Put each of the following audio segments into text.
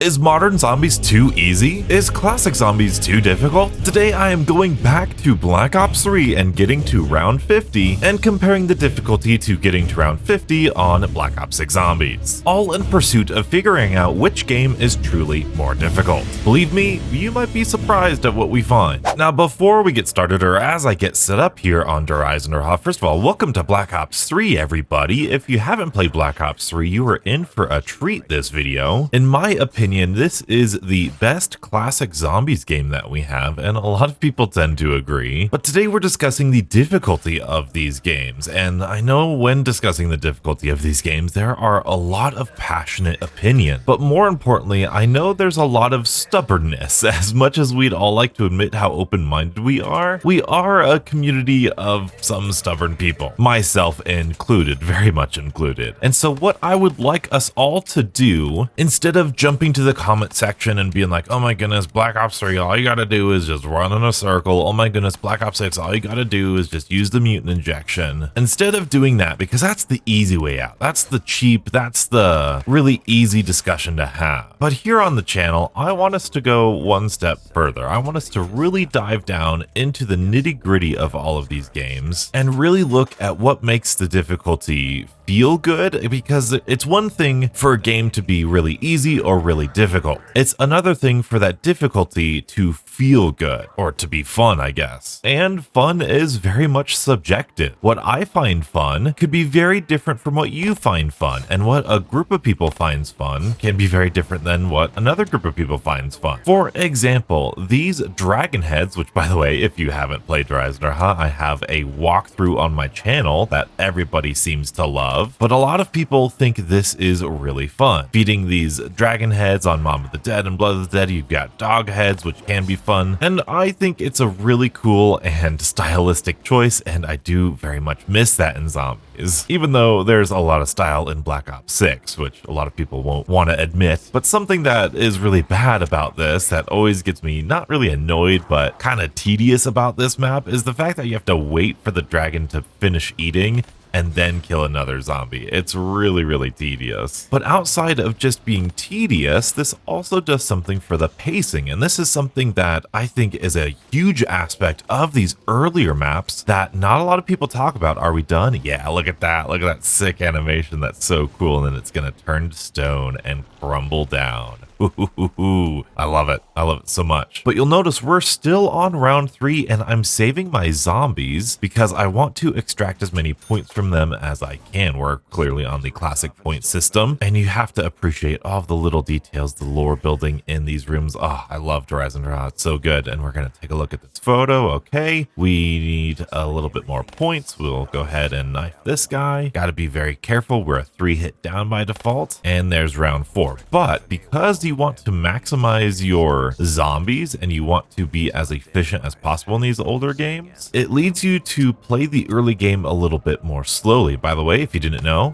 Is Modern Zombies too easy? Is Classic Zombies too difficult? Today I am going back to Black Ops 3 and getting to round 50 and comparing the difficulty to getting to round 50 on Black Ops 6 Zombies, all in pursuit of figuring out which game is truly more difficult. Believe me, you might be surprised at what we find. Now before we get started, or as I get set up here on Der Eisendrache, first of all, welcome to Black Ops 3 everybody. If you haven't played Black Ops 3, you are in for a treat this video. In my opinion, this is the best classic zombies game that we have, and a lot of people tend to agree. But today we're discussing the difficulty of these games, and I know when discussing the difficulty of these games, there are a lot of passionate opinion. But more importantly, I know there's a lot of stubbornness. As much as we'd all like to admit how open-minded we are a community of some stubborn people, myself included, very much included. And so what I would like us all to do, instead of jumping to the comment section and being like, oh my goodness, Black Ops 3, all you gotta do is just run in a circle. Oh my goodness, Black Ops 6, all you gotta do is just use the mutant injection. Instead of doing that, because that's the easy way out, that's the cheap, that's the really easy discussion to have. But here on the channel, I want us to go one step further. I want us to really dive down into the nitty-gritty of all of these games and really look at what makes the difficulty feel good, because it's one thing for a game to be really easy or really difficult. It's another thing for that difficulty to feel good, or to be fun, I guess. And fun is very much subjective. What I find fun could be very different from what you find fun, and what a group of people finds fun can be very different than what another group of people finds fun. For example, these dragon heads, which by the way, if you haven't played Der Eisendrache, I have a walkthrough on my channel that everybody seems to love, but a lot of people think this is really fun. Feeding these dragon heads on Mom of the Dead and Blood of the Dead, you've got dog heads, which can be fun, and I think it's a really cool and stylistic choice, and I do very much miss that in zombies, even though there's a lot of style in Black Ops 6, which a lot of people won't want to admit. But something that is really bad about this, that always gets me not really annoyed but kind of tedious about this map, is the fact that you have to wait for the dragon to finish eating and then kill another zombie. It's really, really tedious. But outside of just being tedious, this also does something for the pacing, and this is something that I think is a huge aspect of these earlier maps that not a lot of people talk about. Are we done? Yeah, look at that. Look at that sick animation. That's so cool. And then it's gonna turn to stone and crumble down. Ooh, I love it. I love it so much. But you'll notice we're still on round 3, and I'm saving my zombies because I want to extract as many points from them as I can. We're clearly on the classic point system, and you have to appreciate all of the little details, the lore building in these rooms. Oh, I love Der Eisendrache. It's so good. And we're going to take a look at this photo. Okay, we need a little bit more points. We'll go ahead and knife this guy. Got to be very careful. We're a 3-hit down by default, and there's round 4. But because you want to maximize your zombies and you want to be as efficient as possible in these older games, it leads you to play the early game a little bit more slowly. By the way, if you didn't know,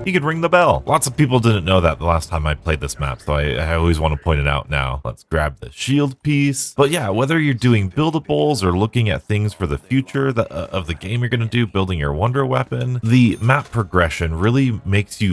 you could ring the bell. Lots of people didn't know that the last time I played this map, so I always want to point it out now. Let's grab the shield piece. But yeah, whether you're doing buildables or looking at things for the future of the game you're going to do, building your wonder weapon, the map progression really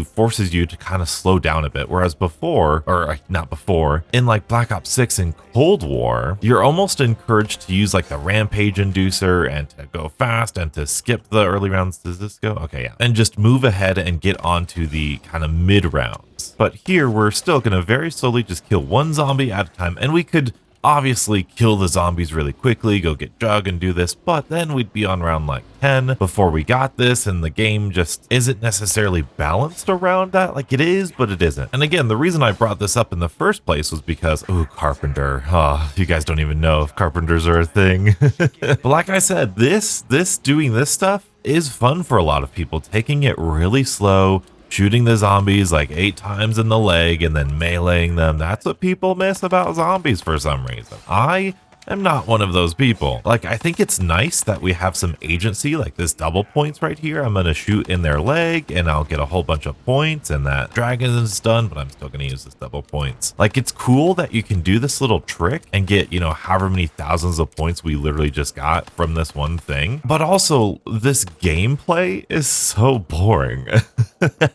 forces you to kind of slow down a bit. Whereas before, or not before, in like Black Ops 6 and Cold War, you're almost encouraged to use like the rampage inducer and to go fast and to skip the early rounds. Does this go? Okay, yeah. And just move ahead and get on to the kind of mid rounds. But here we're still going to very slowly just kill one zombie at a time, and we could obviously kill the zombies really quickly, go get Jug and do this, but then we'd be on round like 10 before we got this, and the game just isn't necessarily balanced around that. Like, it is, but it isn't. And again, the reason I brought this up in the first place was because, ooh, Carpenter. Oh, you guys don't even know if Carpenters are a thing. But like I said, doing this stuff is fun for a lot of people, taking it really slow, shooting the zombies like 8 times in the leg and then meleeing them. That's what people miss about zombies for some reason. I I'm not one of those people. Like, I think it's nice that we have some agency, like this double points right here. I'm gonna shoot in their leg and I'll get a whole bunch of points, and that dragon is done, but I'm still gonna use this double points. Like, it's cool that you can do this little trick and get, you know, however many thousands of points we literally just got from this one thing. But also, this gameplay is so boring.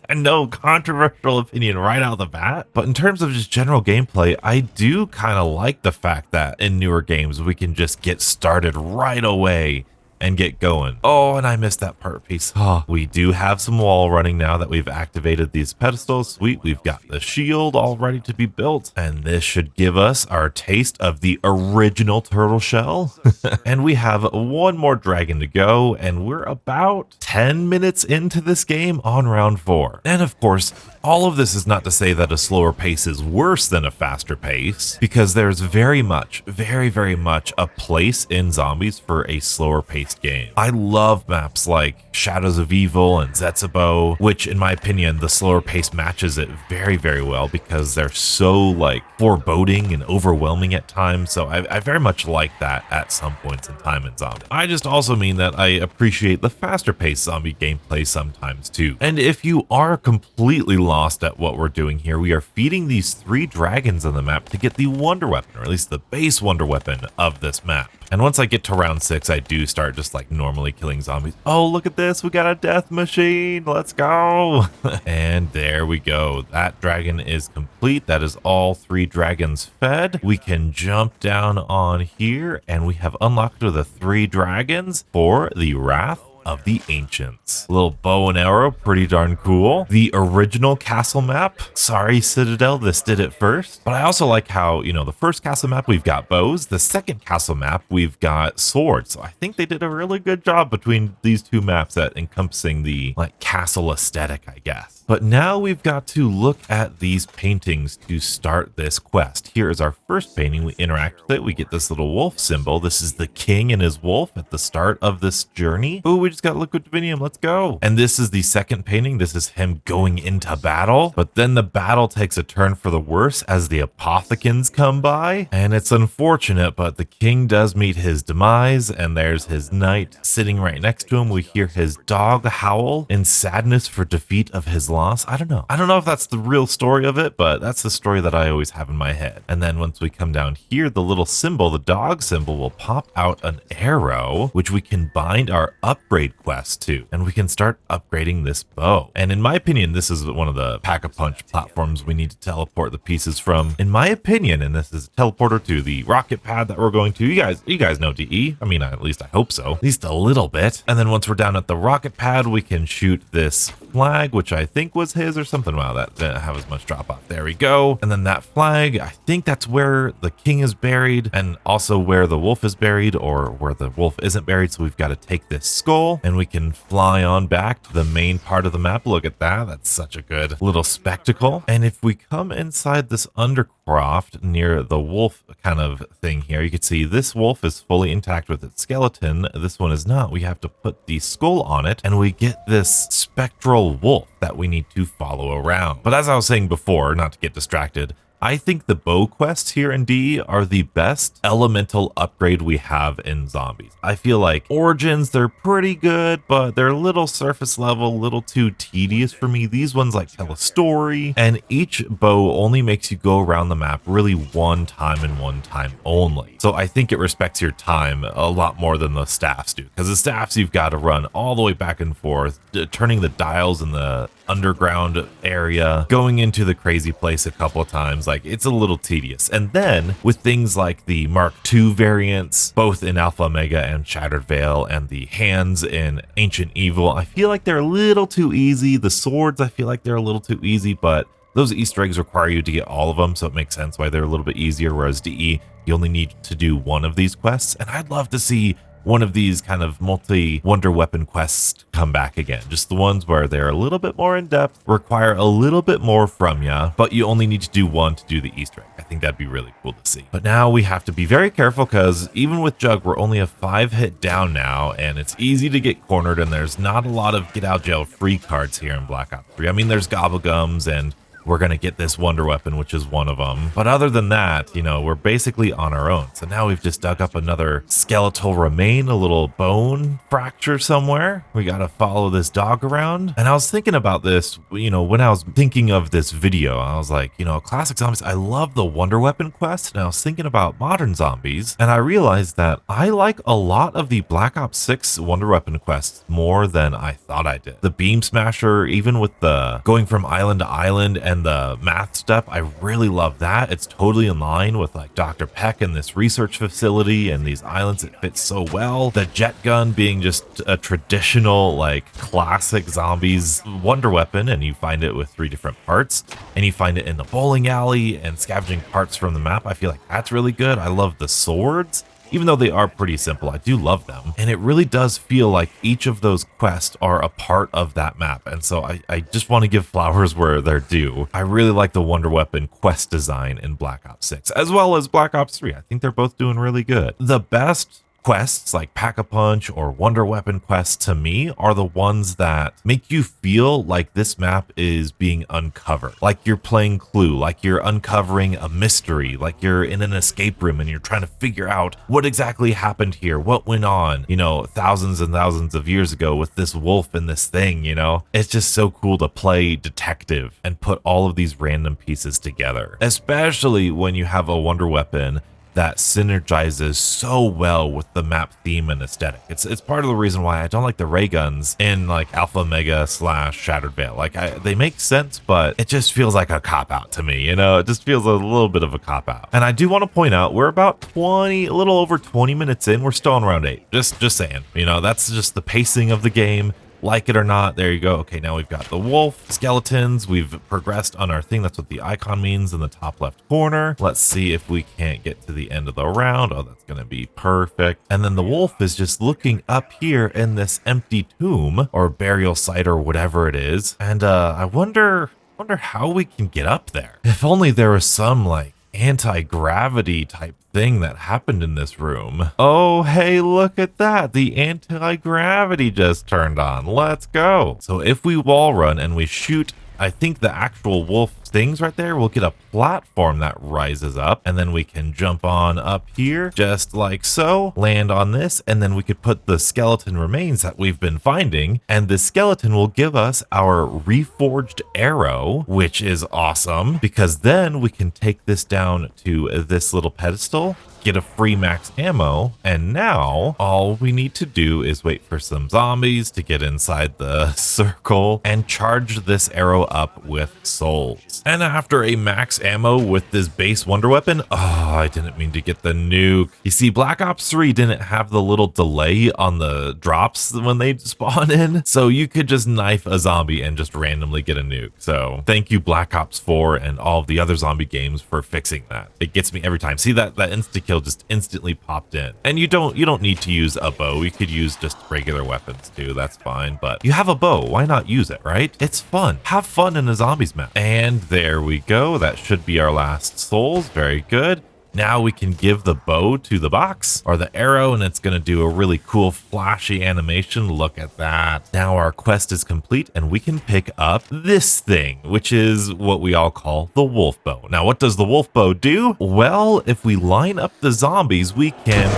And no controversial opinion right out the bat, but in terms of just general gameplay, I do kind of like the fact that in newer games we can just get started right away and get going. Oh, and I missed that part piece. Oh, we do have some wall running now that we've activated these pedestals. Sweet, we've got the shield all ready to be built, and this should give us our taste of the original turtle shell. And we have one more dragon to go, and we're about 10 minutes into this game on round 4. And of course, all of this is not to say that a slower pace is worse than a faster pace, because there's very much a place in Zombies for a slower paced game. I love maps like Shadows of Evil and Zetsubou, which in my opinion, the slower pace matches it very well because they're so like foreboding and overwhelming at times. So I very much like that at some points in time in Zombie. I just also mean that I appreciate the faster paced zombie gameplay sometimes too. And if you are completely lost at what we're doing here, we are feeding these 3 dragons on the map to get the wonder weapon, or at least the base wonder weapon of this map. And once I get to round 6, I do start just like normally killing zombies. Oh, look at this. We got a death machine. Let's go. And there we go. That dragon is complete. That is all 3 dragons fed. We can jump down on here and we have unlocked the 3 dragons for the Wrath of the Ancients. A little bow and arrow, pretty darn cool. The original castle map, sorry Citadel, this did it first. But I also like how, you know, the first castle map we've got bows, the second castle map we've got swords. So I think they did a really good job between these 2 maps at encompassing the like castle aesthetic, I guess. But now we've got to look at these paintings to start this quest. Here is our first painting. We interact with it. We get this little wolf symbol. This is the king and his wolf at the start of this journey. Oh, we just got liquid divinium. Let's go. And this is the second painting. This is him going into battle. But then the battle takes a turn for the worse as the apothecans come by. And it's unfortunate, but the king does meet his demise. And there's his knight sitting right next to him. We hear his dog howl in sadness for defeat of his loss. I don't know if that's the real story of it, but that's the story that I always have in my head. And then once we come down here, the little symbol, the dog symbol, will pop out an arrow, which we can bind our upgrade quest to, and we can start upgrading this bow. And in my opinion, this is one of the pack-a-punch platforms we need to teleport the pieces from. In my opinion, and this is a teleporter to the rocket pad that we're going to. You guys know DE. I mean, at least I hope so. At least a little bit. And then once we're down at the rocket pad, we can shoot this flag, which I think was his or something. Wow, that didn't have as much drop off. There we go. And then that flag, I think that's where the king is buried, and also where the wolf is buried, or where the wolf isn't buried. So we've got to take this skull and we can fly on back to the main part of the map. Look at that. That's such a good little spectacle. And if we come inside this undercroft near the wolf kind of thing here, you can see this wolf is fully intact with its skeleton. This one is not. We have to put the skull on it and we get this spectral wolf that we need to follow around. But as I was saying before, not to get distracted, I think the bow quests here in DE are the best elemental upgrade we have in Zombies. I feel like Origins, they're pretty good, but they're a little surface level, a little too tedious for me. These ones like tell a story, and each bow only makes you go around the map really one time and one time only. So I think it respects your time a lot more than the staffs do, because the staffs you've got to run all the way back and forth, turning the dials in the underground area, going into the crazy place a couple of times. Like, it's a little tedious. And then with things like the Mark II variants, both in Alpha Omega and Shattered Veil, and the hands in Ancient Evil, I feel like they're a little too easy. The swords, I feel like they're a little too easy, but those Easter eggs require you to get all of them, so it makes sense why they're a little bit easier, whereas DE, you only need to do one of these quests. And I'd love to see one of these kind of multi-wonder weapon quests come back again. Just the ones where they're a little bit more in depth, require a little bit more from you, but you only need to do one to do the Easter egg. I think that'd be really cool to see. But now we have to be very careful, because even with Jug, we're only a 5-hit down now, and it's easy to get cornered, and there's not a lot of get out jail free cards here in Black Ops 3. I mean, there's Gobblegums and we're going to get this wonder weapon, which is one of them. But other than that, you know, we're basically on our own. So now we've just dug up another skeletal remain, a little bone fracture somewhere. We got to follow this dog around. And I was thinking about this, you know, when I was thinking of this video, I was like, you know, classic zombies, I love the wonder weapon quest. And I was thinking about modern zombies, and I realized that I like a lot of the Black Ops 6 wonder weapon quests more than I thought I did. The beam smasher, even with the going from island to island and the math step, I really love that. It's totally in line with like Dr. Peck and this research facility and these islands. It fits so well. The jet gun being just a traditional like classic zombies wonder weapon, and you find it with 3 different parts, and you find it in the bowling alley and scavenging parts from the map. I feel like that's really good. I love the swords. Even though they are pretty simple, I do love them. And it really does feel like each of those quests are a part of that map. And so I just want to give flowers where they're due. I really like the wonder weapon quest design in Black Ops 6, as well as Black Ops 3. I think they're both doing really good. The best quests like Pack-a-Punch or Wonder Weapon quests to me are the ones that make you feel like this map is being uncovered, like you're playing Clue, like you're uncovering a mystery, like you're in an escape room and you're trying to figure out what exactly happened here, what went on, you know, thousands and thousands of years ago with this wolf and this thing, you know. It's just so cool to play detective and put all of these random pieces together, especially when you have a wonder weapon that synergizes so well with the map theme and aesthetic. It's part of the reason why I don't like the ray guns in like Alpha Mega / Shattered Veil. Like they make sense, but it just feels like a cop-out to me, you know? It just feels a little bit of a cop-out. And I do want to point out, we're about a little over 20 minutes in. We're still on round 8. Just saying, you know, that's just the pacing of the game. Like it or not, there you go. Okay, now we've got the wolf skeletons. We've progressed on our thing. That's what the icon means in the top left corner. Let's see if we can't get to the end of the round. Oh, that's gonna be perfect. And then the wolf is just looking up here in this empty tomb or burial site or whatever it is. And I wonder how we can get up there. If only there was some like anti-gravity type thing that happened in this room. Oh, hey, look at that. The anti-gravity just turned on. Let's go. So if we wall run and we shoot, I think the actual wolf things right there, we'll get a platform that rises up, and then we can jump on up here just like so, land on this, and then we could put the skeleton remains that we've been finding, and the skeleton will give us our reforged arrow, which is awesome because then we can take this down to this little pedestal, get a free max ammo, and now all we need to do is wait for some zombies to get inside the circle and charge this arrow up with souls. And after a max ammo with this base wonder weapon, oh, I didn't mean to get the nuke. You see, Black Ops 3 didn't have the little delay on the drops when they spawn in, so you could just knife a zombie and just randomly get a nuke. So thank you Black Ops 4 and all of the other zombie games for fixing that. It gets me every time. See that insta-kill just instantly popped in. And you don't need to use a bow. You could use just regular weapons too. That's fine. But you have a bow. Why not use it, right? It's fun. Have fun in a zombies map. And there we go. That should be our last souls. Very good. Now we can give the bow to the box or the arrow, and it's going to do a really cool flashy animation. Look at that. Now our quest is complete and we can pick up this thing, which is what we all call the wolf bow. Now, what does the wolf bow do? Well, if we line up the zombies, we can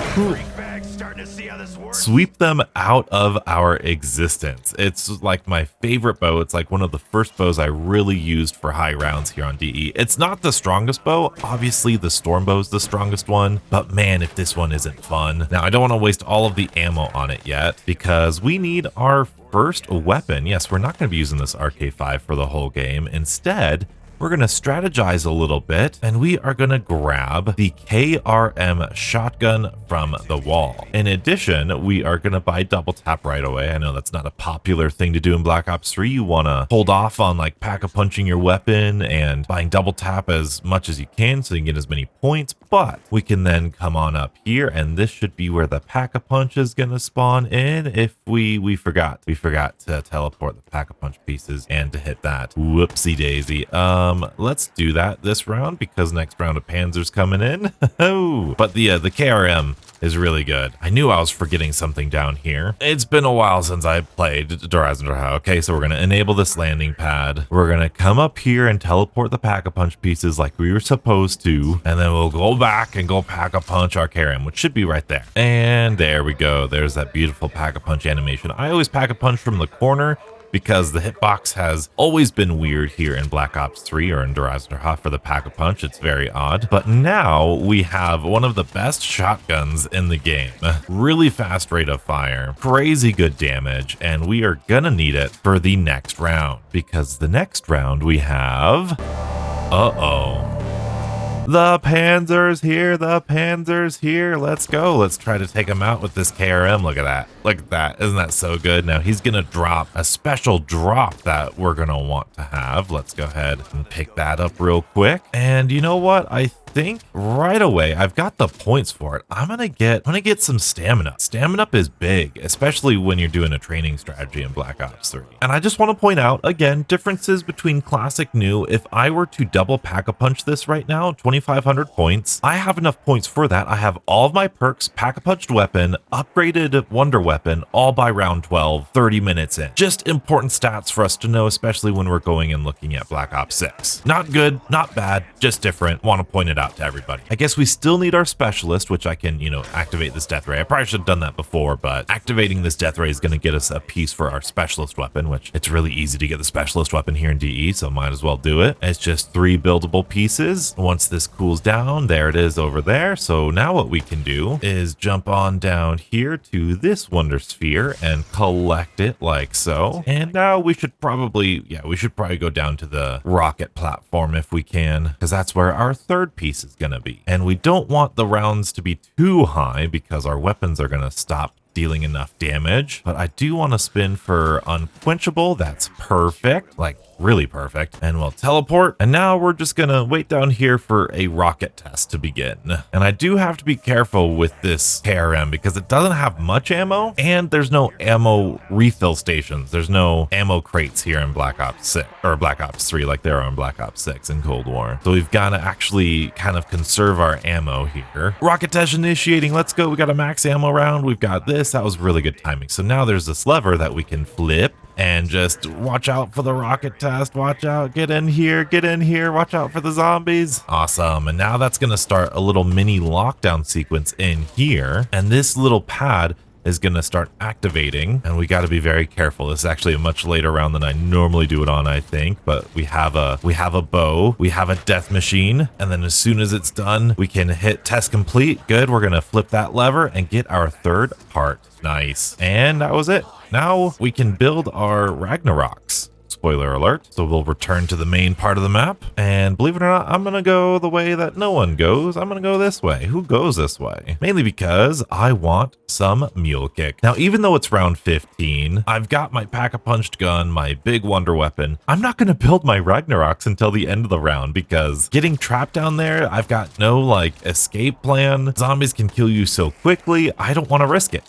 sweep them out of our existence. It's like my favorite bow. It's like one of the first bows I really used for high rounds here on DE. It's not the strongest bow. Obviously, the storm bow is the strongest one, but man, if this one isn't fun. Now, I don't want to waste all of the ammo on it yet because we need our first weapon. Yes, we're not going to be using this RK5 for the whole game. Instead, we're going to strategize a little bit, and we are going to grab the KRM shotgun from the wall. In addition, we are going to buy double tap right away. I know that's not a popular thing to do in Black Ops 3. You want to hold off on like pack-a-punching your weapon and buying double tap as much as you can so you can get as many points, but we can then come on up here, and this should be where the pack-a-punch is going to spawn in if we forgot. We forgot to teleport the pack-a-punch pieces and to hit that. Whoopsie daisy. Let's do that this round because next round of Panzer's coming in. But the KRM is really good. I knew I was forgetting something down here. It's been a while since I played Horizon How. Okay, so we're going to enable this landing pad. We're going to come up here and teleport the Pack-a-Punch pieces like we were supposed to, and then we'll go back and go Pack-a-Punch our Karam, which should be right there. And there we go. There's that beautiful Pack-a-Punch animation. I always Pack-a-Punch from the corner because the hitbox has always been weird here in Black Ops 3 or in Horizon for the Pack-a-Punch. It's very odd. But now we have one of the best shotguns in the game. Really fast rate of fire, crazy good damage, and we are gonna need it for the next round, because the next round we have... The Panzer's here, the Panzer's here. Let's go. Let's try to take him out with this KRM. Look at that. Look at that. Isn't that so good? Now he's going to drop a special drop that we're going to want to have. Let's go ahead and pick that up real quick. And you know what? I think right away I've got the points for it. I'm gonna get some stamina. Stamina up is big, especially when you're doing a training strategy in Black Ops 3. And I just want to point out again differences between classic new. If I were to double Pack-a-Punch this right now, 2,500 points, I have enough points for that. I have all of my perks, Pack-a-Punched weapon, upgraded wonder weapon, all by round 12, 30 minutes in. Just important stats for us to know, especially when we're going and looking at Black Ops 6. Not good, not bad, just different. Want to point it out to everybody. I guess we still need our specialist, which I can, activate this death ray. I probably should have done that before, but activating this death ray is going to get us a piece for our specialist weapon, which it's really easy to get the specialist weapon here in DE, so might as well do it. It's just 3 buildable pieces. Once this cools down, there it is over there. So now what we can do is jump on down here to this wonder sphere and collect it like so. And now we should probably go down to the rocket platform if we can, because that's where our third piece is going to be. And we don't want the rounds to be too high because our weapons are going to stop dealing enough damage. But I do want to spin for unquenchable. That's perfect, like really perfect. And we'll teleport. And now we're just going to wait down here for a rocket test to begin. And I do have to be careful with this KRM because it doesn't have much ammo and there's no ammo refill stations. There's no ammo crates here in Black Ops 6 or Black Ops 3 like there are in Black Ops 6 and Cold War. So we've got to actually kind of conserve our ammo here. Rocket test initiating. Let's go. We got a max ammo round. We've got this. That was really good timing. So now there's this lever that we can flip and just watch out for the rocket test. Watch out. Get in here. Get in here. Watch out for the zombies. Awesome. And now that's going to start a little mini lockdown sequence in here. And this little pad is going to start activating, and we got to be very careful. This is actually a much later round than I normally do it on, I think, but we have a bow, we have a death machine, and then as soon as it's done, we can hit test complete. Good. We're going to flip that lever and get our third part. Nice. And that was it. Now we can build our Ragnaroks. Spoiler alert. So we'll return to the main part of the map, and believe it or not, I'm gonna go the way that no one goes. I'm gonna go this way. Who goes this way? Mainly because I want some mule kick. Now, even though it's round 15, I've got my Pack-a-Punched gun, my big wonder weapon. I'm not gonna build my Ragnaroks until the end of the round because getting trapped down there, I've got no escape plan. Zombies can kill you so quickly. I don't want to risk it.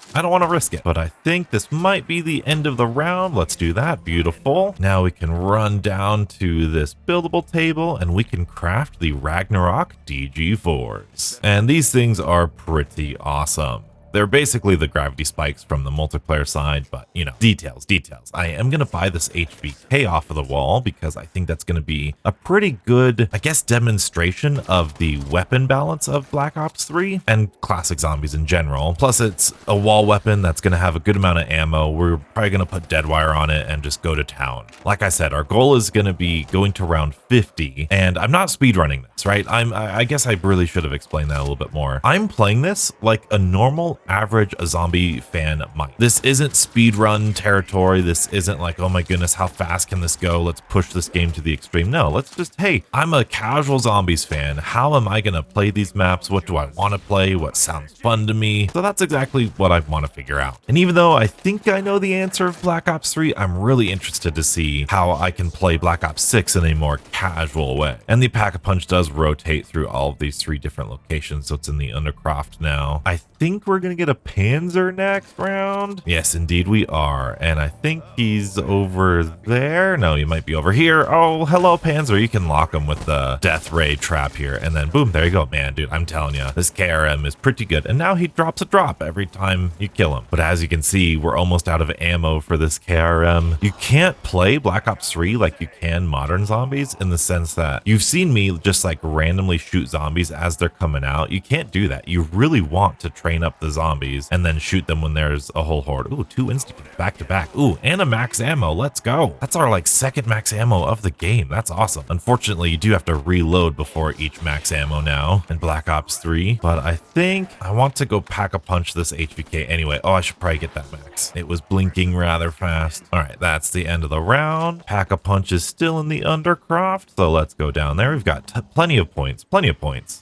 But I think this might be the end of the round. Let's do that. Beautiful. Now we can run down to this buildable table and we can craft the Ragnarok DG4s. And these things are pretty awesome. They're basically the gravity spikes from the multiplayer side, but details. I am going to buy this HVK off of the wall because I think that's going to be a pretty good, demonstration of the weapon balance of Black Ops 3 and classic zombies in general. Plus it's a wall weapon that's going to have a good amount of ammo. We're probably going to put Deadwire on it and just go to town. Like I said, our goal is going to be going to round 50, and I'm not speedrunning this, right? I guess I really should have explained that a little bit more. I'm playing this like a normal average zombie fan might. This isn't speedrun territory. This isn't like, oh my goodness, how fast can this go? Let's push this game to the extreme. No, let's just, hey, I'm a casual zombies fan. How am I going to play these maps? What do I want to play? What sounds fun to me? So that's exactly what I want to figure out. And even though I think I know the answer of Black Ops 3, I'm really interested to see how I can play Black Ops 6 in a more casual way. And the Pack-a-Punch does rotate through all of these 3 different locations. So it's in the Undercroft now. I think we're going gonna get a Panzer next round? Yes, indeed we are. And I think he's over there. No, he might be over here. Oh, hello, Panzer. You can lock him with the death ray trap here. And then boom, there you go. Man, dude, I'm telling you, this KRM is pretty good. And now he drops a drop every time you kill him. But as you can see, we're almost out of ammo for this KRM. You can't play Black Ops 3 like you can modern zombies, in the sense that you've seen me just like randomly shoot zombies as they're coming out. You can't do that. You really want to train up the zombies and then shoot them when there's a whole horde. Ooh, 2 insta-kills back to back. Ooh, and a max ammo. Let's go. That's our like second max ammo of the game. That's awesome. Unfortunately, you do have to reload before each max ammo now in Black Ops 3, but I think I want to go pack a punch this HVK anyway. Oh, I should probably get that max. It was blinking rather fast. All right, that's the end of the round. Pack a punch is still in the Undercroft, so let's go down there. We've got plenty of points.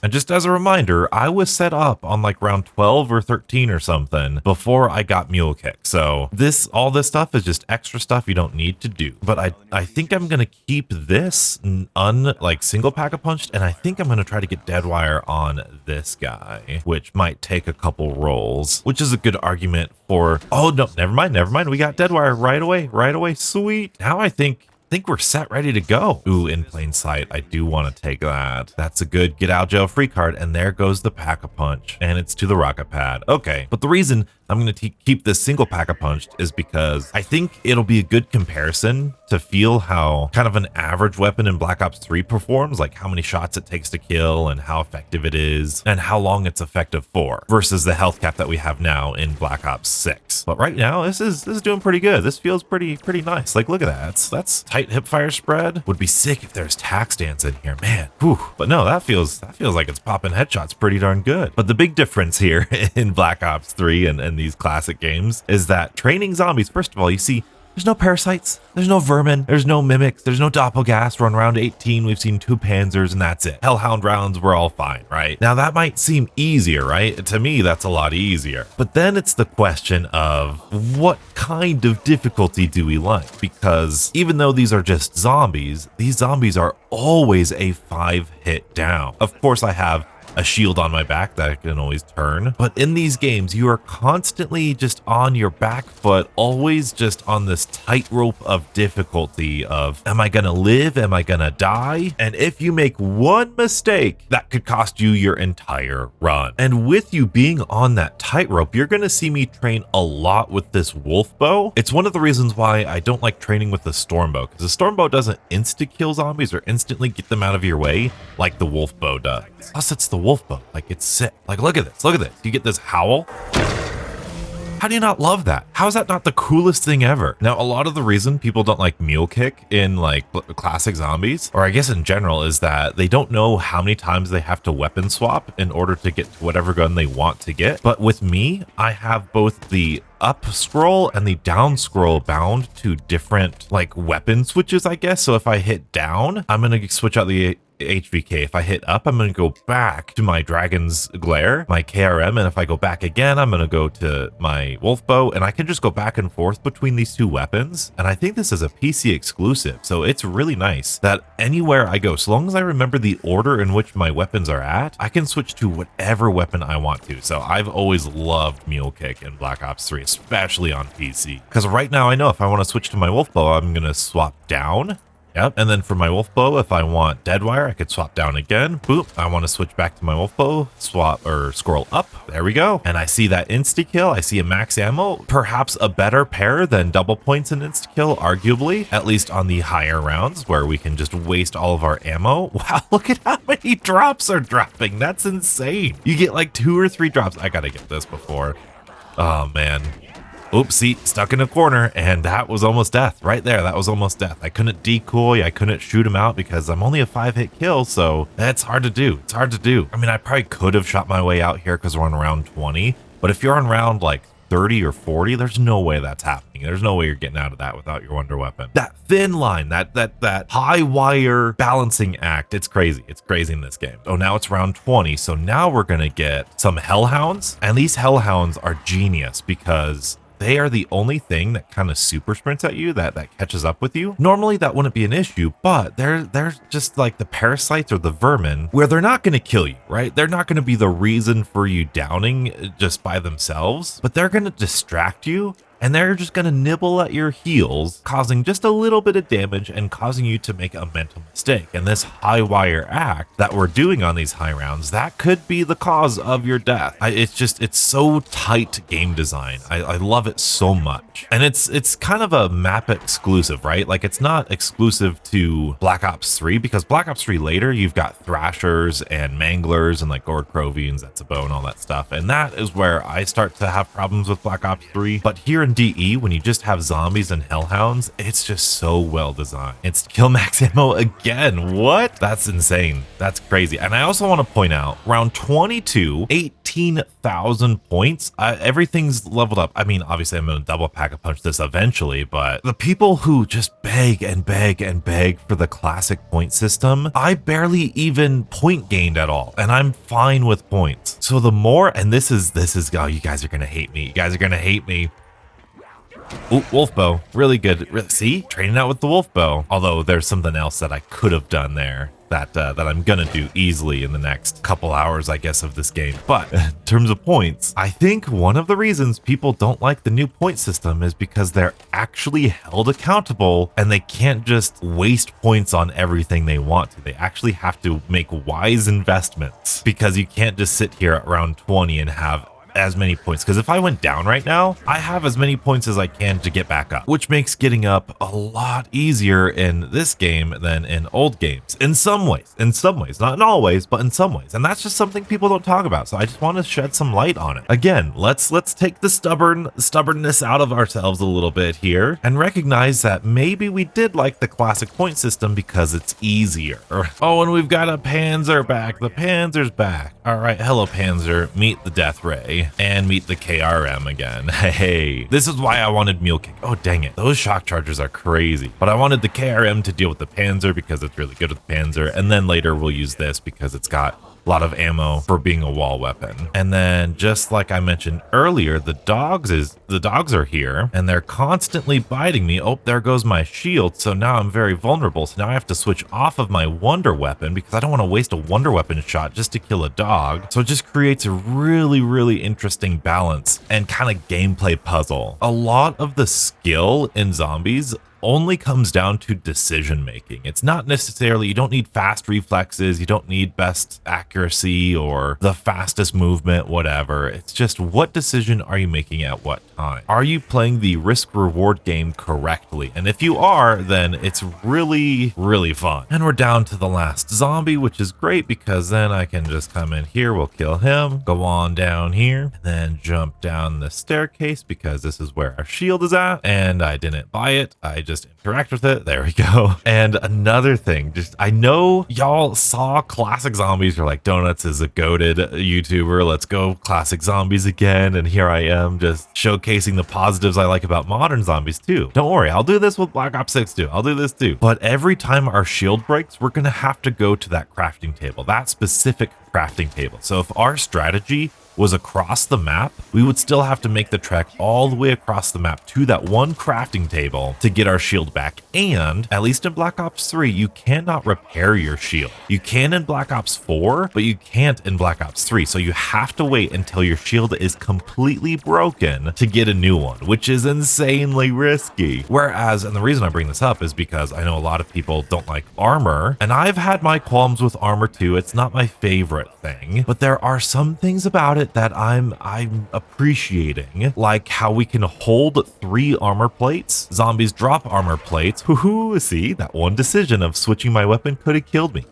And just as a reminder, I was set up on like round 12 or 13 or something before I got Mule Kick. So all this stuff is just extra stuff you don't need to do. But I think I'm gonna keep this like single pack a punched, and I think I'm gonna try to get Deadwire on this guy, which might take a couple rolls, which is a good argument for. Oh no, never mind. We got Deadwire right away. Sweet. Now I think we're set, ready to go. Ooh, in plain sight. I do want to take that. That's a good get out jail free card. And there goes the pack-a-punch. And it's to the rocket pad. Okay. But the reason I'm going to keep this single pack-a-punched is because I think it'll be a good comparison to feel how kind of an average weapon in Black Ops 3 performs, like how many shots it takes to kill and how effective it is and how long it's effective for, versus the health cap that we have now in Black Ops 6. But right now, this is doing pretty good. This feels pretty nice. Like, look at that. That's tight hip fire spread. Would be sick if there's tac stance in here, man. Whew. But no, that feels like it's popping headshots pretty darn good. But the big difference here in Black Ops 3 and these classic games is that training zombies, first of all, you see there's no parasites, there's no vermin, there's no mimics, there's no doppelgas. We're on round 18, we've seen 2 panzers, and that's it. Hellhound rounds, we're all fine, right? Now that might seem easier, right? To me, that's a lot easier. But then it's the question of what kind of difficulty do we like? Because even though these are just zombies, these zombies are always a 5-hit down. Of course, I have a shield on my back that I can always turn. But in these games, you are constantly just on your back foot, always just on this tightrope of difficulty of, am I gonna live? Am I gonna die? And if you make one mistake, that could cost you your entire run. And with you being on that tightrope, you're gonna see me train a lot with this wolf bow. It's one of the reasons why I don't like training with the storm bow, because the storm bow doesn't insta-kill zombies or instantly get them out of your way like the wolf bow does. Plus, it's the wolf bow. Like, it's sick. Like, look at this. You get this howl. How do you not love that? How is that not the coolest thing ever? Now, a lot of the reason people don't like Mule Kick in like classic zombies, or I guess in general, is that they don't know how many times they have to weapon swap in order to get to whatever gun they want to get. But with me, I have both the up scroll and the down scroll bound to different like weapon switches, I guess. So if I hit down, I'm going to switch out the HVK. If I hit up, I'm going to go back to my Dragon's Glare, my KRM, and if I go back again, I'm going to go to my Wolf Bow, and I can just go back and forth between these two weapons. And I think this is a PC exclusive, so it's really nice that anywhere I go, so long as I remember the order in which my weapons are at, I can switch to whatever weapon I want to. So I've always loved Mule Kick in Black Ops 3, especially on PC, because right now I know if I want to switch to my Wolf Bow, I'm going to swap down. Yep, and then for my wolf bow, if I want Deadwire, I could swap down again. Boop, I want to switch back to my wolf bow, swap or scroll up. There we go. And I see that insta-kill. I see a max ammo, perhaps a better pair than double points in insta-kill, arguably, at least on the higher rounds where we can just waste all of our ammo. Wow, look at how many drops are dropping. That's insane. You get like 2 or 3 drops. I gotta get this before. Oh, man. Oopsie, stuck in a corner, and that was almost death right there. That was almost death. I couldn't decoy, I couldn't shoot him out because I'm only a 5-hit kill, so that's hard to do. It's hard to do. I mean, I probably could have shot my way out here because we're on round 20, but if you're on round like 30 or 40, there's no way that's happening. There's no way you're getting out of that without your wonder weapon. That thin line, that high wire balancing act, it's crazy. It's crazy in this game. Oh, now it's round 20, so now we're gonna get some Hellhounds, and these Hellhounds are genius because they are the only thing that kind of super sprints at you, that catches up with you. Normally that wouldn't be an issue, but they're just like the parasites or the vermin where they're not going to kill you, right? They're not going to be the reason for you downing just by themselves, but they're going to distract you. And they're just going to nibble at your heels, causing just a little bit of damage and causing you to make a mental mistake. And this high wire act that we're doing on these high rounds, that could be the cause of your death. It's so tight game design. I love it so much. And it's kind of a map exclusive, right? Like it's not exclusive to Black Ops 3 because Black Ops 3 later, you've got Thrashers and Manglers and like Gord Crovians, that's a bone, all that stuff. And that is where I start to have problems with Black Ops 3. But here in DE, when you just have zombies and hellhounds, it's just so well designed. It's kill max ammo again. What? That's insane. That's crazy. And I also want to point out, round 22, 18,000 points. Everything's leveled up. I mean, obviously I'm going to double pack a punch this eventually, but the people who just beg and beg and beg for the classic point system, I barely even point gained at all, and I'm fine with points. So the more, and this is, oh, you guys are going to hate me. You guys are going to hate me. Ooh, wolf bow, really good. See, training out with the wolf bow. Although there's something else that I could have done there that I'm gonna do easily in the next couple hours, I guess, of this game. But in terms of points, I think one of the reasons people don't like the new point system is because they're actually held accountable and they can't just waste points on everything they want to. They actually have to make wise investments because you can't just sit here at round 20 and have as many points, because if I went down right now, I have as many points as I can to get back up, which makes getting up a lot easier in this game than in old games. In some ways, not in all ways, but in some ways. And that's just something people don't talk about. So I just want to shed some light on it. Again, let's take the stubbornness out of ourselves a little bit here and recognize that maybe we did like the classic point system because it's easier. Oh, and we've got a Panzer back. The Panzer's back. All right, hello Panzer, meet the Death Ray. And meet the KRM again. Hey, this is why I wanted Mule Kick. Oh, dang it. Those shock charges are crazy. But I wanted the KRM to deal with the Panzer because it's really good with the Panzer. And then later we'll use this because it's got a lot of ammo for being a wall weapon. And then just like I mentioned earlier, the dogs are here and they're constantly biting me. Oh, there goes my shield. So now I'm very vulnerable. So now I have to switch off of my wonder weapon because I don't want to waste a wonder weapon shot just to kill a dog. So it just creates a really, really interesting balance and kind of gameplay puzzle. A lot of the skill in zombies only comes down to decision making. It's not necessarily, you don't need fast reflexes, you don't need best accuracy or the fastest movement, whatever. It's just what decision are you making at what time? Are you playing the risk reward game correctly? And if you are, then it's really, really fun. And we're down to the last zombie, which is great because then I can just come in here, we'll kill him, go on down here, and then jump down the staircase because this is where our shield is at. And I didn't buy it, I just interact with it. There we go. And another thing, just I know y'all saw Classic Zombies, you're like, Donuts is a goated YouTuber, let's go Classic Zombies again. And here I am just showcasing the positives I like about modern zombies too. Don't worry, I'll do this with Black Ops 6 too. I'll do this too. But every time our shield breaks, we're gonna have to go to that crafting table, that specific crafting table. So if our strategy was across the map, we would still have to make the trek all the way across the map to that one crafting table to get our shield back. And at least in Black Ops 3, you cannot repair your shield. You can in Black Ops 4, but you can't in Black Ops 3. So you have to wait until your shield is completely broken to get a new one, which is insanely risky. Whereas, and the reason I bring this up is because I know a lot of people don't like armor, and I've had my qualms with armor too. It's not my favorite thing, but there are some things about it that I'm appreciating, like how we can hold 3 armor plates. Zombies drop armor plates. Woohoo! See, that one decision of switching my weapon could have killed me.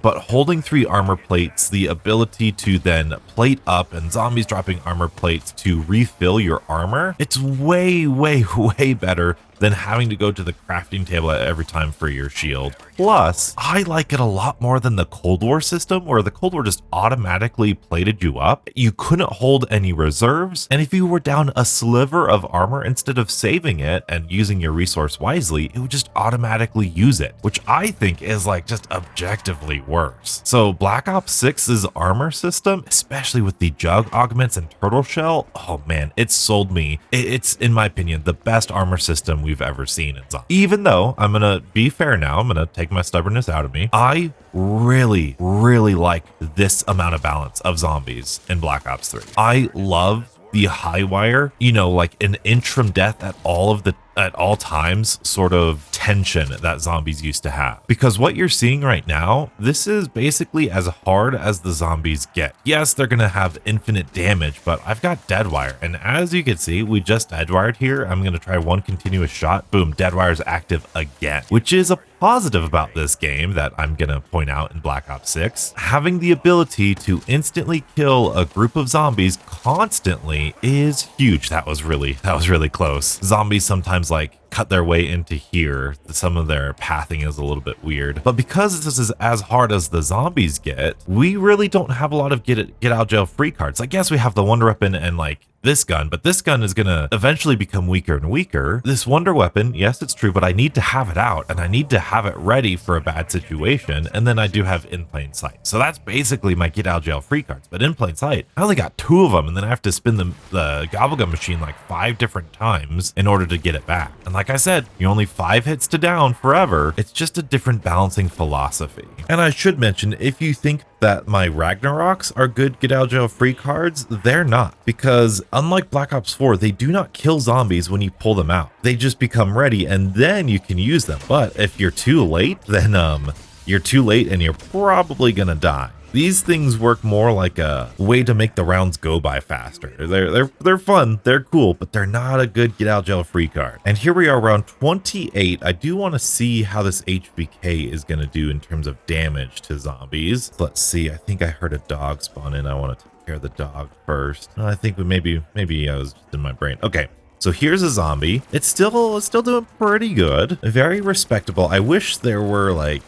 But holding 3 armor plates, the ability to then plate up, and zombies dropping armor plates to refill your armor, it's way, way, way better than having to go to the crafting table every time for your shield. Plus, I like it a lot more than the Cold War system, where the Cold War just automatically plated you up. You couldn't hold any reserves, and if you were down a sliver of armor, instead of saving it and using your resource wisely, it would just automatically use it, which I think is like just objectively worse. So Black Ops 6's armor system, especially with the Jug augments and Turtle Shell, oh man, it sold me. It's, in my opinion, the best armor system we've ever seen in Zombies. Even though, I'm gonna be fair now, I'm gonna take my stubbornness out of me, I really like this amount of balance of zombies in Black Ops 3. I love the high wire, you know, like an inch from death at all times sort of tension that zombies used to have. Because what you're seeing right now, this is basically as hard as the zombies get. Yes, they're gonna have infinite damage, but I've got Deadwire, and as you can see, we just Deadwired here. I'm gonna try one continuous shot, boom, Deadwire's active again, which is a positive about this game that I'm gonna point out in Black Ops 6. Having the ability to instantly kill a group of zombies constantly is huge. That was really close. Zombies sometimes like cut their way into here. Some of their pathing is a little bit weird, but because this is as hard as the zombies get, we really don't have a lot of get out jail free cards. I guess we have the wonder weapon and like this gun, but this gun is gonna eventually become weaker and weaker. This wonder weapon, yes, it's true, but I need to have it out and I need to have it ready for a bad situation. And then I do have in plain sight. So that's basically my get out jail free cards. But in plain sight, I only got 2 of them, and then I have to spin the gobblegum machine like 5 different times in order to get it back. And like I said, you're only 5 hits to down forever. It's just a different balancing philosophy. And I should mention, if you think that my Ragnaroks are good get out jail free cards, they're not, because unlike Black Ops 4, they do not kill zombies when you pull them out. They just become ready and then you can use them. But if you're too late, then you're too late and you're probably gonna die. These things work more like a way to make the rounds go by faster. They're fun, they're cool, but they're not a good get out jail free card. And here we are around 28. I do want to see how this HVK is going to do in terms of damage to zombies. Let's see, I think I heard a dog spawn in. I want to take care of the dog first. I think maybe I was just in my brain. Okay. So here's a zombie. It's still doing pretty good. Very respectable. I wish there were like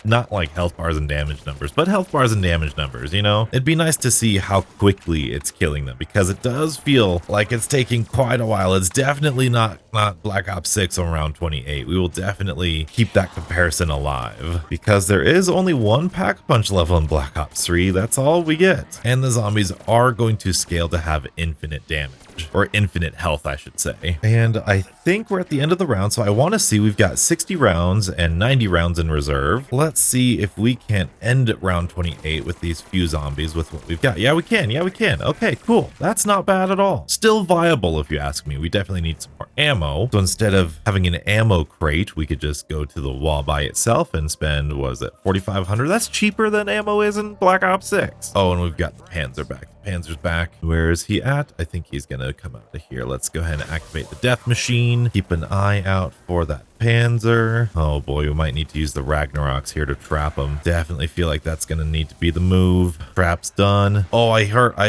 not like health bars and damage numbers, but health bars and damage numbers, you know? It'd be nice to see how quickly it's killing them, because it does feel like it's taking quite a while. It's definitely not Black Ops 6 around 28. We will definitely keep that comparison alive, because there is only 1 Pack-a-Punch level in Black Ops 3. That's all we get. And the zombies are going to scale to have infinite damage. Or infinite health, I should say. And I think we're at the end of the round, so I want to see, we've got 60 rounds and 90 rounds in reserve. Let's see if we can end round 28 with these few zombies with what we've got. Yeah, we can. Yeah, we can. Okay, cool. That's not bad at all. Still viable, if you ask me. We definitely need some more ammo. So instead of having an ammo crate, we could just go to the wall by itself and spend, what was it, 4,500? That's cheaper than ammo is in Black Ops 6. Oh, and we've got the Panzer back. Panzer's back. Where is he at? I think he's gonna come out of here. Let's go ahead and activate the death machine. Keep an eye out for that Panzer. Oh boy, we might need to use the Ragnaroks here to trap him. Definitely feel like that's gonna need to be the move. Trap's done. Oh,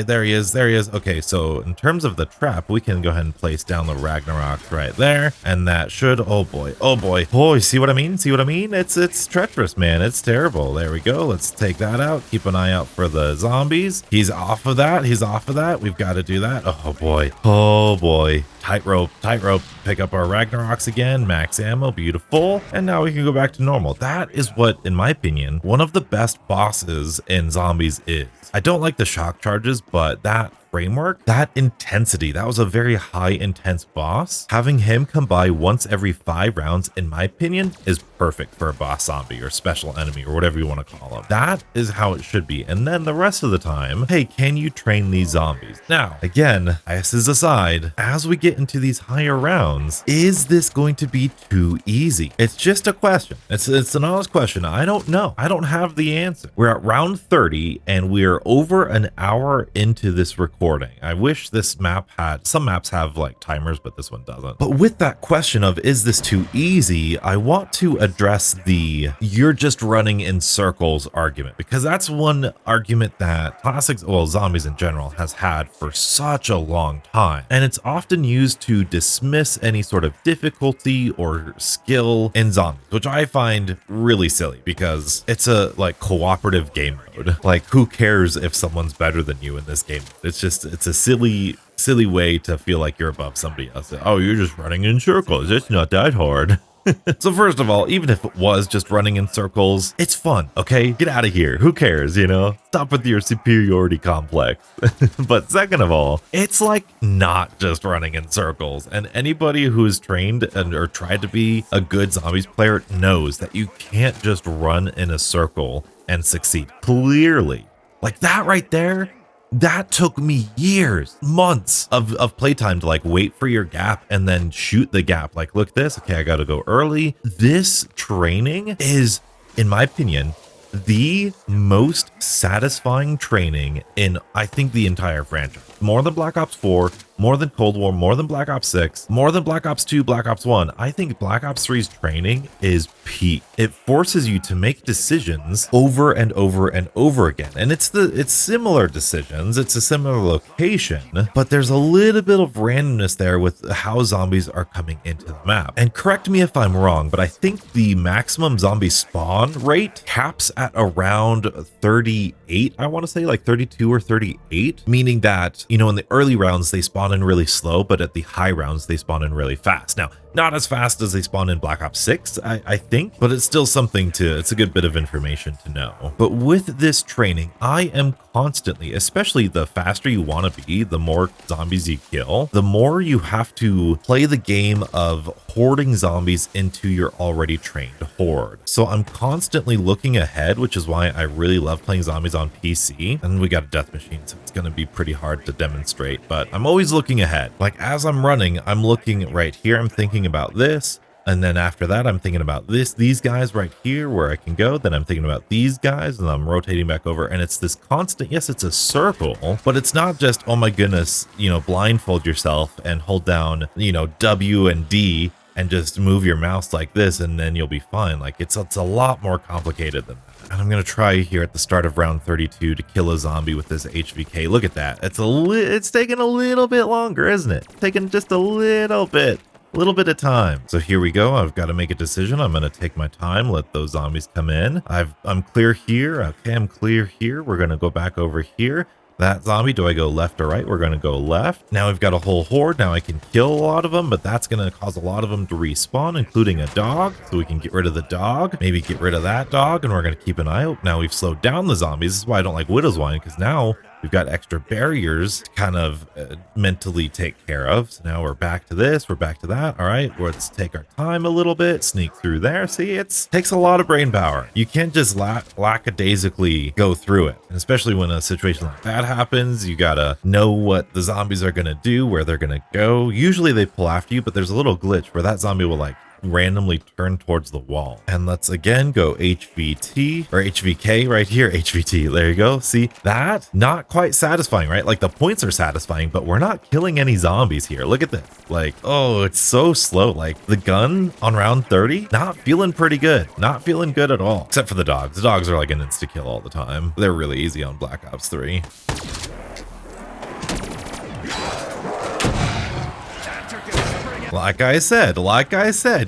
there he is. Okay, so in terms of the trap, we can go ahead and place down the Ragnaroks right there, and that should, oh boy, you see what I mean? It's treacherous, man. It's terrible. There we go. Let's take that out. Keep an eye out for the zombies. He's off of that. We've got to do that. Oh boy. Tightrope. Pick up our Ragnaroks again. Max ammo. Beautiful. And now we can go back to normal. That is what, in my opinion, one of the best bosses in zombies is. I don't like the shock charges, but that framework, that intensity, that was a very high intense boss. Having him come by once every 5 rounds, in my opinion, is perfect for a boss zombie or special enemy or whatever you want to call him. That is how it should be. And then the rest of the time, hey, can you train these zombies? Now, again, biases aside, as we get into these higher rounds, is this going to be too easy? It's just a question. It's an honest question. I don't know. I don't have the answer. We're at round 30 and we're over an hour into this recording. recording. I wish this map had, some maps have like timers, but this one doesn't. But with that question of, is this too easy? I want to address the, you're just running in circles argument, because that's one argument that classics, well, zombies in general has had for such a long time. And it's often used to dismiss any sort of difficulty or skill in zombies, which I find really silly because it's a like cooperative game mode. Like, who cares if someone's better than you in this game? It's just, it's a silly way to feel like you're above somebody else. Oh, you're just running in circles. It's not that hard. So first of all, even if it was just running in circles, it's fun, okay? Get out of here. Who cares, you know? Stop with your superiority complex. But second of all, it's like not just running in circles. And anybody who's trained and or tried to be a good zombies player knows that you can't just run in a circle and succeed. Clearly. Like that right there, that took me years, months of playtime to like wait for your gap and then shoot the gap. Like, look this, okay, I gotta go early. This training is, in my opinion, the most satisfying training in, I think, the entire franchise. More than Black Ops 4, more than Cold War, more than Black Ops 6, more than Black Ops 2, Black Ops 1. I think Black Ops 3's training is peak. It forces you to make decisions over and over and over again. And it's similar decisions. It's a similar location, but there's a little bit of randomness there with how zombies are coming into the map. And correct me if I'm wrong, but I think the maximum zombie spawn rate caps at around 38. I want to say like 32 or 38, meaning that, you know, in the early rounds, they spawn in really slow, but at the high rounds, they spawn in really fast. Now, not as fast as they spawn in Black Ops 6, I think, but it's still something it's a good bit of information to know. But with this training, I am constantly, especially the faster you want to be, the more zombies you kill, the more you have to play the game of hoarding zombies into your already trained horde. So I'm constantly looking ahead, which is why I really love playing zombies on PC. And we got a death machine, so it's going to be pretty hard to demonstrate, but I'm always looking ahead. Like as I'm running, I'm looking right here. I'm thinking about this. And then after that, I'm thinking about these guys right here where I can go. Then I'm thinking about these guys and I'm rotating back over. And it's this constant, yes, it's a circle, but it's not just, oh my goodness, you know, blindfold yourself and hold down, you know, W and D and just move your mouse like this and then you'll be fine. Like it's a lot more complicated than that. And I'm going to try here at the start of round 32 to kill a zombie with this HVK. Look at that. It's taking a little bit longer, isn't it? Taking just a little bit of time. So here we go. I've got to make a decision. I'm going to take my time, let those zombies come in. I'm clear here. Okay, I'm clear here. We're going to go back over here. That zombie, do I go left or right? We're going to go left. Now we've got a whole horde. Now I can kill a lot of them, but that's going to cause a lot of them to respawn, including a dog. So we can get rid of the dog, maybe get rid of that dog, and we're going to keep an eye out. Now we've slowed down the zombies. This is why I don't like Widow's Wine, because now we've got extra barriers to kind of mentally take care of. So now we're back to this, we're back to that. All right, let's take our time a little bit, sneak through there. See, it takes a lot of brain power. You can't just lackadaisically go through it. And especially when a situation like that happens, you gotta know what the zombies are gonna do, where they're gonna go. Usually they pull after you, but there's a little glitch where that zombie will like randomly turn towards the wall. And let's again go HVT or HVK right here. HVT, there you go. See that? Not quite satisfying, right? Like the points are satisfying, but we're not killing any zombies here. Look at this. Like, oh, it's so slow. Like the gun on round 30, not feeling pretty good. Not feeling good at all. Except for the dogs. The dogs are like an insta kill all the time. They're really easy on Black Ops 3. Like I said,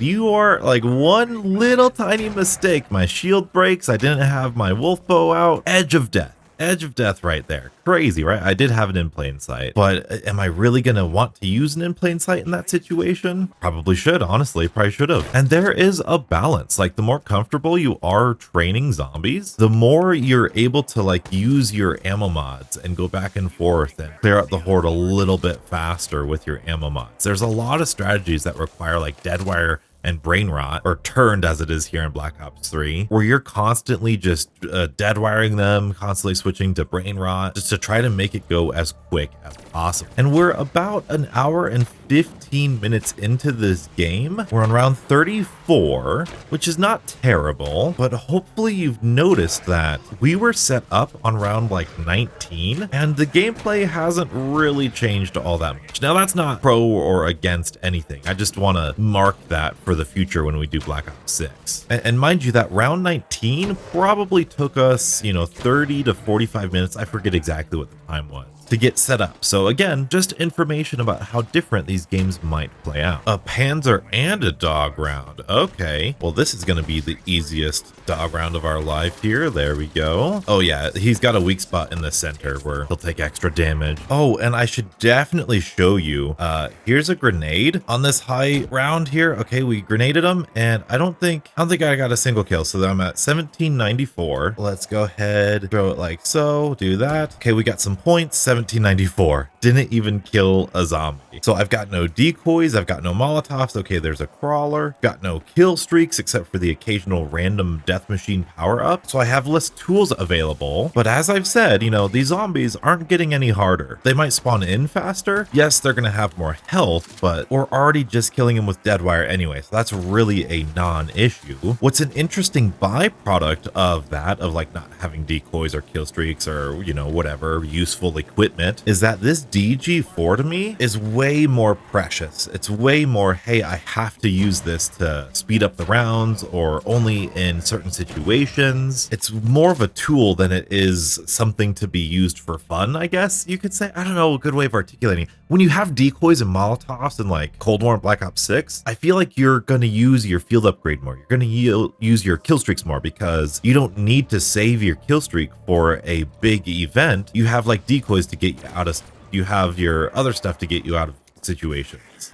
you are like one little tiny mistake. My shield breaks. I didn't have my wolf bow out. Edge of death right there. Crazy, right? I did have it in plain sight, but am I really going to want to use an in plain sight in that situation? Probably should, honestly, probably should have. And there is a balance. Like the more comfortable you are training zombies, the more you're able to like use your ammo mods and go back and forth and clear out the horde a little bit faster with your ammo mods. There's a lot of strategies that require like dead wire and brain rot, or turned as it is here in Black Ops 3, where you're constantly just dead wiring them, constantly switching to brain rot, just to try to make it go as quick as possible. And we're about an hour and 15 minutes into this game. We're on round 34, which is not terrible, but hopefully you've noticed that we were set up on round like 19, and the gameplay hasn't really changed all that much. Now that's not pro or against anything. I just want to mark that for the future when we do Black Ops 6. And mind you, that round 19 probably took us, 30 to 45 minutes. I forget exactly what the time was to get set up. So again, just information about how different these games might play out. A Panzer and a dog round. Okay, well this is going to be the easiest dog round of our life here. There we go. Oh yeah, he's got a weak spot in the center where he'll take extra damage. Oh, and I should definitely show you, here's a grenade on this high round here. Okay, we grenaded him, and I don't think I got a single kill, so I'm at 1794. Let's go ahead, throw it like so, do that. Okay, we got some points. 1794. Didn't even kill a zombie. So I've got no decoys, I've got no Molotovs. Okay, there's a crawler. Got no kill streaks except for the occasional random death machine power up. So I have less tools available. But as I've said, these zombies aren't getting any harder. They might spawn in faster. Yes, they're gonna have more health, but we're already just killing them with dead wire anyway. So that's really a non-issue. What's an interesting byproduct of that, of like not having decoys or kill streaks or whatever useful equipment, is that this DG4 to me is way more precious. It's way more, hey, I have to use this to speed up the rounds or only in certain situations. It's more of a tool than it is something to be used for fun, I guess you could say. I don't know a good way of articulating. When you have decoys and Molotovs in like Cold War and Black Ops 6, I feel like you're going to use your field upgrade more. You're going to use your kill streaks more because you don't need to save your kill streak for a big event. You have like decoys to get you out of, you have your other stuff to get you out of situations.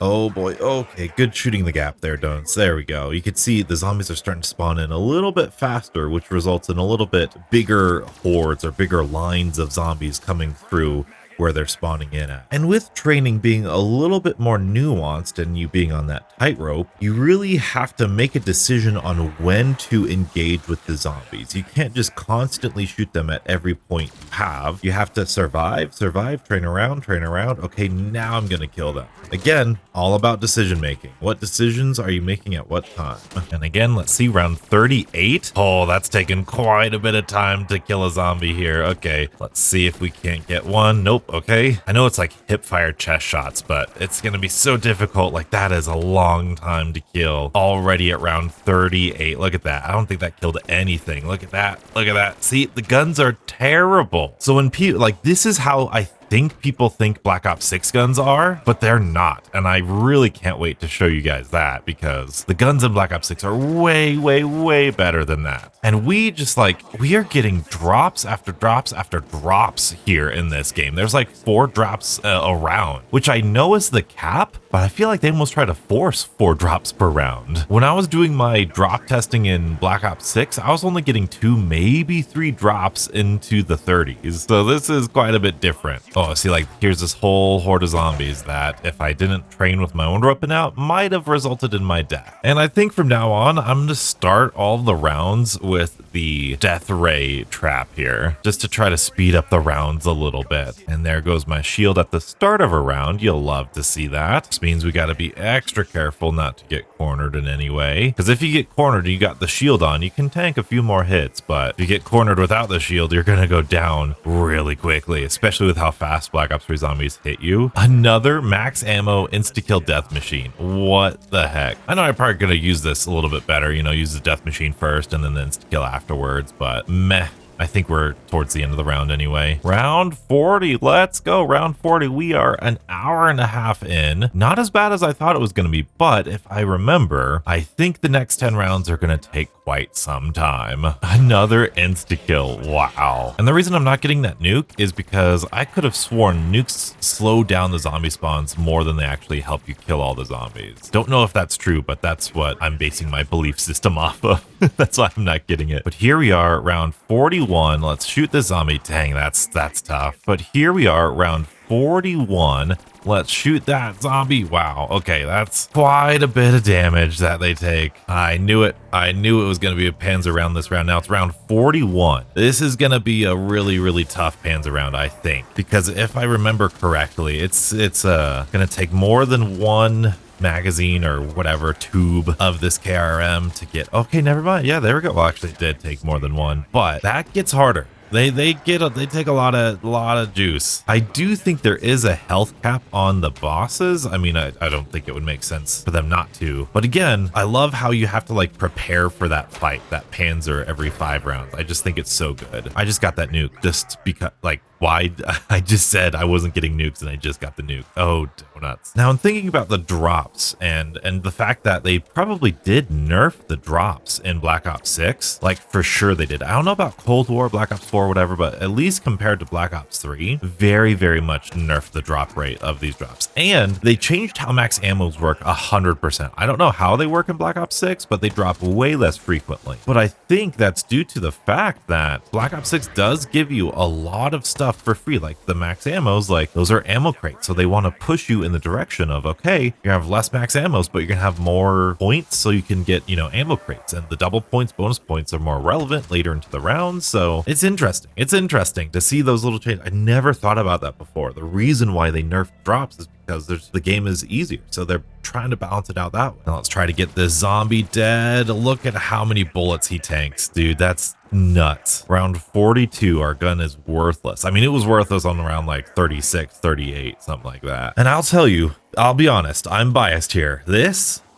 Oh boy, okay, good shooting the gap there, Dones. There we go. You can see the zombies are starting to spawn in a little bit faster, which results in a little bit bigger hordes or bigger lines of zombies coming through where they're spawning in at. And with training being a little bit more nuanced and you being on that tightrope, you really have to make a decision on when to engage with the zombies. You can't just constantly shoot them at every point you have. You have to survive, train around. Okay, now I'm gonna kill them. Again, all about decision making. What decisions are you making at what time? And again, let's see, round 38. Oh, that's taken quite a bit of time to kill a zombie here. Okay, let's see if we can't get one. Nope. Okay, I know it's like hip fire chest shots, but it's gonna be so difficult. Like that is a long time to kill. Already at round 38. Look at that. I don't think that killed anything. Look at that. Look at that. See, the guns are terrible. So when people like, this is how I think people think Black Ops 6 guns are, but they're not. And I really can't wait to show you guys that, because the guns in Black Ops 6 are way better than that. And we are getting drops after drops after drops here in this game. There's like 4 drops around, which I know is the cap, but I feel like they almost try to force 4 drops per round. When I was doing my drop testing in Black Ops 6, I was only getting 2, maybe 3 drops into the 30s. So this is quite a bit different. Oh, see, like here's this whole horde of zombies that if I didn't train with my own weapon out, might have resulted in my death. And I think from now on, I'm going to start all the rounds with the death ray trap here, just to try to speed up the rounds a little bit. And there goes my shield at the start of a round. You'll love to see that. This means we got to be extra careful not to get cornered in any way, because if you get cornered and you got the shield on, you can tank a few more hits, but if you get cornered without the shield, you're going to go down really quickly, especially with how fast Black Ops 3 zombies hit you. Another max ammo insta-kill death machine. What the heck? I know I'm probably going to use this a little bit better, use the death machine first and then the insta-kill afterwards, but meh. I think we're towards the end of the round anyway. Round 40, let's go. Round 40, we are an hour and a half in. Not as bad as I thought it was going to be, but if I remember, I think the next 10 rounds are going to take quite some time. Another insta-kill, wow. And the reason I'm not getting that nuke is because I could have sworn nukes slow down the zombie spawns more than they actually help you kill all the zombies. Don't know if that's true, but that's what I'm basing my belief system off of. That's why I'm not getting it. But here we are, round 41. Let's shoot the zombie. Dang, that's tough. But here we are, round 41. Let's shoot that zombie. Wow. Okay, that's quite a bit of damage that they take. I knew it. I knew it was going to be a Panzer round this round. Now it's round 41. This is going to be a really, really tough Panzer round, I think, because if I remember correctly, it's going to take more than one magazine or whatever tube of this KRM to get. Okay, never mind. Yeah, there we go. Well, actually, it did take more than one, but that gets harder. They take a lot of juice. I do think there is a health cap on the bosses. I mean, I don't think it would make sense for them not to. But again, I love how you have to like prepare for that fight, that Panzer every 5 rounds. I just think it's so good. I just got that nuke just because like why I just said I wasn't getting nukes and I just got the nuke. Oh, donuts. Now I'm thinking about the drops and the fact that they probably did nerf the drops in Black Ops 6. Like for sure they did. I don't know about Cold War, Black Ops 4, whatever, but at least compared to Black Ops 3, very, very much nerfed the drop rate of these drops. And they changed how max ammos work 100%. I don't know how they work in Black Ops 6, but they drop way less frequently. But I think that's due to the fact that Black Ops 6 does give you a lot of stuff for free, like the max ammos, like those are ammo crates. So they want to push you in the direction of, okay, you're gonna have less max ammos, but you're gonna have more points so you can get, you know, ammo crates, and the double points, bonus points are more relevant later into the round. So it's interesting. It's interesting to see those little changes. I never thought about that before. The reason why they nerfed drops is because the game is easier. So they're trying to balance it out that way. Now let's try to get this zombie dead. Look at how many bullets he tanks, dude. That's nuts. Round 42, our gun is worthless. I mean, it was worthless on around like 36, 38, something like that. And I'll tell you, I'll be honest, I'm biased here.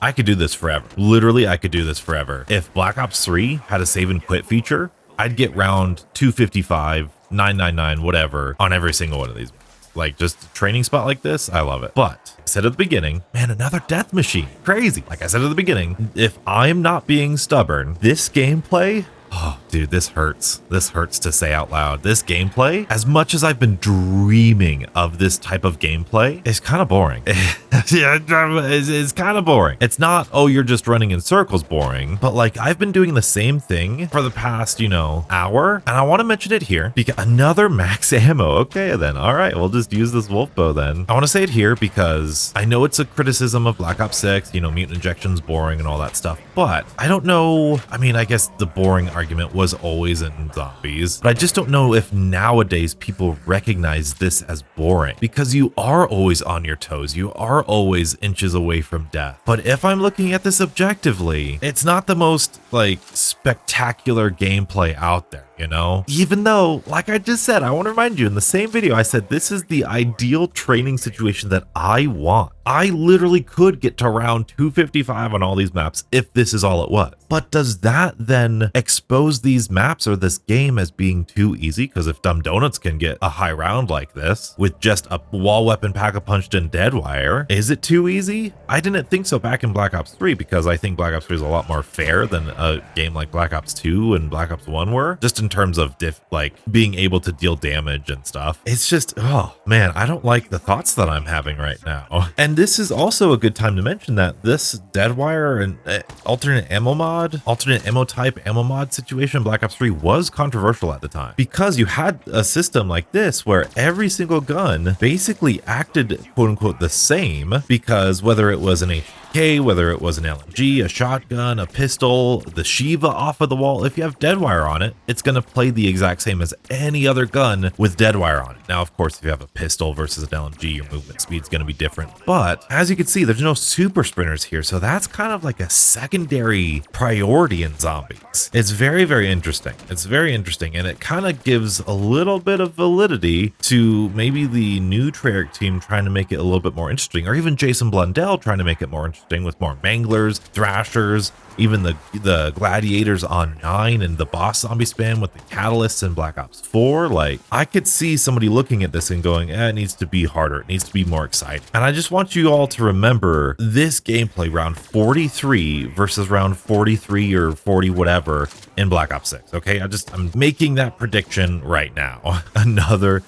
I could do this forever. Literally, I could do this forever. If Black Ops 3 had a save and quit feature, I'd get round 255, 999, whatever on every single one of these. Like just a training spot like this, I love it. But I said at the beginning, man, another death machine. Crazy. Like I said at the beginning, if I'm not being stubborn, this gameplay, oh, dude, this hurts. This hurts to say out loud. This gameplay, as much as I've been dreaming of this type of gameplay, is kind of boring. It's kind of boring. It's not, oh, you're just running in circles boring, but like I've been doing the same thing for the past, you know, hour. And I want to mention it here because another max ammo. Okay, then. All right, we'll just use this wolf bow then. I want to say it here because I know it's a criticism of Black Ops 6, you know, mutant injection's boring and all that stuff, but I don't know. I mean, I guess the boring argument was always in zombies, but I just don't know if nowadays people recognize this as boring because you are always on your toes. You are always inches away from death. But if I'm looking at this objectively, it's not the most like spectacular gameplay out there, you know? Even though, like I just said, I want to remind you in the same video, I said this is the ideal training situation that I want. I literally could get to round 255 on all these maps if this is all it was. But does that then expose these maps or this game as being too easy? Because if Dumb Donuts can get a high round like this with just a wall weapon, pack-a-punched, and Deadwire, is it too easy? I didn't think so back in Black Ops 3 because I think Black Ops 3 is a lot more fair than a game like Black Ops 2 and Black Ops 1 were, just in terms of like being able to deal damage and stuff. It's just, oh man, I don't like the thoughts that I'm having right now. And this is also a good time to mention that this Deadwire and alternate ammo type ammo mod situation in Black Ops 3 was controversial at the time because you had a system like this where every single gun basically acted quote unquote the same, because whether it was an HK, whether it was an LMG, a shotgun, a pistol, the Shiva off of the wall, if you have Deadwire on it, it's going to play the exact same as any other gun with Deadwire on it. Now, of course, if you have a pistol versus an LMG, your movement speed is going to be different. But as you can see, there's no super sprinters here. So that's kind of like a secondary priority in zombies. It's very, very interesting. It's very interesting. And it kind of gives a little bit of validity to maybe the new Treyarch team trying to make it a little bit more interesting, or even Jason Blundell trying to make it more interesting with more Manglers, Thrashers, even the Gladiators on 9 and the boss zombie spam with the Catalysts in Black Ops 4. Like, I could see somebody looking at this and going, it needs to be harder. It needs to be more exciting. And I just want you all to remember this gameplay round 43 versus round 43 or 40, whatever, in Black Ops 6. Okay, I'm making that prediction right now. Another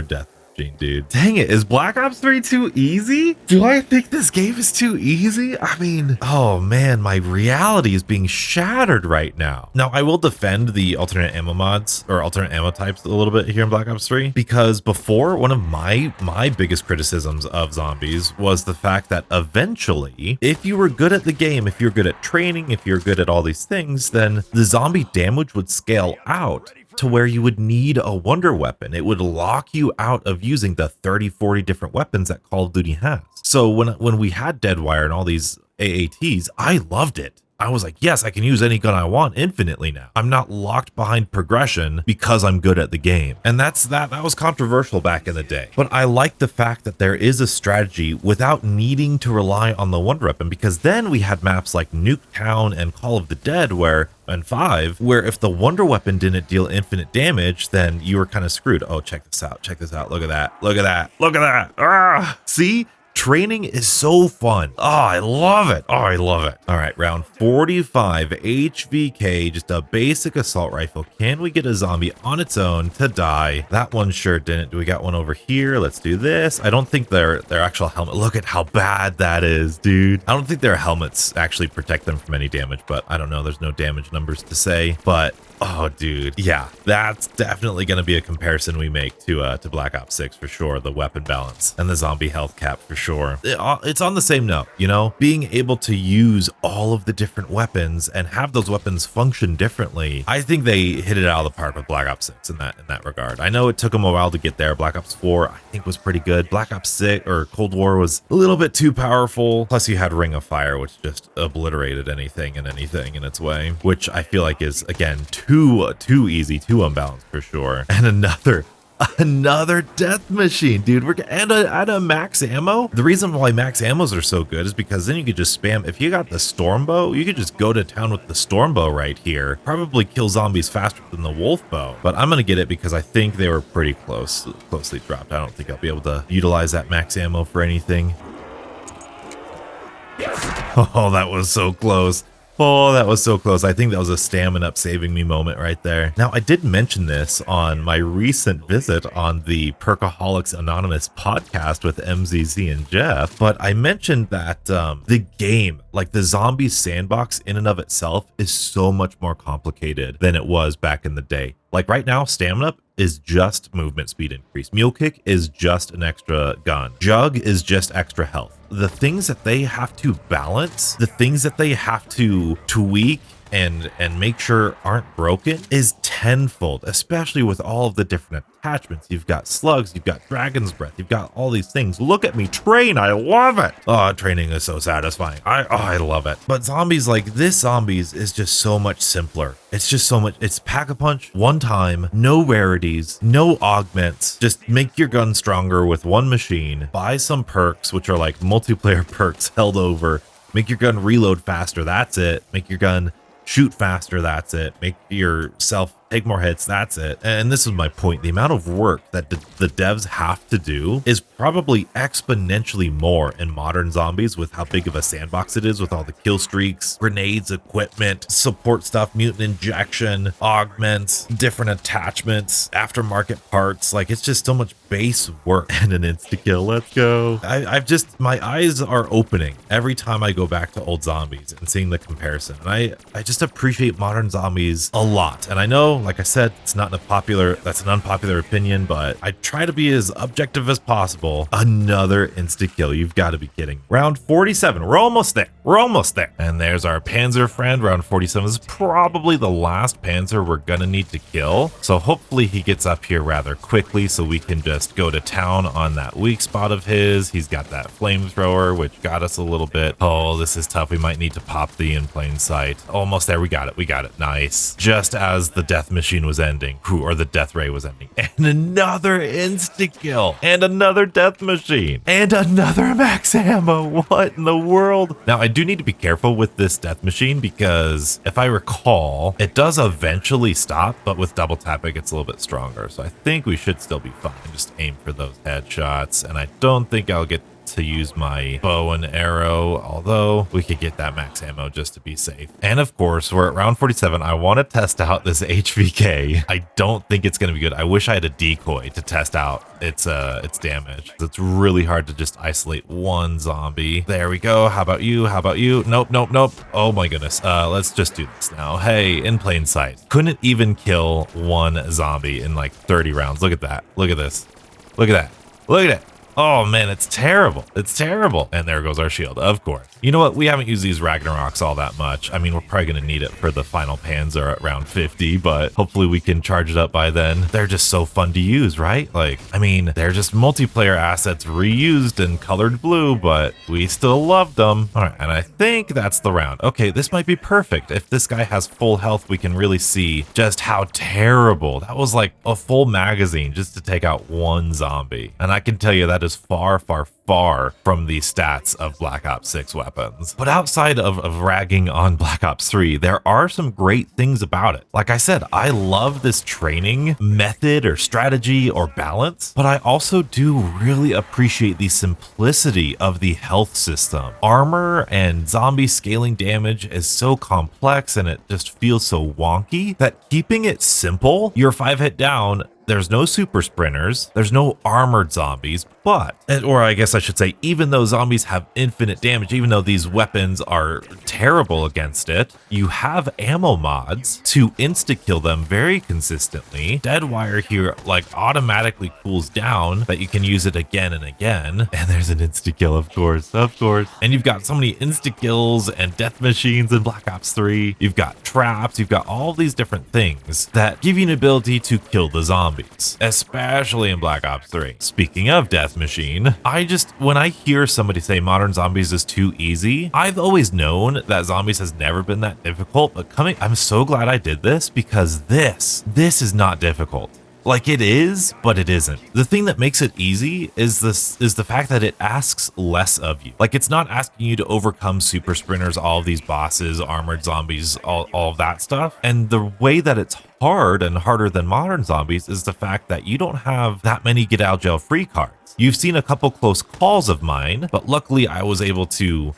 death. machine, dude. Dang it, is Black Ops 3 too easy? Do I think this game is too easy? I mean, oh man, my reality is being shattered right now. Now, I will defend the alternate ammo mods or alternate ammo types a little bit here in Black Ops 3, because before, one of my biggest criticisms of zombies was the fact that eventually, if you were good at the game, if you're good at training, if you're good at all these things, then the zombie damage would scale out to where you would need a wonder weapon. It would lock you out of using the 30, 40 different weapons that Call of Duty has. So when we had Deadwire and all these AATs, I loved it. I was like, yes, I can use any gun I want infinitely now. I'm not locked behind progression because I'm good at the game. And that was controversial back in the day. But I like the fact that there is a strategy without needing to rely on the wonder weapon, because then we had maps like Nuketown and Call of the Dead and 5, where if the wonder weapon didn't deal infinite damage, then you were kind of screwed. Oh, check this out. Check this out. Look at that. Look at that. Look at that. Ah, see? Training is so fun. Oh, I love it. Oh, I love it. All right, round 45, HVK, just a basic assault rifle. Can we get a zombie on its own to die? That one sure didn't. Do we got one over here? Let's do this. I don't think their actual helmet. Look at how bad that is, dude. I don't think their helmets actually protect them from any damage, but I don't know. There's no damage numbers to say, but oh, dude. Yeah, that's definitely going to be a comparison we make to Black Ops 6 for sure. The weapon balance and the zombie health cap for sure. It's on the same note, you know, being able to use all of the different weapons and have those weapons function differently. I think they hit it out of the park with Black Ops 6 in that regard. I know it took them a while to get there. Black Ops 4, I think, was pretty good. Black Ops 6 or Cold War was a little bit too powerful. Plus you had Ring of Fire, which just obliterated anything in its way, which I feel like is, again, too easy, too unbalanced for sure. And another death machine, dude. And a max ammo. The reason why max ammos are so good is because then you could just spam. If you got the Stormbow, you could just go to town with the Stormbow right here. Probably kill zombies faster than the Wolf Bow. But I'm gonna get it because I think they were pretty closely dropped. I don't think I'll be able to utilize that max ammo for anything. Oh, that was so close. Oh, that was so close. I think that was a stamina up saving me moment right there. Now, I did mention this on my recent visit on the Perkaholics Anonymous podcast with MZZ and Jeff, but I mentioned that the game, like the zombie sandbox in and of itself, is so much more complicated than it was back in the day. Like right now, stamina is just movement speed increase. Mule kick is just an extra gun. Jug is just extra health. The things that they have to balance, the things that they have to tweak and make sure aren't broken is tenfold, especially with all of the different attachments. You've got slugs, you've got dragon's breath, you've got all these things. Look at me train. I love it. Oh, training is so satisfying. I love it. But zombies, like this zombies is just so much simpler. It's just so much. It's pack a punch one time, no rarities, no augments. Just make your gun stronger with one machine. Buy some perks, which are like multiplayer perks held over. Make your gun reload faster. That's it. Make your gun shoot faster. That's it. Make yourself take more hits. That's it. And this is my point. The amount of work that the devs have to do is probably exponentially more in modern zombies with how big of a sandbox it is, with all the kill streaks, grenades, equipment, support stuff, mutant injection, augments, different attachments, aftermarket parts. Like, it's just so much base work. And an insta kill. Let's go. I've just, my eyes are opening every time I go back to old zombies and seeing the comparison. And I just appreciate modern zombies a lot. And I know, like I said, it's not that's an unpopular opinion, but I try to be as objective as possible. Another insta kill. You've got to be kidding. Round 47. We're almost there. We're almost there. And there's our Panzer friend. Round 47 is probably the last Panzer we're gonna need to kill. So hopefully he gets up here rather quickly so we can just go to town on that weak spot of his. He's got that flamethrower, which got us a little bit. Oh, this is tough. We might need to pop the in plain sight. Almost there. We got it. We got it. Nice. Just as the death machine was ending, or the death ray was ending, and another insta kill, and another death machine, and another max ammo. What in the world? Now, I do need to be careful with this death machine because if I recall, it does eventually stop, but with double tap it gets a little bit stronger. So I think we should still be fine. Just aim for those headshots, and I don't think I'll get to use my bow and arrow, although we could get that max ammo just to be safe. And of course, we're at round 47. I want to test out this HVK. I don't think it's going to be good. I wish I had a decoy to test out its damage. It's really hard to just isolate one zombie. There we go. How about you? How about you? Nope, nope, nope. Oh my goodness. Let's just do this now. Hey, in plain sight. Couldn't even kill one zombie in like 30 rounds. Look at that. Look at this. Look at that. Look at it. Oh man, it's terrible. It's terrible. And there goes our shield, of course. You know what? We haven't used these Ragnaroks all that much. I mean, we're probably going to need it for the final Panzer at round 50, but hopefully we can charge it up by then. They're just so fun to use, right? Like, I mean, they're just multiplayer assets reused and colored blue, but we still love them. All right, and I think that's the round. Okay, this might be perfect. If this guy has full health, we can really see just how terrible. That was like a full magazine just to take out one zombie. And I can tell you that is far, far, far from the stats of Black Ops 6 weapons. But outside of ragging on Black Ops 3, there are some great things about it. Like I said, I love this training method or strategy or balance, but I also do really appreciate the simplicity of the health system. Armor and zombie scaling damage is so complex and it just feels so wonky that keeping it simple, you're 5 hit down, there's no super sprinters, there's no armored zombies, or I guess I should say, even though zombies have infinite damage, even though these weapons are terrible against it, you have ammo mods to insta-kill them very consistently. Deadwire here like automatically cools down, but you can use it again and again. And there's an insta-kill, of course. And you've got so many insta-kills and death machines in Black Ops 3. You've got traps, you've got all these different things that give you an ability to kill the zombies, especially in Black Ops 3. Speaking of death machine, when I hear somebody say modern zombies is too easy, I've always known that zombies has never been that difficult, but I'm so glad I did this because this is not difficult. Like it is, but it isn't. The thing that makes it easy is the fact that it asks less of you. Like it's not asking you to overcome super sprinters, all of these bosses, armored zombies, all of that stuff. And the way that it's hard and harder than modern zombies is the fact that you don't have that many get out jail free cards. You've seen a couple close calls of mine, but luckily I was able to,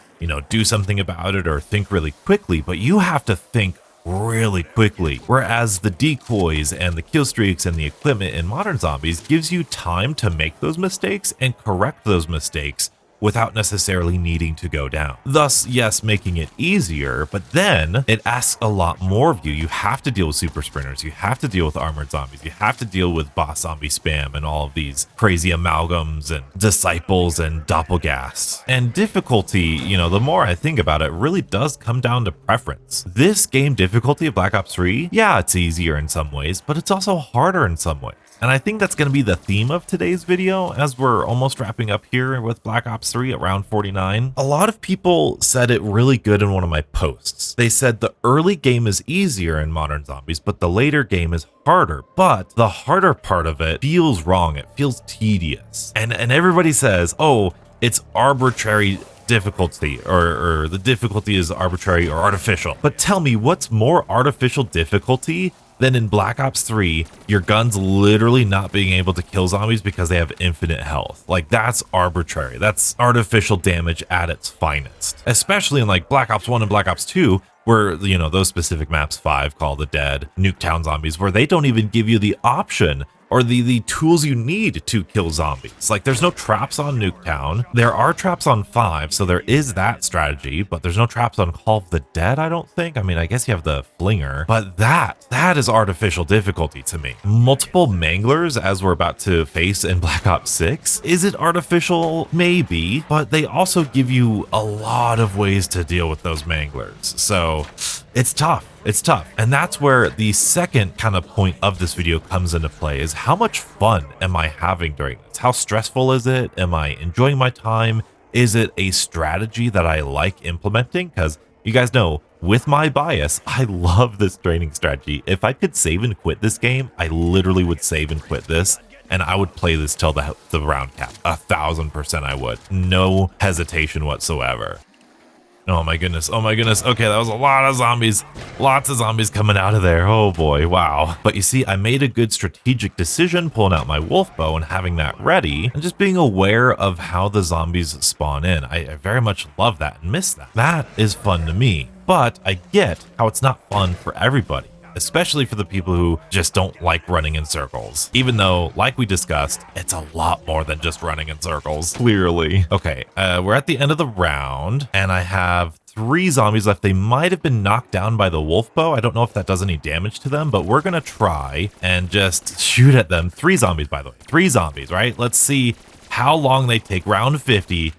do something about it or think really quickly, but you have to think really quickly. Whereas the decoys and the kill streaks and the equipment in modern zombies gives you time to make those mistakes and correct those mistakes without necessarily needing to go down. Thus, yes, making it easier, but then it asks a lot more of you. You have to deal with super sprinters, you have to deal with armored zombies, you have to deal with boss zombie spam and all of these crazy amalgams and disciples and doppelgasts. And difficulty, the more I think about it, really does come down to preference. This game difficulty of Black Ops 3, yeah, it's easier in some ways, but it's also harder in some ways. And I think that's going to be the theme of today's video as we're almost wrapping up here with Black Ops 3 at round 49. A lot of people said it really good in one of my posts. They said the early game is easier in Modern Zombies, but the later game is harder. But the harder part of it feels wrong. It feels tedious. And everybody says, oh, it's arbitrary difficulty or the difficulty is arbitrary or artificial. But tell me, what's more artificial difficulty than in Black Ops 3, your gun's literally not being able to kill zombies because they have infinite health? Like, that's arbitrary. That's artificial damage at its finest. Especially in like Black Ops 1 and Black Ops 2, where, those specific maps, 5, Call of the Dead, Nuketown Zombies, where they don't even give you the option or the tools you need to kill zombies. Like, there's no traps on Nuketown. There are traps on 5, so there is that strategy, but there's no traps on Call of the Dead, I don't think. I mean, I guess you have the flinger, but that is artificial difficulty to me. Multiple manglers, as we're about to face in Black Ops 6. Is it artificial? Maybe, but they also give you a lot of ways to deal with those manglers. So it's tough. It's tough. And that's where the second kind of point of this video comes into play, is how much fun am I having during this? How stressful is it? Am I enjoying my time? Is it a strategy that I like implementing? Because you guys know, with my bias, I love this training strategy. If I could save and quit this game, I literally would save and quit this, and I would play this till the round cap. 1000% I would. No hesitation whatsoever. Oh my goodness. Oh my goodness. Okay, that was a lot of zombies. Lots of zombies coming out of there. Oh boy. Wow. But you see, I made a good strategic decision pulling out my wolf bow and having that ready and just being aware of how the zombies spawn in. I very much love that and miss that. That is fun to me, but I get how it's not fun for everybody, especially for the people who just don't like running in circles. Even though, like we discussed, it's a lot more than just running in circles, clearly. Okay, we're at the end of the round, and I have 3 zombies left. They might have been knocked down by the wolf bow. I don't know if that does any damage to them, but we're gonna try and just shoot at them. 3 zombies, by the way. 3 zombies, right? Let's see how long they take. Round 50,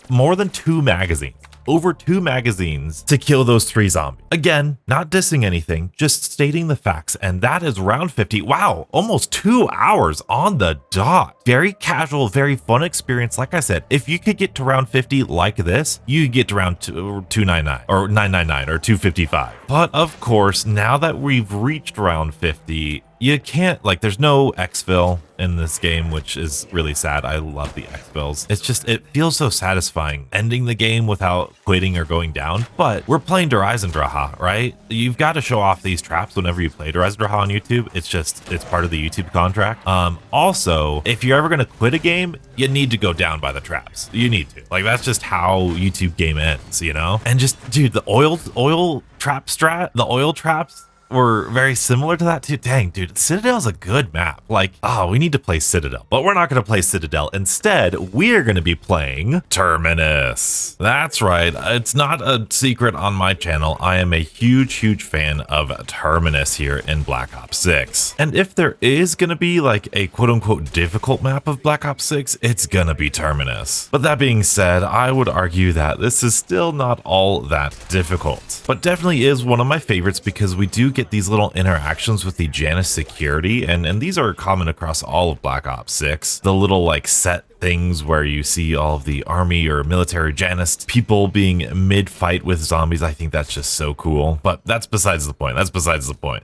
more than 2 magazines. Over 2 magazines to kill those 3 zombies. Again, not dissing anything, just stating the facts. And that is round 50. Wow, almost 2 hours on the dot. Very casual, very fun experience. Like I said, if you could get to round 50 like this, you could get to round 299 or 999 or 255. But of course, now that we've reached round 50, you can't, like, there's no exfil in this game, which is really sad. I love the exfils. It's just, it feels so satisfying ending the game without quitting or going down. But we're playing Der Eisendrache, right? You've got to show off these traps whenever you play Der Eisendrache on YouTube. It's just, it's part of the YouTube contract. Also, if you're ever going to quit a game, you need to go down by the traps. You need to. Like, that's just how YouTube game ends, you know? And just, dude, the oil trap strat, the oil traps, were very similar to that too. Dang, dude, Citadel's a good map. Like, oh, we need to play Citadel, but we're not going to play Citadel. Instead, we're going to be playing Terminus. That's right. It's not a secret on my channel. I am a huge fan of Terminus here in Black Ops 6. And if there is going to be like a quote unquote difficult map of Black Ops 6, it's going to be Terminus. But that being said, I would argue that this is still not all that difficult, but definitely is one of my favorites because we do get these little interactions with the Janus security, and these are common across all of Black Ops 6. The little like set things where you see all of the army or military Janus people being mid-fight with zombies. I think that's just so cool, but that's besides the point.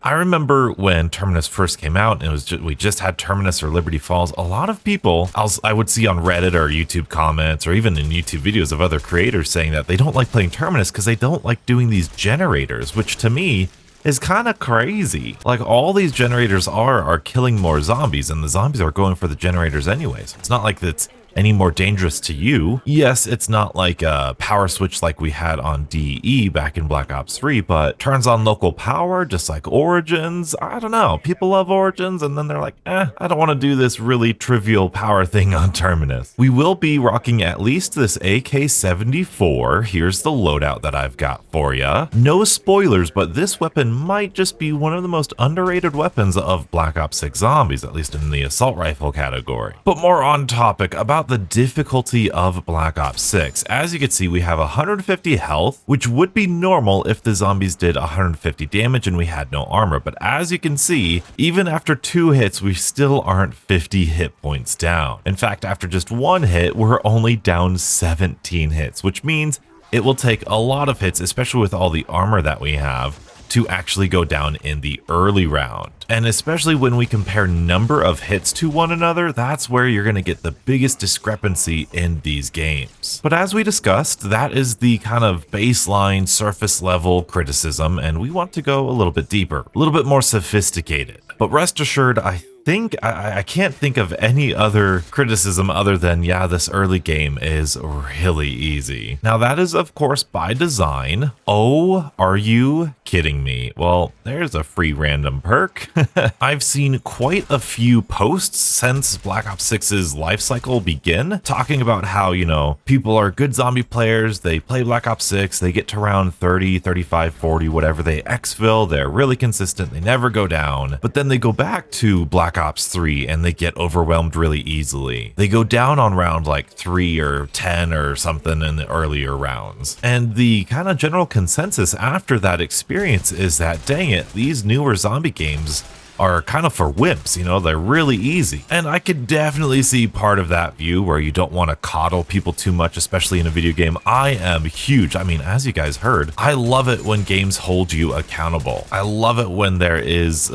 I remember when Terminus first came out and it was we just had Terminus or Liberty Falls. A lot of people I would see on Reddit or YouTube comments or even in YouTube videos of other creators saying that they don't like playing Terminus because they don't like doing these generators, which to me is kind of crazy. Like, all these generators are killing more zombies, and the zombies are going for the generators anyways. It's not like that's any more dangerous to you. Yes, it's not like a power switch like we had on DE back in Black Ops 3, but turns on local power just like Origins. I don't know. People love Origins, and then they're like, I don't want to do this really trivial power thing on Terminus. We will be rocking at least this AK-74. Here's the loadout that I've got for ya. No spoilers, but this weapon might just be one of the most underrated weapons of Black Ops 6 zombies, at least in the assault rifle category. But more on topic about the difficulty of Black Ops 6. As you can see, we have 150 health, which would be normal if the zombies did 150 damage and we had no armor. But as you can see, even after 2 hits, we still aren't 50 hit points down. In fact, after just 1 hit, we're only down 17 hits, which means it will take a lot of hits, especially with all the armor that we have, to actually go down in the early round. And especially when we compare number of hits to one another, that's where you're going to get the biggest discrepancy in these games. But as we discussed, that is the kind of baseline surface level criticism, and we want to go a little bit deeper, a little bit more sophisticated. But rest assured, I can't think of any other criticism other than, yeah, this early game is really easy. Now that is of course by design. Oh, are you kidding me? Well, there's a free random perk. I've seen quite a few posts since Black Ops 6's life cycle began, talking about how, you know, people are good zombie players, they play Black Ops 6, they get to around 30, 35, 40, whatever, they exfil, they're really consistent, they never go down, but then they go back to Black Ops 3 and they get overwhelmed really easily. They go down on round like 3 or 10 or something in the earlier rounds. And the kind of general consensus after that experience is that, dang it, these newer zombie games are kind of for wimps, you know, they're really easy. And I could definitely see part of that view where you don't want to coddle people too much, especially in a video game. I am huge. I mean, as you guys heard, I love it when games hold you accountable. I love it when there is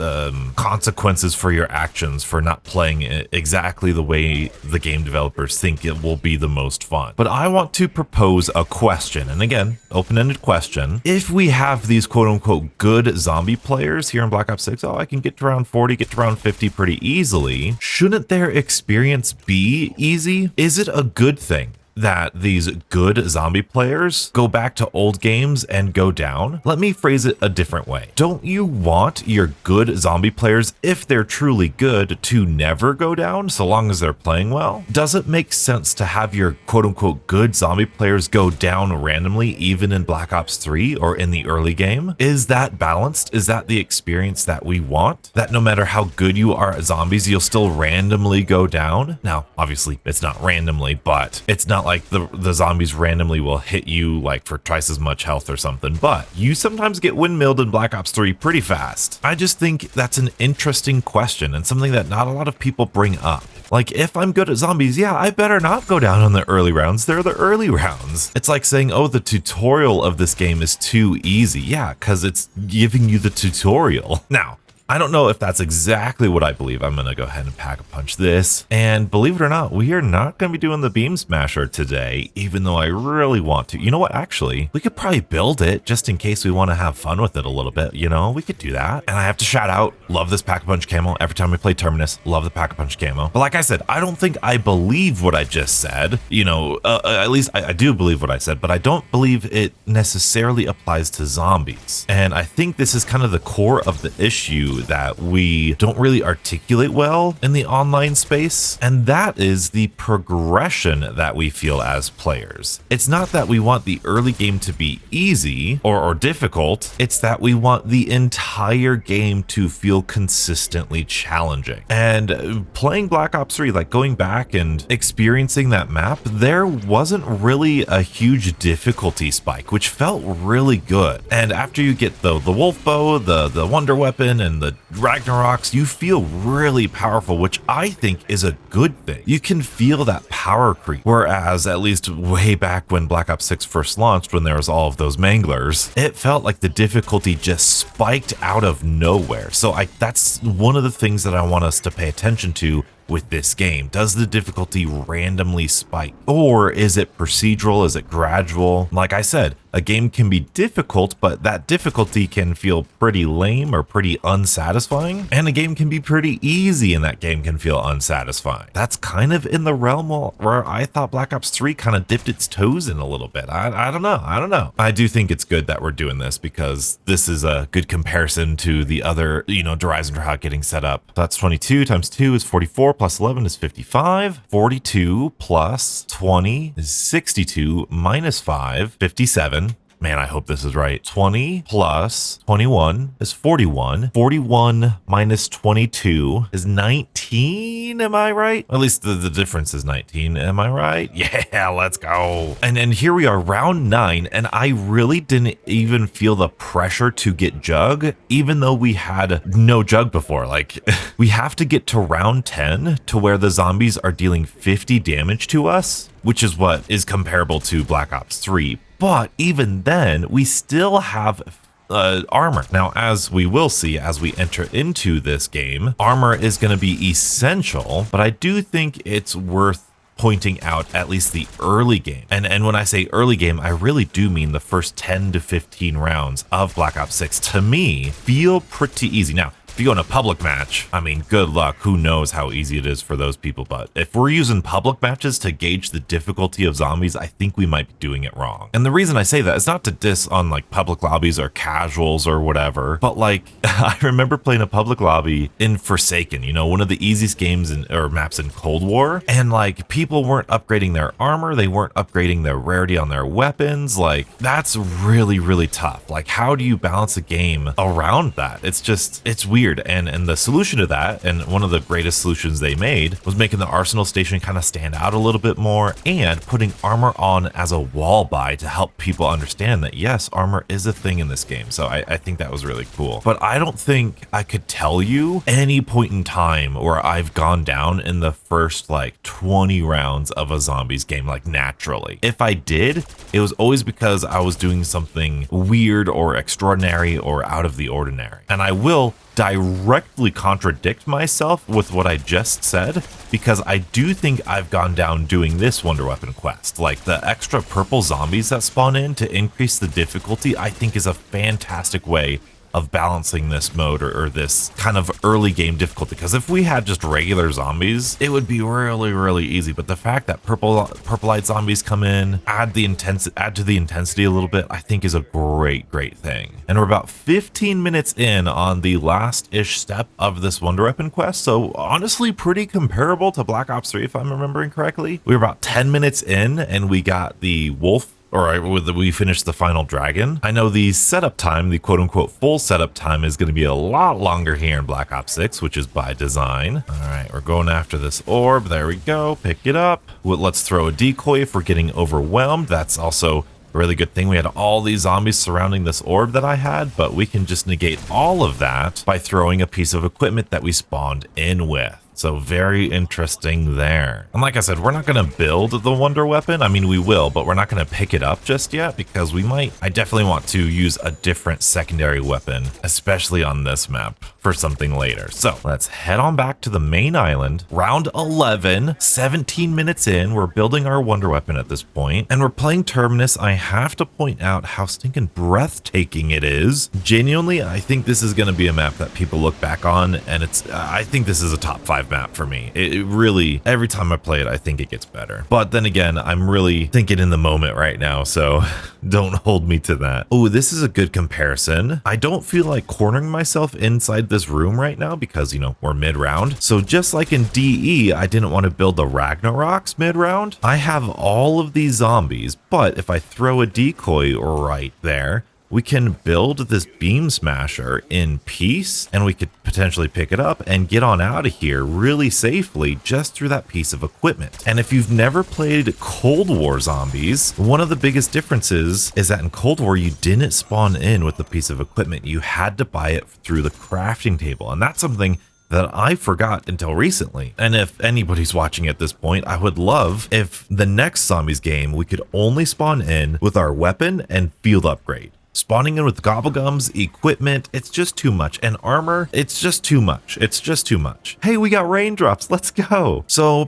consequences for your actions for not playing it exactly the way the game developers think it will be the most fun. But I want to propose a question, and again, open-ended question. If we have these quote-unquote good zombie players here in Black Ops 6, oh, I can get to around 40, get to around 50 pretty easily. Shouldn't their experience be easy? Is it a good thing that these good zombie players go back to old games and go down? Let me phrase it a different way. Don't you want your good zombie players, if they're truly good, to never go down so long as they're playing well? Does it make sense to have your quote-unquote good zombie players go down randomly even in Black Ops 3 or in the early game? Is that balanced? Is that the experience that we want? That no matter how good you are at zombies, you'll still randomly go down? Now, obviously, it's not randomly, but it's not like the zombies randomly will hit you like for twice as much health or something, but you sometimes get windmilled in Black Ops 3 pretty fast. I just think that's an interesting question and something that not a lot of people bring up. Like, if I'm good at zombies, yeah, I better not go down on the early rounds. They're the early rounds. It's like saying, oh, the tutorial of this game is too easy. Yeah, because it's giving you the tutorial. Now, I don't know if that's exactly what I believe. I'm going to go ahead and pack a punch this. And believe it or not, we are not going to be doing the Beam Smasher today, even though I really want to. You know what? Actually, we could probably build it just in case we want to have fun with it a little bit. You know, we could do that. And I have to shout out, love this Pack-a-Punch camo. Every time we play Terminus, love the Pack-a-Punch camo. But like I said, I don't think I believe what I just said. You know, at least I do believe what I said, but I don't believe it necessarily applies to zombies. And I think this is kind of the core of the issue that we don't really articulate well in the online space, and that is the progression that we feel as players. It's not that we want the early game to be easy or difficult, it's that we want the entire game to feel consistently challenging. And playing Black Ops 3, like going back and experiencing that map, there wasn't really a huge difficulty spike, which felt really good. And after you get the Wolf Bow, the Wonder Weapon, and the Ragnaroks, you feel really powerful, which I think is a good thing. You can feel that power creep. Whereas, at least way back when Black Ops 6 first launched, when there was all of those manglers, it felt like the difficulty just spiked out of nowhere. So that's one of the things that I want us to pay attention to with this game. Does the difficulty randomly spike? Or is it procedural? Is it gradual? Like I said, a game can be difficult, but that difficulty can feel pretty lame or pretty unsatisfying. And a game can be pretty easy and that game can feel unsatisfying. That's kind of in the realm where I thought Black Ops 3 kind of dipped its toes in a little bit. I don't know. I do think it's good that we're doing this because this is a good comparison to the other, you know, Horizon Trial getting set up. So that's 22 times 2 is 44 plus 11 is 55. 42 plus 20 is 62 minus 5, 57. Man, I hope this is right. 20 plus 21 is 41. 41 minus 22 is 19. Am I right? At least the difference is 19. Am I right? Yeah, let's go. And here we are, round 9. And I really didn't even feel the pressure to get Jug, even though we had no Jug before. Like, we have to get to round 10 to where the zombies are dealing 50 damage to us, which is what is comparable to Black Ops 3. But even then, we still have armor. Now, as we will see as we enter into this game, armor is going to be essential, but I do think it's worth pointing out at least the early game. And when I say early game, I really do mean the first 10 to 15 rounds of Black Ops 6, to me, feel pretty easy. Now, if you go in a public match, I mean, good luck. Who knows how easy it is for those people. But if we're using public matches to gauge the difficulty of zombies, I think we might be doing it wrong. And the reason I say that is not to diss on like public lobbies or casuals or whatever, but like I remember playing a public lobby in Forsaken, you know, one of the easiest games or maps in Cold War. And like people weren't upgrading their armor. They weren't upgrading their rarity on their weapons. Like that's really, really tough. Like how do you balance a game around that? It's weird. weird. And the solution to that, and one of the greatest solutions they made, was making the Arsenal station kind of stand out a little bit more and putting armor on as a wall buy to help people understand that yes, armor is a thing in this game. So I think that was really cool. But I don't think I could tell you any point in time where I've gone down in the first like 20 rounds of a zombies game like naturally. If I did, it was always because I was doing something weird or extraordinary or out of the ordinary. And I will directly contradict myself with what I just said, because I do think I've gone down doing this Wonder Weapon quest. Like the extra purple zombies that spawn in to increase the difficulty, I think is a fantastic way of balancing this mode or this kind of early game difficulty. Because if we had just regular zombies, it would be really easy. But the fact that purple light zombies come in, add to the intensity a little bit, I think is a great thing. And we're about 15 minutes in on the last-ish step of this Wonder Weapon quest. So honestly, pretty comparable to Black Ops 3, if I'm remembering correctly. We were about 10 minutes in and we got the wolf. We finished the final dragon. I know the setup time, the quote unquote full setup time, is going to be a lot longer here in Black Ops 6, which is by design. All right, we're going after this orb. There we go. Pick it up. Well, let's throw a decoy if we're getting overwhelmed. That's also a really good thing. We had all these zombies surrounding this orb that I had, but we can just negate all of that by throwing a piece of equipment that we spawned in with. So very interesting there. And like I said, we're not going to build the Wonder Weapon. I mean, we will, but we're not going to pick it up just yet because I definitely want to use a different secondary weapon, especially on this map, for something later. So let's head on back to the main island. Round 11, 17 minutes in, we're building our Wonder Weapon at this point, and we're playing Terminus. I have to point out how stinking breathtaking it is. Genuinely, I think this is going to be a map that people look back on, and I think this is a top 5 map for me. It really, every time I play it, I think it gets better. But then again, I'm really thinking in the moment right now, so don't hold me to that. Oh, this is a good comparison. I don't feel like cornering myself inside this room right now because, you know, we're mid-round. So just like in DE, I didn't want to build the Ragnaroks mid-round. I have all of these zombies, but if I throw a decoy right there, we can build this beam smasher in peace, and we could potentially pick it up and get on out of here really safely just through that piece of equipment. And if you've never played Cold War zombies, one of the biggest differences is that in Cold War, you didn't spawn in with a piece of equipment. You had to buy it through the crafting table. And that's something that I forgot until recently. And if anybody's watching at this point, I would love if the next zombies game, we could only spawn in with our weapon and field upgrade. Spawning in with gobblegums, equipment, it's just too much. And armor, it's just too much. It's just too much. Hey, we got raindrops. Let's go. So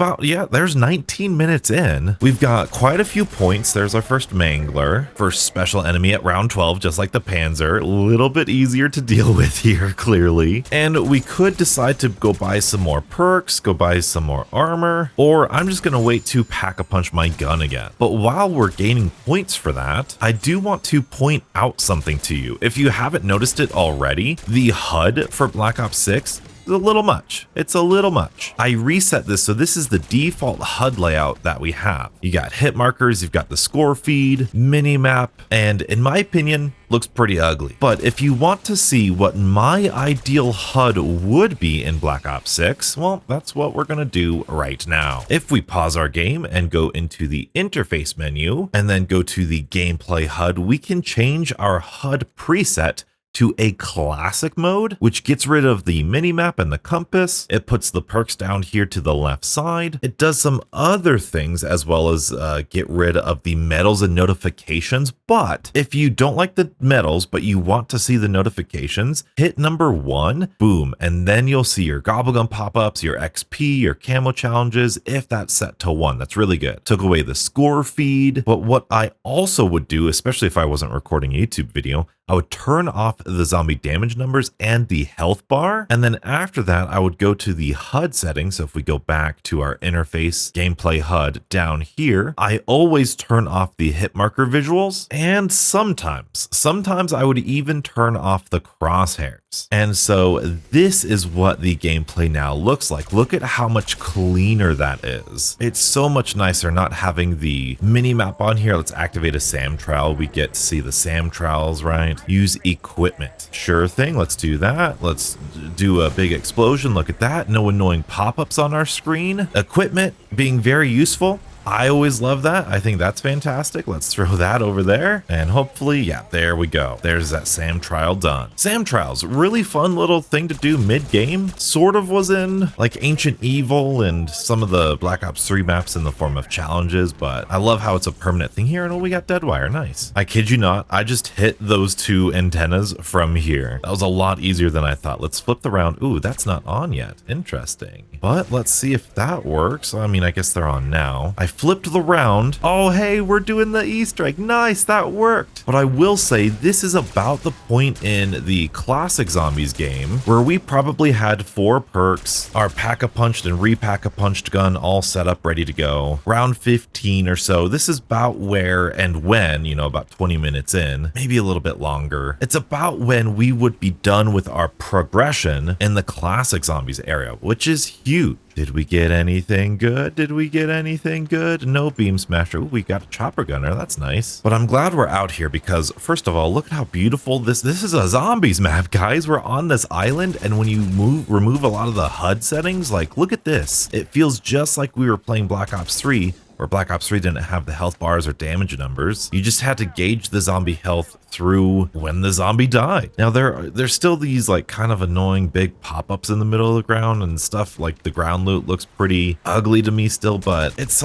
there's 19 minutes in. We've got quite a few points. There's our first Mangler, first special enemy at round 12, just like the Panzer. A little bit easier to deal with here, clearly. And we could decide to go buy some more perks, go buy some more armor, or I'm just going to wait to pack-a-punch my gun again. But while we're gaining points for that, I do want to point out something to you. If you haven't noticed it already, the HUD for Black Ops 6 is a little much. It's a little much. I reset this, so this is the default HUD layout that we have. You got hit markers, you've got the score feed, mini map, and in my opinion, looks pretty ugly. But if you want to see what my ideal HUD would be in Black Ops 6, well, that's what we're gonna do right now. If we pause our game and go into the interface menu and then go to the gameplay HUD, we can change our HUD preset to a classic mode, which gets rid of the minimap and the compass. It puts the perks down here to the left side. It does some other things as well as get rid of the medals and notifications. But if you don't like the medals, but you want to see the notifications, hit number 1, boom, and then you'll see your gobblegum pop-ups, your XP, your camo challenges, if that's set to 1. That's really good. Took away the score feed. But what I also would do, especially if I wasn't recording a YouTube video, I would turn off the zombie damage numbers and the health bar. And then after that, I would go to the HUD settings. So if we go back to our interface gameplay HUD down here, I always turn off the hit marker visuals. And sometimes I would even turn off the crosshairs. maps. And so this is what the gameplay now looks like. Look at how much cleaner that is. It's so much nicer not having the mini map on here. Let's activate a SAM trial. We get to see the SAM trials, right? Use equipment. Sure thing. Let's do that. Let's do a big explosion. Look at that. No annoying pop-ups on our screen. Equipment being very useful. I always love that. I think that's fantastic. Let's throw that over there. And hopefully, yeah, there we go. There's that SAM trial done. SAM trials, really fun little thing to do mid-game. Sort of was in like Ancient Evil and some of the Black Ops 3 maps in the form of challenges, but I love how it's a permanent thing here. And oh, we got Deadwire. Nice. I kid you not. I just hit those two antennas from here. That was a lot easier than I thought. Let's flip the round. Ooh, that's not on yet. Interesting. But let's see if that works. I mean, I guess they're on now. I flipped the round. Oh, hey, we're doing the Easter egg. Nice, that worked. But I will say this is about the point in the classic Zombies game where we probably had 4 perks, our pack-a-punched and repack-a-punched gun all set up, ready to go. Round 15 or so. This is about where and when, you know, about 20 minutes in, maybe a little bit longer. It's about when we would be done with our progression in the classic Zombies area, which is huge. Did we get anything good? Did we get anything good? No beam smasher. Ooh, we got a chopper gunner. That's nice. But I'm glad we're out here because first of all, look at how beautiful this is a zombies map, guys. We're on this island, and when you remove a lot of the HUD settings, like look at this. It feels just like we were playing Black Ops 3, where Black Ops 3 didn't have the health bars or damage numbers. You just had to gauge the zombie health through when the zombie died. Now there's still these like kind of annoying big pop-ups in the middle of the ground and stuff. Like the ground loot looks pretty ugly to me still, but it's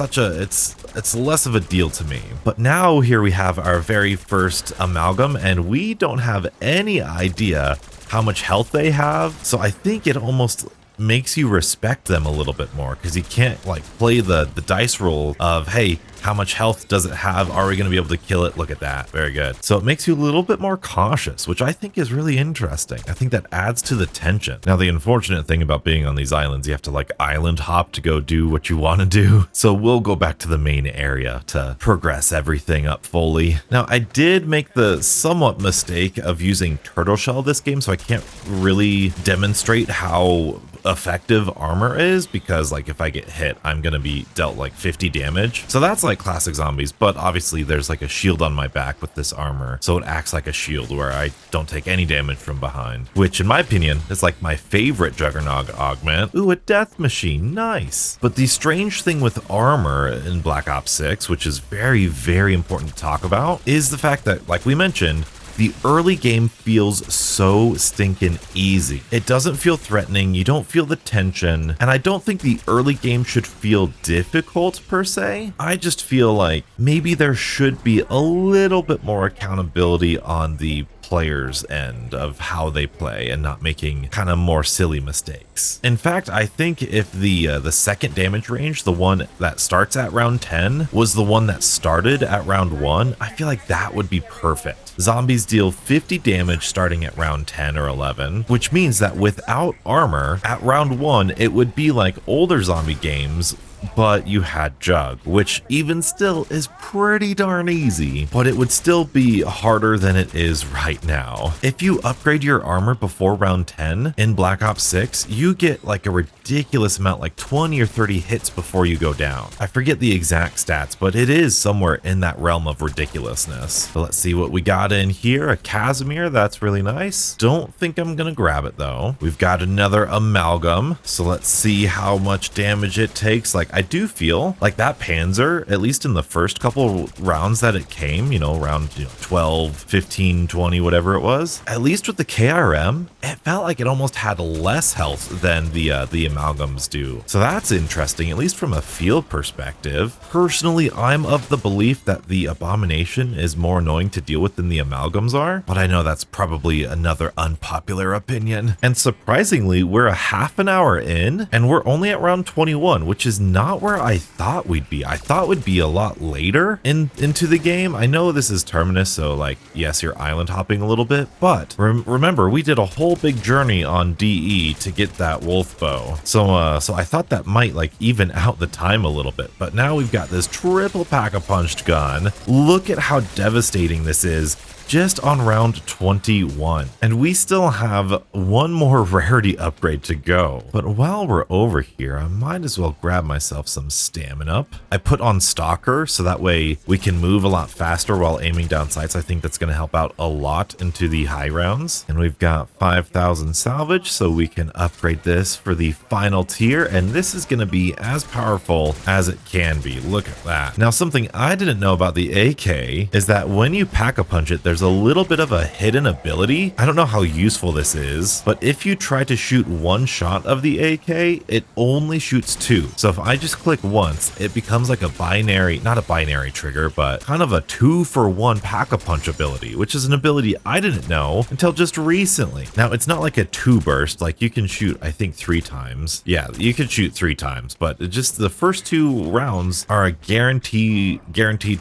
less of a deal to me. But now here we have our very first amalgam, and we don't have any idea how much health they have. So I think it almost makes you respect them a little bit more, because you can't like play the dice roll of, hey, how much health does it have? Are we going to be able to kill it? Look at that. Very good. So it makes you a little bit more cautious, which I think is really interesting. I think that adds to the tension. Now, the unfortunate thing about being on these islands, you have to like island hop to go do what you want to do. So we'll go back to the main area to progress everything up fully. Now, I did make the somewhat mistake of using turtle shell this game, so I can't really demonstrate how effective armor is, because like if I get hit, I'm gonna be dealt like 50 damage. So that's like classic Zombies, but obviously there's like a shield on my back with this armor, so it acts like a shield where I don't take any damage from behind, which in my opinion is like my favorite Juggernog augment. Ooh, a death machine. Nice. But the strange thing with armor in Black Ops 6, which is very, very important to talk about, is the fact that, like we mentioned, the early game feels so stinking easy. It doesn't feel threatening, you don't feel the tension, and I don't think the early game should feel difficult per se. I just feel like maybe there should be a little bit more accountability on the players' end of how they play and not making kind of more silly mistakes. In fact, I think if the second damage range, the one that starts at round 10, was the one that started at round 1, I feel like that would be perfect. Zombies deal 50 damage starting at round 10 or 11, which means that without armor, at round 1, it would be like older zombie games, but you had Jug, which even still is pretty darn easy, but it would still be harder than it is right now. If you upgrade your armor before round 10 in Black Ops 6, you get like a ridiculous amount, like 20 or 30 hits before you go down. I forget the exact stats, but it is somewhere in that realm of ridiculousness. So let's see what we got in here. A Casimir, that's really nice. Don't think I'm gonna grab it though. We've got another amalgam, so let's see how much damage it takes. Like, I do feel like that Panzer, at least in the first couple rounds that it came, around 12, 15, 20, whatever it was, at least with the KRM, it felt like it almost had less health than the amalgams do. So that's interesting, at least from a feel perspective. Personally, I'm of the belief that the Abomination is more annoying to deal with than the amalgams are, but I know that's probably another unpopular opinion. And surprisingly, we're a half an hour in, and we're only at round 21, which is not where I thought we'd be. I thought we'd be a lot later into the game. I know this is Terminus, so like, yes, you're island hopping a little bit, but remember, we did a whole big journey on DE to get that wolf bow. So I thought that might like even out the time a little bit, but now we've got this triple pack-a-punched gun. Look at how devastating this is just on round 21. And we still have one more rarity upgrade to go. But while we're over here, I might as well grab myself some stamina up. I put on Stalker so that way we can move a lot faster while aiming down sights. I think that's going to help out a lot into the high rounds. And we've got 5,000 salvage, so we can upgrade this for the final tier. And this is going to be as powerful as it can be. Look at that. Now, something I didn't know about the AK is that when you pack-a-punch it, there's a little bit of a hidden ability. I don't know how useful this is, but if you try to shoot one shot of the AK, it only shoots two. So if I just click once, it becomes like a binary, not a binary trigger, but kind of a 2-for-1 pack-a-punch ability, which is an ability I didn't know until just recently. Now, it's not like a 2 burst, like you can shoot, I think 3 times. Yeah, you can shoot 3 times, but it just the first 2 rounds are a guaranteed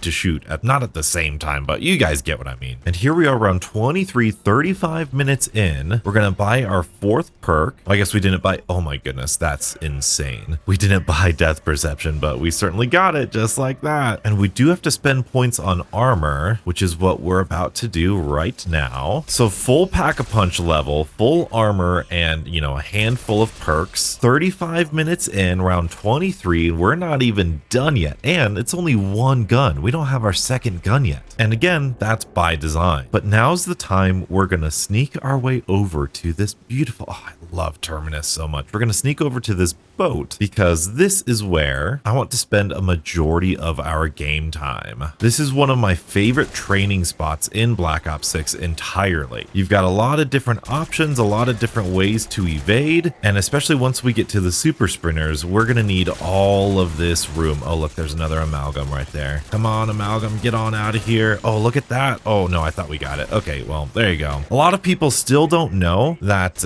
to shoot at, not at the same time, but you guys get what I mean. And here we are around 35 minutes in. We're gonna buy our 4th perk. I guess we didn't buy, oh my goodness, that's insane. We didn't buy Death Perception, but we certainly got it just like that. And we do have to spend points on armor, which is what we're about to do right now. So full pack-a-punch level, full armor, and you know, a handful of perks. 35 minutes in, round 23, we're not even done yet. And it's only one gun. We don't have our second gun yet. And again, that's by design. But now's the time we're gonna sneak our way over to this beautiful, oh, I love Terminus so much. We're gonna sneak over to this boat because this is where I want to spend a majority of our game time. This is one of my favorite training spots in Black Ops 6 entirely. You've got a lot of different options, a lot of different ways to evade, and especially once we get to the super sprinters, we're gonna need all of this room. Oh, look, there's another amalgam right there. Come on, amalgam, get on out of here. Oh, look at that. Oh no, I thought we got it. Okay, well, there you go. A lot of people still don't know that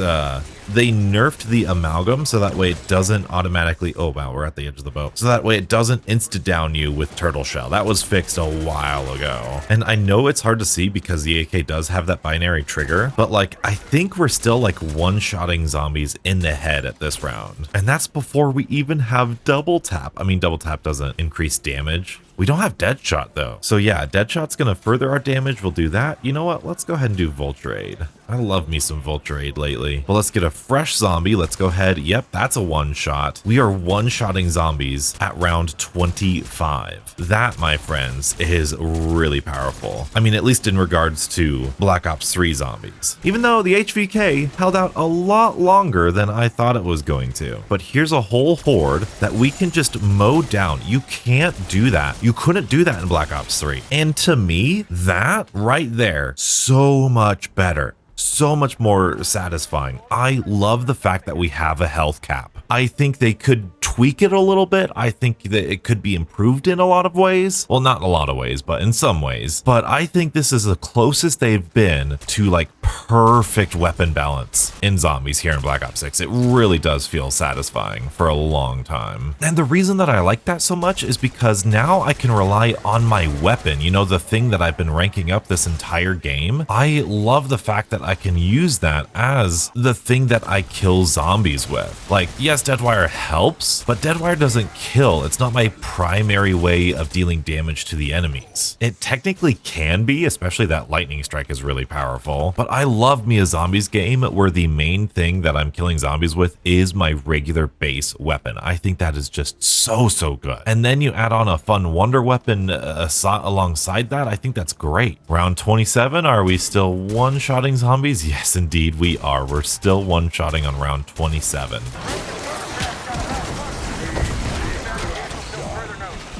they nerfed the amalgam so that way it doesn't automatically, oh wow, we're at the edge of the boat, so that way it doesn't insta down you with turtle shell. That was fixed a while ago. And I know it's hard to see because the AK does have that binary trigger, but like I think we're still like one-shotting zombies in the head at this round, and that's before we even have double tap. I mean, double tap doesn't increase damage. We don't have Deadshot though. So yeah, Deadshot's gonna further our damage. We'll do that. You know what? Let's go ahead and do Vulture Aid. I love me some Vulture Aid lately. But let's get a fresh zombie. Let's go ahead. Yep, that's a one-shot. We are one-shotting zombies at round 25. That, my friends, is really powerful. I mean, at least in regards to Black Ops 3 zombies. Even though the HVK held out a lot longer than I thought it was going to. But here's a whole horde that we can just mow down. You can't do that. You couldn't do that in Black Ops 3. And to me, that right there, so much better. So much more satisfying. I love the fact that we have a health cap. I think they could tweak it a little bit. I think that it could be improved in a lot of ways. Well, not in a lot of ways, but in some ways. But I think this is the closest they've been to like perfect weapon balance in zombies here in Black Ops 6. It really does feel satisfying for a long time. And the reason that I like that so much is because now I can rely on my weapon. You know, the thing that I've been ranking up this entire game. I love the fact that I can use that as the thing that I kill zombies with. Like, yes, Deadwire helps, but Deadwire doesn't kill. It's not my primary way of dealing damage to the enemies. It technically can be, especially that lightning strike is really powerful, but I love me a zombies game where the main thing that I'm killing zombies with is my regular base weapon. I think that is just so good. And then you add on a fun wonder weapon alongside that. I think that's great. Round 27, are we still one-shotting zombies? Yes, indeed we are. We're still one-shotting on round 27.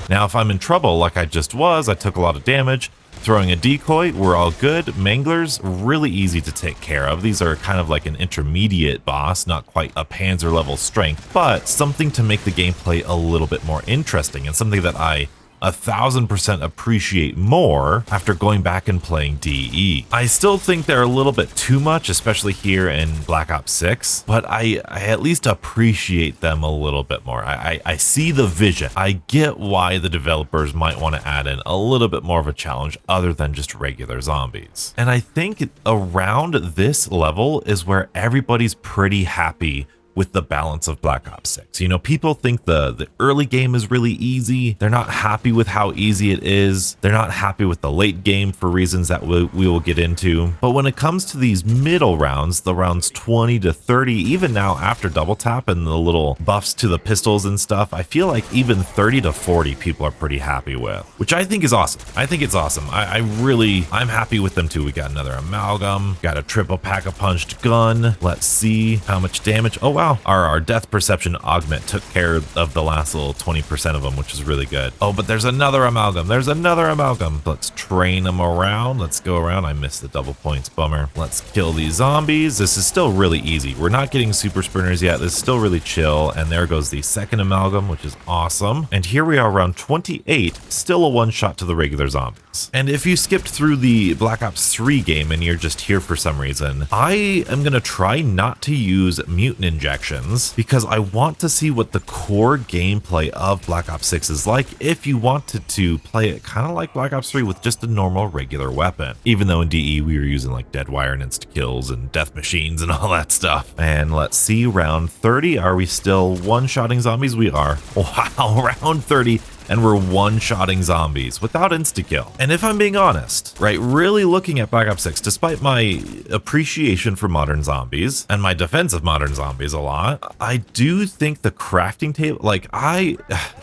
Now, if I'm in trouble like I just was, I took a lot of damage, throwing a decoy, we're all good. Manglers, really easy to take care of. These are kind of like an intermediate boss, not quite a Panzer level strength, but something to make the gameplay a little bit more interesting and something that I 1000% appreciate more after going back and playing DE. I still think they're a little bit too much, especially here in Black Ops 6, but I at least appreciate them a little bit more. I see the vision. I get why the developers might want to add in a little bit more of a challenge other than just regular zombies. And I think around this level is where everybody's pretty happy with the balance of Black Ops 6. You know, people think the early game is really easy. They're not happy with how easy it is. They're not happy with the late game for reasons that we will get into. But when it comes to these middle rounds, the rounds 20 to 30, even now after double tap and the little buffs to the pistols and stuff, I feel like even 30 to 40 people are pretty happy with, which I think is awesome. I think it's awesome. I'm happy with them too. We got another amalgam, got a triple pack-a-punched gun. Let's see how much damage. Oh wow, our death perception augment took care of the last little 20% of them, which is really good. Oh, but there's another amalgam. There's another amalgam. Let's train them around. Let's go around. I missed the double points. Bummer. Let's kill these zombies. This is still really easy. We're not getting super sprinters yet. This is still really chill. And there goes the second amalgam, which is awesome. And here we are around 28, still a one shot to the regular zombies. And if you skipped through the Black Ops 3 game and you're just here for some reason, I am going to try not to use mutant injections because I want to see what the core gameplay of Black Ops 6 is like if you wanted to play it kind of like Black Ops 3 with just a normal regular weapon. Even though in DE we were using like Deadwire and insta-kills and death machines and all that stuff. And let's see, round 30, are we still one-shotting zombies? We are. Wow, round 30. And we're one-shotting zombies without insta-kill. And if I'm being honest, right, really looking at Black Ops 6, despite my appreciation for modern zombies and my defense of modern zombies a lot, I do think the crafting table, like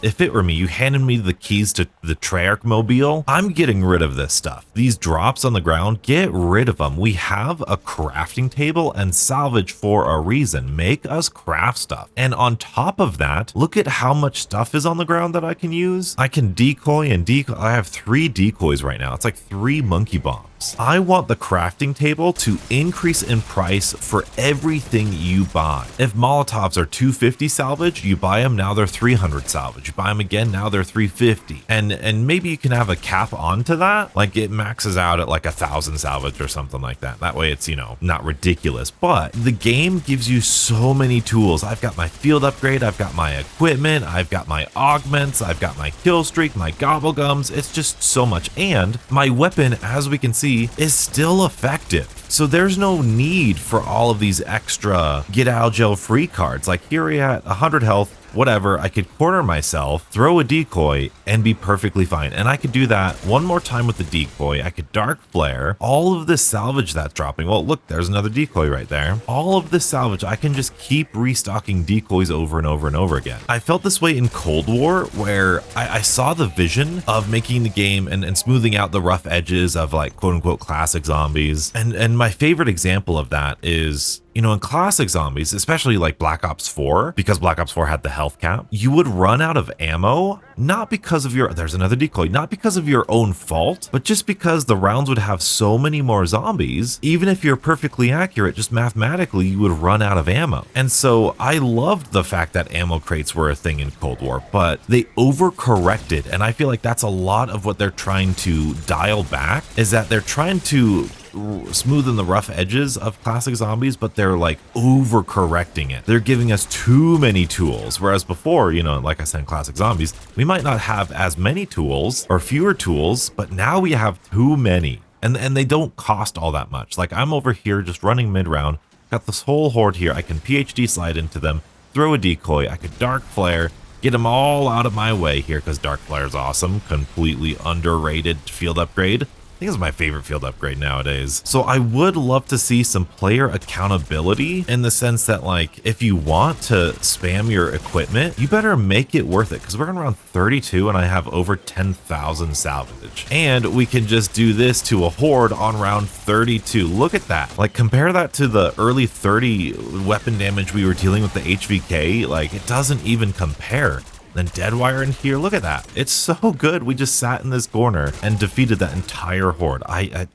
if it were me, you handed me the keys to the Treyarch mobile, I'm getting rid of this stuff. These drops on the ground, get rid of them. We have a crafting table and salvage for a reason. Make us craft stuff. And on top of that, look at how much stuff is on the ground that I can use. I can decoy and decoy. I have 3 decoys right now. It's like 3 monkey bombs. I want the crafting table to increase in price for everything you buy. If Molotovs are 250 salvage, you buy them, now they're 300 salvage. You buy them again, now they're 350. And maybe you can have a cap onto that. Like it maxes out at like 1,000 salvage or something like that. That way it's, you know, not ridiculous. But the game gives you so many tools. I've got my field upgrade. I've got my equipment. I've got my augments. I've got my kill streak, my gobblegums. It's just so much. And my weapon, as we can see, is still effective. So there's no need for all of these extra get out of jail free cards. Like here we're at 100 health, whatever, I could corner myself, throw a decoy, and be perfectly fine. And I could do that one more time with the decoy. I could dark flare. All of this salvage that's dropping. Well, look, there's another decoy right there. All of this salvage, I can just keep restocking decoys over and over and over again. I felt this way in Cold War, where I saw the vision of making the game and smoothing out the rough edges of like quote unquote classic zombies. And my favorite example of that is, you know, in classic zombies, especially like Black Ops 4, because Black Ops 4 had the health cap, you would run out of ammo, not because of there's another decoy, not because of your own fault, but just because the rounds would have so many more zombies. Even if you're perfectly accurate, just mathematically, you would run out of ammo. And so I loved the fact that ammo crates were a thing in Cold War, but they overcorrected. And I feel like that's a lot of what they're trying to dial back, is that they're trying to smoothen the rough edges of classic zombies, but they're like overcorrecting it. They're giving us too many tools, whereas before, you know, like I said, in classic zombies, we might not have as many tools or fewer tools, but now we have too many, and they don't cost all that much. Like I'm over here just running mid round, got this whole horde here. I can PhD slide into them, throw a decoy, I could dark flare, get them all out of my way here because dark flare is awesome. Completely underrated field upgrade. I think it's my favorite field upgrade nowadays. So I would love to see some player accountability in the sense that, like, if you want to spam your equipment, you better make it worth it, because we're around 32 and I have over 10,000 salvage. And we can just do this to a horde on round 32. Look at that. Like, compare that to the early 30 weapon damage we were dealing with the HVK. Like, it doesn't even compare. Then Deadwire in here, look at that. It's so good. We just sat in this corner and defeated that entire horde.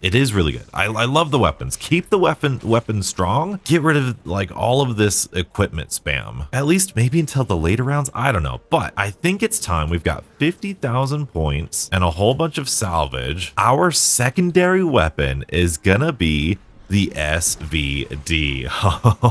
It is really good. I love the weapons. Keep the weapons strong. Get rid of like all of this equipment spam. At least maybe until the later rounds. I don't know. But I think it's time. We've got 50,000 points and a whole bunch of salvage. Our secondary weapon is gonna be the SVD.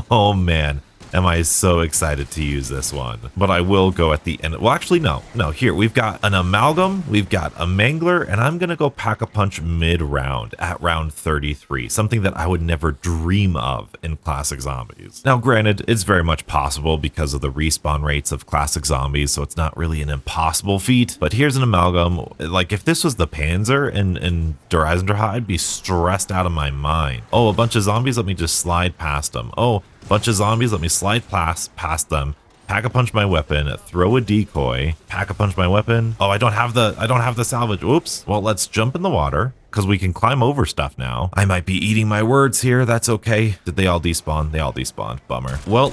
Oh man. Am I so excited to use this one? But I will go at the end. Well, actually, no. Here, we've got an Amalgam, we've got a Mangler, and I'm going to go Pack-a-Punch mid-round at round 33, something that I would never dream of in Classic Zombies. Now, granted, it's very much possible because of the respawn rates of Classic Zombies, so it's not really an impossible feat, but here's an Amalgam. Like, if this was the Panzer in Der Eisendrache, I'd be stressed out of my mind. Oh, a bunch of zombies, let me just slide past them. Oh, bunch of zombies, let me slide past them. Pack-a-punch my weapon, throw a decoy, pack-a-punch my weapon. Oh, I don't have the salvage. Oops. Well, let's jump in the water because we can climb over stuff now. I might be eating my words here. That's okay. Did they all despawn? They all despawned. Bummer. Well,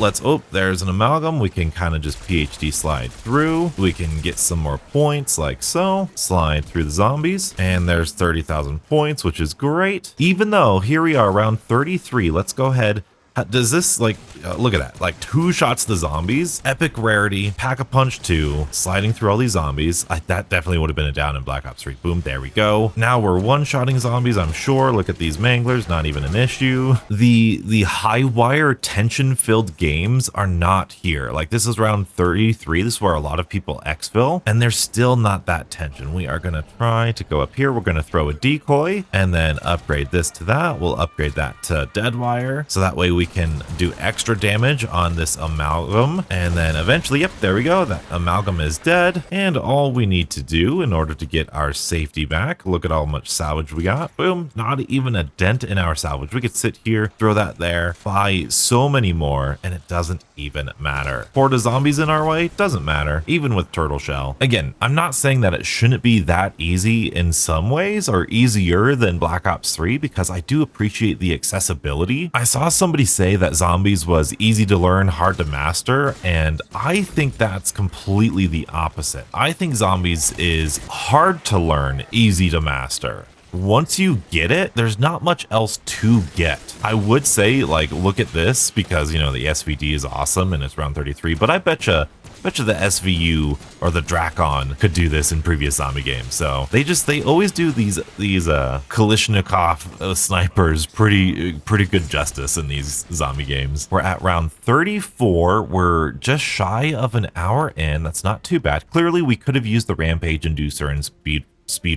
there's an Amalgam. We can kind of just PhD slide through. We can get some more points like so. Slide through the zombies. And there's 30,000 points, which is great. Even though here we are around 33. Let's go ahead. Does this, like, look at that, like 2 shots to zombies, epic rarity, Pack-a-Punch 2, sliding through all these zombies. That definitely would have been a down in Black Ops 3. Boom, there we go. Now we're one-shotting zombies, I'm sure. Look at these Manglers, not even an issue. The high wire tension-filled games are not here. Like, this is round 33. This is where a lot of people exfil, and there's still not that tension. We are gonna try to go up here. We're gonna throw a decoy, and then upgrade this to that. We'll upgrade that to dead wire, so that way we can do extra damage on this Amalgam, and then eventually, yep, there we go, that Amalgam is dead. And all we need to do in order to get our safety back, look at how much salvage we got. Boom, not even a dent in our salvage. We could sit here, throw that there, buy so many more, and it doesn't even matter. Horde of zombies in our way, doesn't matter, even with Turtle Shell. Again, I'm not saying that it shouldn't be that easy in some ways, or easier than Black Ops 3, because I do appreciate the accessibility. I saw somebody say that zombies was easy to learn, hard to master, and I think that's completely the opposite. I think zombies is hard to learn, easy to master. Once you get it, there's not much else to get. I would say, like, look at this, because, you know, the SVD is awesome and it's round 33, but I betcha the SVU or the Drakon could do this in previous zombie games. So they always do these Kalashnikov snipers pretty good justice in these zombie games. We're at round 34. We're just shy of an hour in. That's not too bad. Clearly we could have used the Rampage Inducer and speed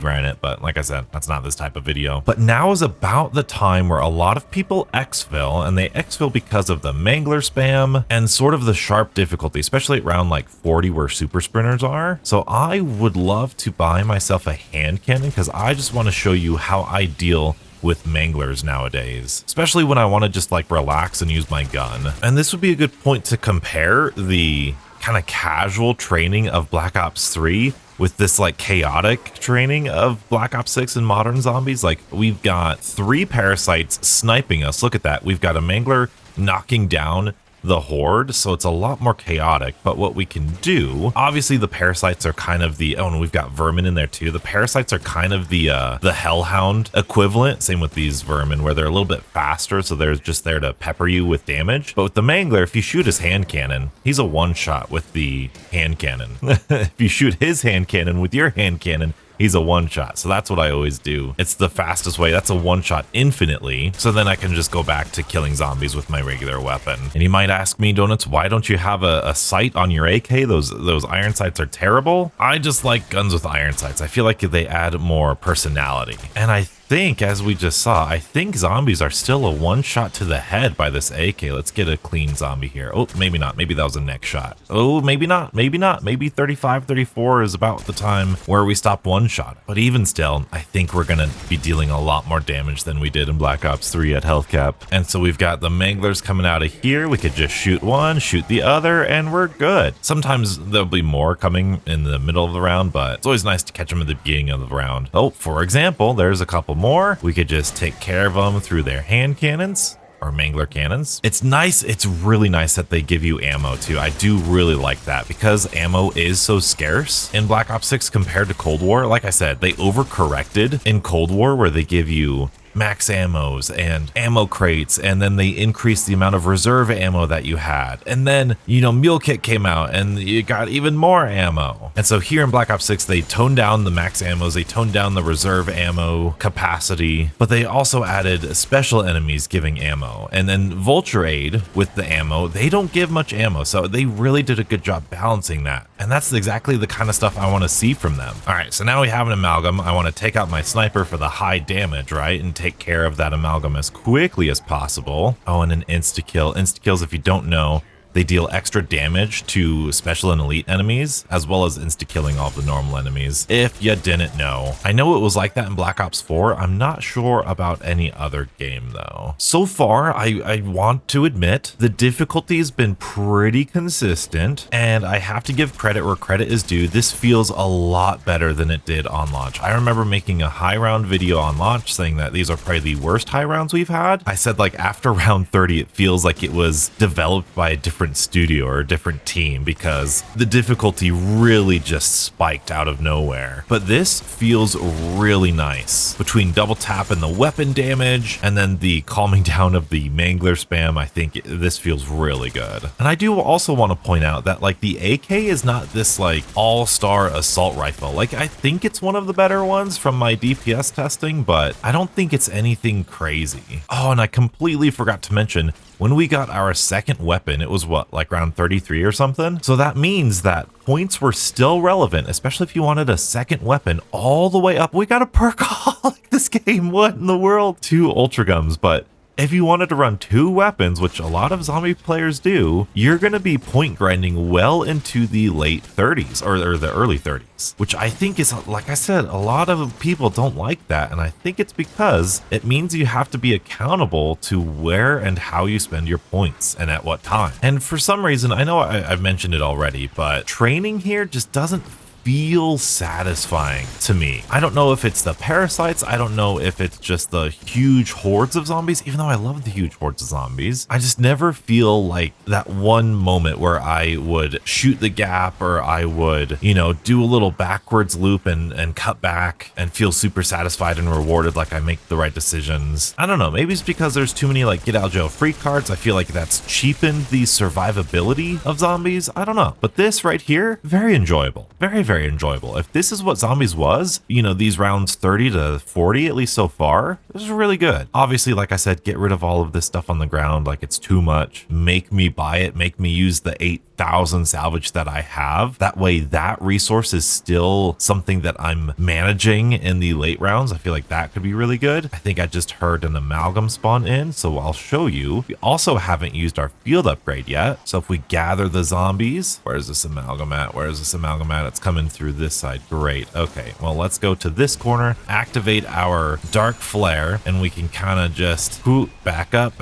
ran it, but like I said, that's not this type of video. But now is about the time where a lot of people exfil, and they exfil because of the Mangler spam and sort of the sharp difficulty, especially at round like 40 where super sprinters are. So I would love to buy myself a hand cannon because I just want to show you how I deal with Manglers nowadays, especially when I want to just like relax and use my gun. And this would be a good point to compare the kind of casual training of Black Ops 3 with this like chaotic training of Black Ops 6 and modern zombies. Like, we've got 3 parasites sniping us. Look at that. We've got a Mangler knocking down the Horde, so it's a lot more chaotic. But what we can do, obviously the parasites are kind of the, oh, and we've got vermin in there too. The parasites are kind of the Hellhound equivalent. Same with these vermin, where they're a little bit faster, so they're just there to pepper you with damage. But with the Mangler, if you shoot his hand cannon, he's a one-shot with the hand cannon. If you shoot his hand cannon with your hand cannon, he's a one-shot. So that's what I always do. It's the fastest way. That's a one-shot infinitely. So then I can just go back to killing zombies with my regular weapon. And you might ask me, Donuts, why don't you have a sight on your AK? Those iron sights are terrible. I just like guns with iron sights. I feel like they add more personality. And I think, as we just saw, I think zombies are still a one-shot to the head by this AK. Let's get a clean zombie here. Oh, maybe not. Maybe that was a neck shot. Oh, maybe not. Maybe not. Maybe 35, 34 is about the time where we stop one-shot. But even still, I think we're going to be dealing a lot more damage than we did in Black Ops 3 at health cap. And so we've got the Manglers coming out of here. We could just shoot one, shoot the other, and we're good. Sometimes there'll be more coming in the middle of the round, but it's always nice to catch them at the beginning of the round. Oh, for example, there's a couple more. We could just take care of them through their hand cannons or Mangler cannons. It's nice. It's really nice that they give you ammo too. I do really like that because ammo is so scarce in Black Ops 6 compared to Cold War. Like I said, they overcorrected in Cold War where they give you max ammos and ammo crates, and then they increased the amount of reserve ammo that you had. And then, you know, Mule Kit came out and you got even more ammo. And so here in Black Ops 6, they toned down the max ammos, they toned down the reserve ammo capacity, but they also added special enemies giving ammo. And then Vulture Aid with the ammo, they don't give much ammo, so they really did a good job balancing that. And that's exactly the kind of stuff I want to see from them. All right, so now we have an amalgam. I want to take out my sniper for the high damage, right? And take care of that amalgam as quickly as possible. Oh, and an insta-kill. Insta-kills, if you don't know, they deal extra damage to special and elite enemies, as well as insta-killing all of the normal enemies, if you didn't know. I know it was like that in Black Ops 4. I'm not sure about any other game, though. So far, I want to admit, the difficulty has been pretty consistent, and I have to give credit where credit is due. This feels a lot better than it did on launch. I remember making a high round video on launch saying that these are probably the worst high rounds we've had. I said, like, after round 30, it feels like it was developed by a different studio or a different team because the difficulty really just spiked out of nowhere. But this feels really nice. Between double tap and the weapon damage and then the calming down of the mangler spam, I think this feels really good. And I do also want to point out that like the AK is not this like all-star assault rifle. Like I think it's one of the better ones from my DPS testing, but I don't think it's anything crazy. Oh, and I completely forgot to mention, when we got our second weapon, it was what, like round 33 or something? So that means that points were still relevant, especially if you wanted a second weapon all the way up. We got a perkaholic this game, what in the world? 2 ultra gums, but if you wanted to run 2 weapons, which a lot of zombie players do, you're going to be point grinding well into the late 30s or the early 30s, which I think is, like I said, a lot of people don't like that. And I think it's because it means you have to be accountable to where and how you spend your points and at what time. And for some reason, I know I've mentioned it already, but training here just doesn't feel satisfying to me. I don't know if it's the parasites, I don't know if it's just the huge hordes of zombies, even though I love the huge hordes of zombies. I just never feel like that one moment where I would shoot the gap or I would, you know, do a little backwards loop and cut back and feel super satisfied and rewarded like I make the right decisions. I don't know, maybe it's because there's too many like get out of jail free cards. I feel like that's cheapened the survivability of zombies. I don't know, but this right here, very enjoyable. Very enjoyable. If this is what zombies was, you know, these rounds 30 to 40, at least so far, this is really good. Obviously, like I said, get rid of all of this stuff on the ground. Like it's too much. Make me buy it. Make me use the 8,000 salvage that I have. That way that resource is still something that I'm managing in the late rounds. I feel like that could be really good. I think I just heard an amalgam spawn in, so I'll show you. We also haven't used our field upgrade yet. So if we gather the zombies, where's this amalgam at? Where's this amalgam at? It's coming through this side. Great. Okay, well, let's go to this corner, activate our dark flare, and we can kind of just back up.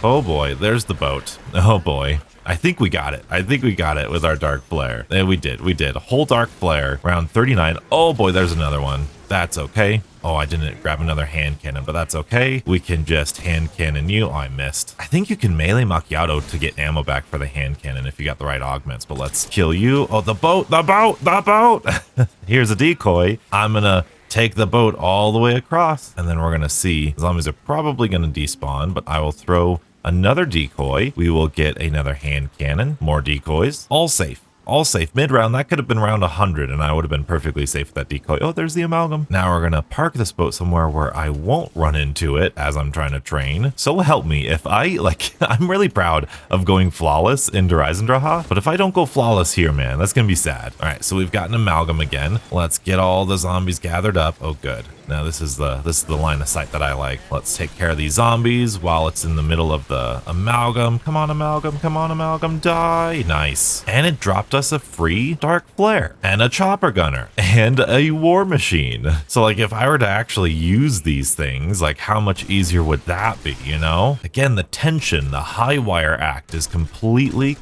Oh boy, there's the boat. Oh boy. I think we got it. I think we got it with our dark flare. Yeah, we did. A whole dark flare, round 39. Oh boy, there's another one. That's okay. Oh, I didn't grab another hand cannon, but that's okay. We can just hand cannon you. Oh, I missed. I think you can melee macchiato to get ammo back for the hand cannon if you got the right augments, but let's kill you. Oh, the boat. Here's a decoy. I'm gonna take the boat all the way across, and then we're gonna see. Zombies are probably gonna despawn, but I will throw another decoy. We will get another hand cannon, more decoys, all safe. Mid-round, that could have been round 100 and I would have been perfectly safe with that decoy. Oh, there's the amalgam. Now we're gonna park this boat somewhere where I won't run into it as I'm trying to train. So help me if I'm really proud of going flawless in Der Eisendrache, but if I don't go flawless here, man, that's gonna be sad. All right, so we've got an amalgam again. Let's get all the zombies gathered up. Oh, good. Now this is the line of sight that I like. Let's take care of these zombies while it's in the middle of the amalgam. Come on, amalgam, die. Nice. And it dropped us a free dark flare and a chopper gunner and a war machine. So like if I were to actually use these things, like how much easier would that be, you know? Again, the tension, the high wire act is completely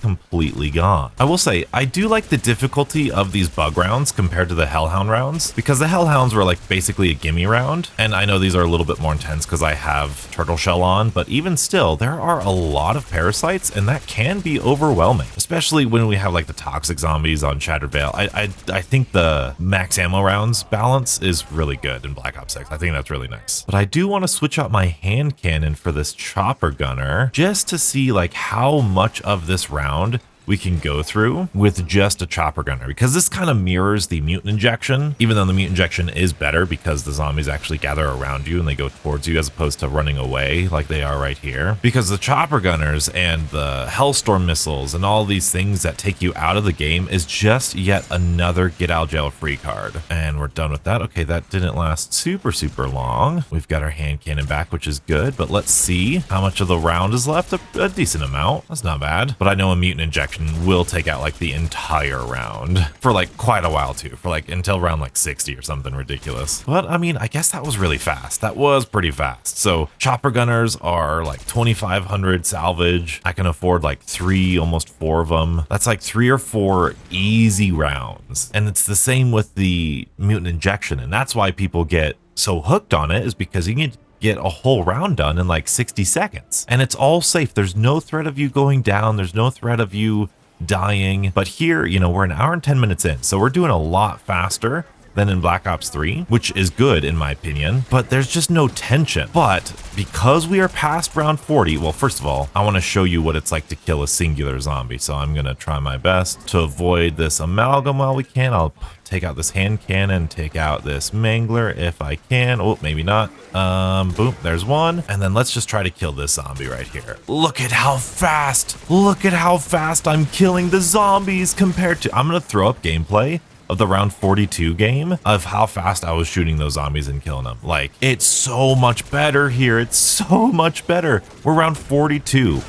gone. I will say, I do like the difficulty of these bug rounds compared to the Hellhound rounds, because the Hellhounds were like basically a gimme Gimme round. And I know these are a little bit more intense because I have turtle shell on, but even still, there are a lot of parasites and that can be overwhelming, especially when we have like the toxic zombies on Shattered Veil. I think the max ammo rounds balance is really good in Black Ops 6. I think that's really nice. But I do want to switch out my hand cannon for this chopper gunner just to see like how much of this round we can go through with just a chopper gunner, because this kind of mirrors the mutant injection, even though the mutant injection is better because the zombies actually gather around you and they go towards you as opposed to running away like they are right here. Because the chopper gunners and the Hellstorm missiles and all these things that take you out of the game is just yet another get out of jail free card. And we're done with that. Okay, that didn't last super long. We've got our hand cannon back, which is good, but let's see how much of the round is left. A decent amount. That's not bad. But I know a mutant injection will take out like the entire round for like quite a while too, for like until round like 60 or something ridiculous. But I mean, I guess that was really fast. That was pretty fast. So chopper gunners are like 2,500 salvage. I can afford like 3, almost 4 of them. That's like 3 or 4 easy rounds. And it's the same with the mutant injection. And that's why people get so hooked on it, is because you can get a whole round done in like 60 seconds. And it's all safe. There's no threat of you going down. There's no threat of you dying. But here, you know, we're an hour and 10 minutes in. So we're doing a lot faster than in Black Ops 3, which is good in my opinion, but there's just no tension. But because we are past round 40, well, first of all, I want to show you what it's like to kill a singular zombie. So I'm going to try my best to avoid this amalgam while we can. I'll take out this hand cannon, take out this mangler if I can. Oh, maybe not. Boom, there's one. And then let's just try to kill this zombie right here. Look at how fast. Look at how fast I'm killing the zombies compared to, I'm going to throw up gameplay of the round 42 game of how fast I was shooting those zombies and killing them. Like, it's so much better here. It's so much better. We're round 42,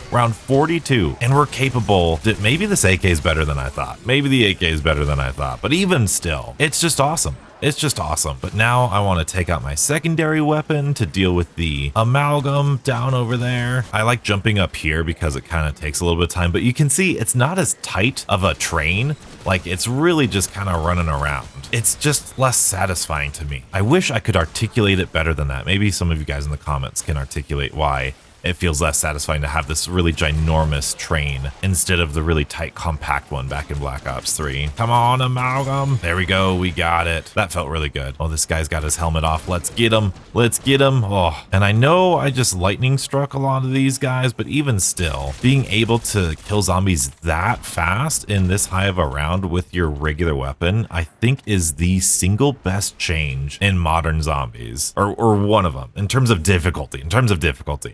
and we're capable. Maybe this AK is better than I thought. Maybe the AK is better than I thought, but even still, it's just awesome. It's just awesome. But now I want to take out my secondary weapon to deal with the amalgam down over there. I like jumping up here because it kind of takes a little bit of time, but you can see it's not as tight of a train. Like, it's really just kind of running around. It's just less satisfying to me. I wish I could articulate it better than that. Maybe some of you guys in the comments can articulate why it feels less satisfying to have this really ginormous train instead of the really tight, compact one back in Black Ops 3. Come on, amalgam. There we go. We got it. That felt really good. Oh, this guy's got his helmet off. Let's get him. Let's get him. Oh, and I know I just lightning struck a lot of these guys, but even still, being able to kill zombies that fast in this high of a round with your regular weapon, I think is the single best change in modern zombies, or one of them in terms of difficulty.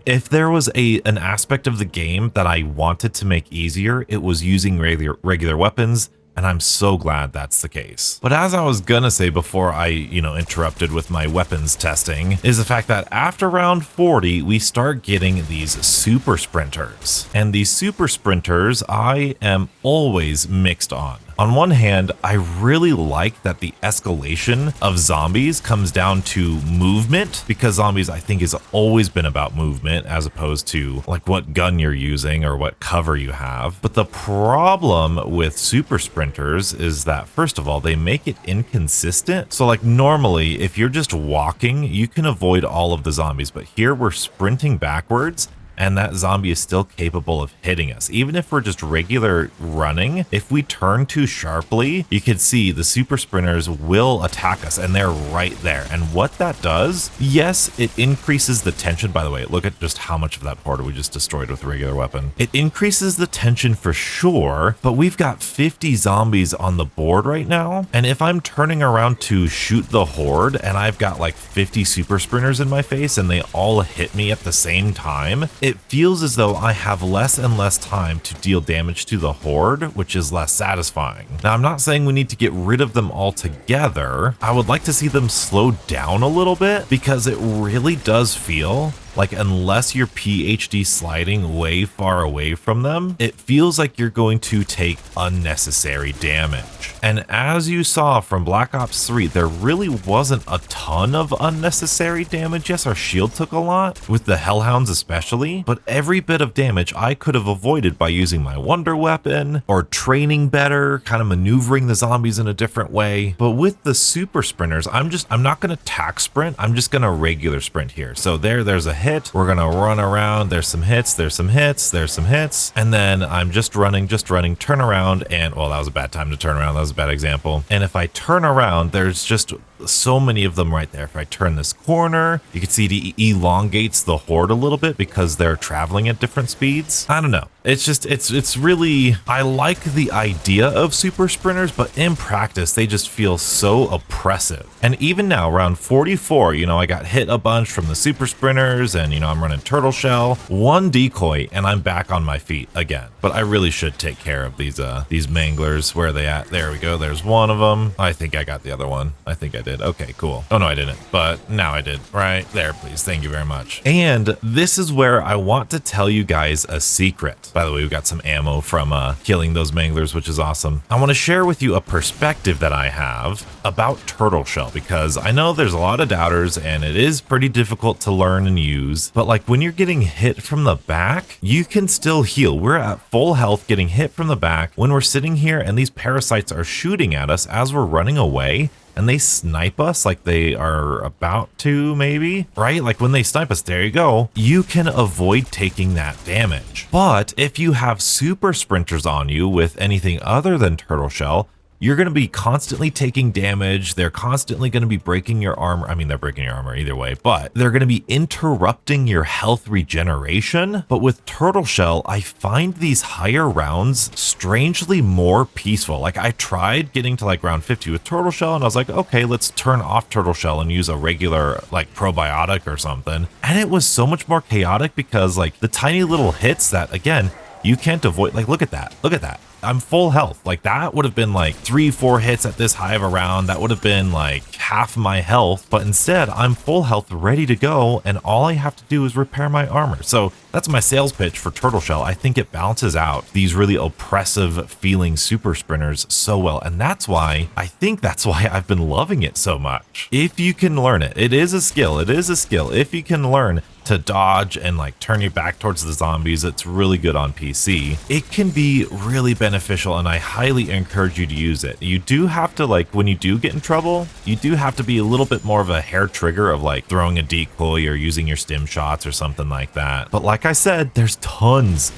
If there was an aspect of the game that I wanted to make easier, it was using regular weapons, and I'm so glad that's the case. But as I was gonna say before I, interrupted with my weapons testing, is the fact that after round 40, we start getting these super sprinters. And these super sprinters, I am always mixed on. On one hand, I really like that the escalation of zombies comes down to movement, because zombies, I think, has always been about movement as opposed to like what gun you're using or what cover you have. But the problem with super sprinters is that, first of all, they make it inconsistent. So like normally, if you're just walking, you can avoid all of the zombies, but here we're sprinting backwards, and that zombie is still capable of hitting us. Even if we're just regular running, if we turn too sharply, you can see the super sprinters will attack us, and they're right there. And what that does, yes, it increases the tension. By the way, look at just how much of that portal we just destroyed with a regular weapon. It increases the tension for sure, but we've got 50 zombies on the board right now. And if I'm turning around to shoot the horde and I've got like 50 super sprinters in my face and they all hit me at the same time, it feels as though I have less and less time to deal damage to the horde, which is less satisfying. Now, I'm not saying we need to get rid of them altogether. I would like to see them slow down a little bit, because it really does feel like unless you're PhD sliding way far away from them, it feels like you're going to take unnecessary damage. And as you saw from Black Ops 3, there really wasn't a ton of unnecessary damage. Yes, our shield took a lot, with the Hellhounds especially, but every bit of damage I could have avoided by using my wonder weapon or training better, kind of maneuvering the zombies in a different way. But with the super sprinters, I'm not going to tack sprint. I'm just going to regular sprint here. So there's a hit. We're going to run around. There's some hits. There's some hits. There's some hits. And then I'm just running, turn around. And well, that was a bad time to turn around. That was a bad example. And if I turn around, there's just so many of them right there. If I turn this corner, you can see it elongates the horde a little bit because they're traveling at different speeds. I don't know. It's just, it's really, I like the idea of super sprinters, but in practice, they just feel so oppressive. And even now, around 44, you know, I got hit a bunch from the super sprinters and, you know, I'm running turtle shell, one decoy, and I'm back on my feet again. But I really should take care of these manglers. Where are they at? There we go. There's one of them. I think I got the other one. I think I did. Okay, cool. Oh no, I didn't, but now I did. Right there, please. Thank you very much. And this is where I want to tell you guys a secret. By the way, we got some ammo from killing those manglers, which is awesome. I want to share with you a perspective that I have about turtle shell, because I know there's a lot of doubters and it is pretty difficult to learn and use, but like when you're getting hit from the back, you can still heal. We're at full health getting hit from the back when we're sitting here and these parasites are shooting at us as we're running away. And they snipe us like they are about to, maybe, right? Like when they snipe us, there you go. You can avoid taking that damage. But if you have super sprinters on you with anything other than turtle shell, you're going to be constantly taking damage. They're constantly going to be breaking your armor. I mean, they're breaking your armor either way, but they're going to be interrupting your health regeneration. But with turtle shell, I find these higher rounds strangely more peaceful. Like I tried getting to like round 50 with turtle shell and I was like, okay, let's turn off turtle shell and use a regular like probiotic or something. And it was so much more chaotic because like the tiny little hits that, again, you can't avoid. Like, look at that. Look at that. I'm full health. Like that would have been like 3-4 hits at this high of a round. That would have been like half my health, but instead I'm full health, ready to go. And all I have to do is repair my armor. So that's my sales pitch for turtle shell. I think it balances out these really oppressive feeling super sprinters so well. And that's why I've been loving it so much. If you can learn it, it is a skill. It is a skill. If you can learn to dodge and like turn your back towards the zombies, it's really good on PC. It can be really beneficial and I highly encourage you to use it. You do have to, like, when you do get in trouble, you do have to be a little bit more of a hair trigger of like throwing a decoy or using your stim shots or something like that. But like I said, there's tons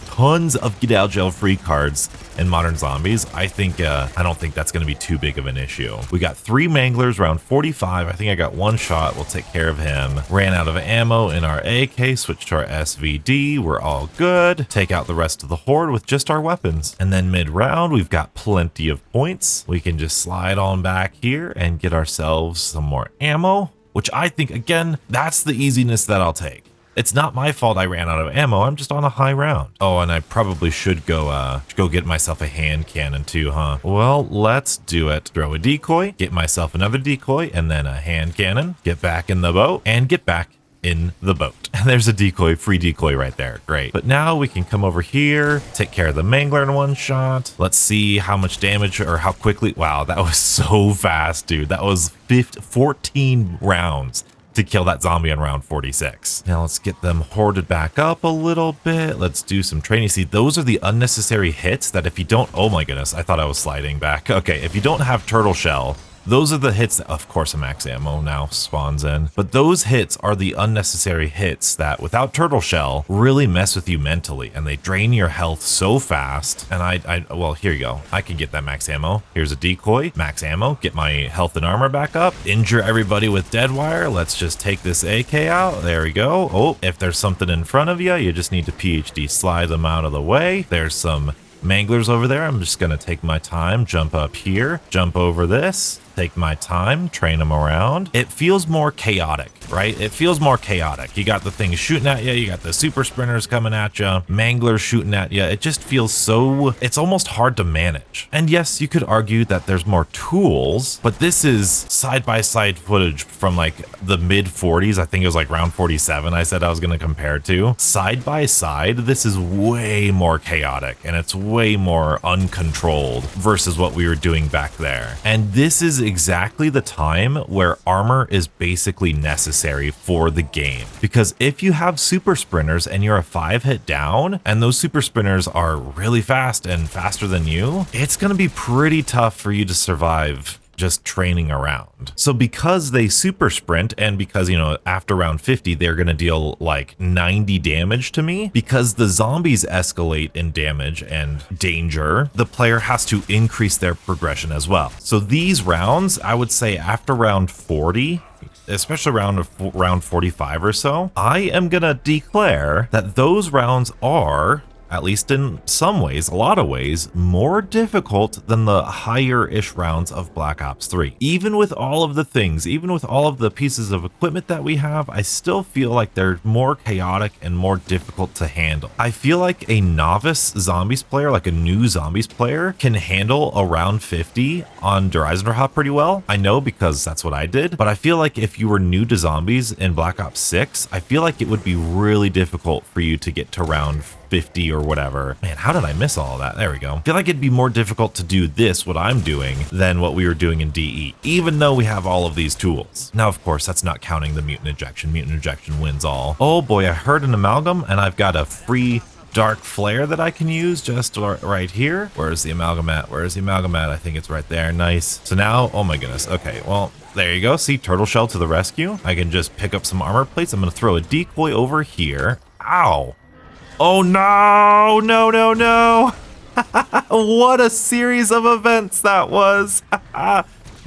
of get out jail free cards in Modern Zombies. I don't think that's going to be too big of an issue. We got 3 manglers, round 45. I think I got 1 shot. We'll take care of him. Ran out of ammo in our AK, switch to our SVD. We're all good. Take out the rest of the horde with just our weapons. And then mid-round, we've got plenty of points. We can just slide on back here and get ourselves some more ammo, which I think, again, that's the easiness that I'll take. It's not my fault I ran out of ammo. I'm just on a high round. Oh, and I probably should go get myself a hand cannon too, huh? Well, let's do it. Throw a decoy, get myself another decoy, and then a hand cannon. Get back in the boat and get back in the boat. And there's a decoy, free decoy right there. Great. But now we can come over here, take care of the mangler in 1 shot. Let's see how much damage or how quickly. Wow, that was so fast, dude. That was 14 rounds to kill that zombie on round 46. Now let's get them hoarded back up a little bit. Let's do some training. See, those are the unnecessary hits that if you don't, oh my goodness, I thought I was sliding back. Okay, if you don't have turtle shell, those are the hits that, of course, a max ammo now spawns in. But those hits are the unnecessary hits that, without turtle shell, really mess with you mentally. And they drain your health so fast. And well, here you go. I can get that max ammo. Here's a decoy, max ammo, get my health and armor back up, injure everybody with dead wire. Let's just take this AK out. There we go. Oh, if there's something in front of you, you just need to PhD slide them out of the way. There's some manglers over there. I'm just going to take my time, jump up here, jump over this, take my time, train them around. It feels more chaotic. right? It feels more chaotic. You got the things shooting at you. You got the super sprinters coming at you, manglers shooting at you. It just feels so, it's almost hard to manage. And yes, you could argue that there's more tools, but this is side-by-side footage from like the mid 40s. I think it was like round 47 I said I was going to compare to. Side by side, this is way more chaotic and it's way more uncontrolled versus what we were doing back there. And this is exactly the time where armor is basically necessary for the game. Because if you have super sprinters and you're a 5-hit down, and those super sprinters are really fast and faster than you, it's going to be pretty tough for you to survive just training around. So because they super sprint and because, you know, after round 50, they're going to deal like 90 damage to me, because the zombies escalate in damage and danger, the player has to increase their progression as well. So these rounds, I would say after round 40, especially round 45 or so, I am going to declare that those rounds are, at least in some ways, a lot of ways, more difficult than the higher-ish rounds of Black Ops 3. Even with all of the things, even with all of the pieces of equipment that we have, I still feel like they're more chaotic and more difficult to handle. I feel like a novice zombies player, like a new zombies player, can handle a round 50 on Der Eisendrache pretty well. I know because that's what I did, but I feel like if you were new to zombies in Black Ops 6, I feel like it would be really difficult for you to get to round 50 or whatever. Man, how did I miss all of that? There we go. I feel like it'd be more difficult to do this, what I'm doing, than what we were doing in DE, even though we have all of these tools. Now, of course, that's not counting the mutant ejection. Mutant ejection wins all. Oh boy, I heard an amalgam and I've got a free dark flare that I can use just right here. Where's the amalgam at? Where's the amalgam at? I think it's right there. Nice. So now, oh my goodness. Okay, well, there you go. See, turtle shell to the rescue. I can just pick up some armor plates. I'm going to throw a decoy over here. Ow. Oh no, no, no, no. What a series of events that was.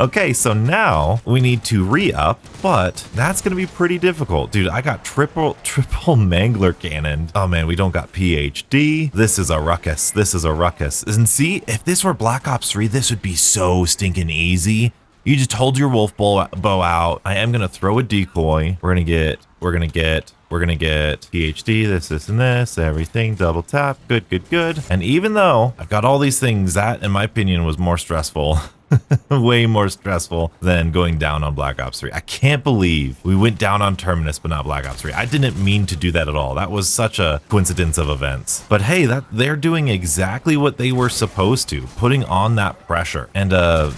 Okay, so now we need to re-up, but that's going to be pretty difficult. Dude, I got triple mangler cannon. Oh man, we don't got PhD. This is a ruckus. This is a ruckus. And see, if this were Black Ops 3, this would be so stinking easy. You just hold your wolf bow out. I am going to throw a decoy. We're going to get PhD, this, and this, everything, double tap, good. And even though I've got all these things, that, in my opinion, was more stressful, way more stressful than going down on Black Ops 3. I can't believe we went down on Terminus, but not Black Ops 3. I didn't mean to do that at all. That was such a coincidence of events. But hey, they're doing exactly what they were supposed to, putting on that pressure. And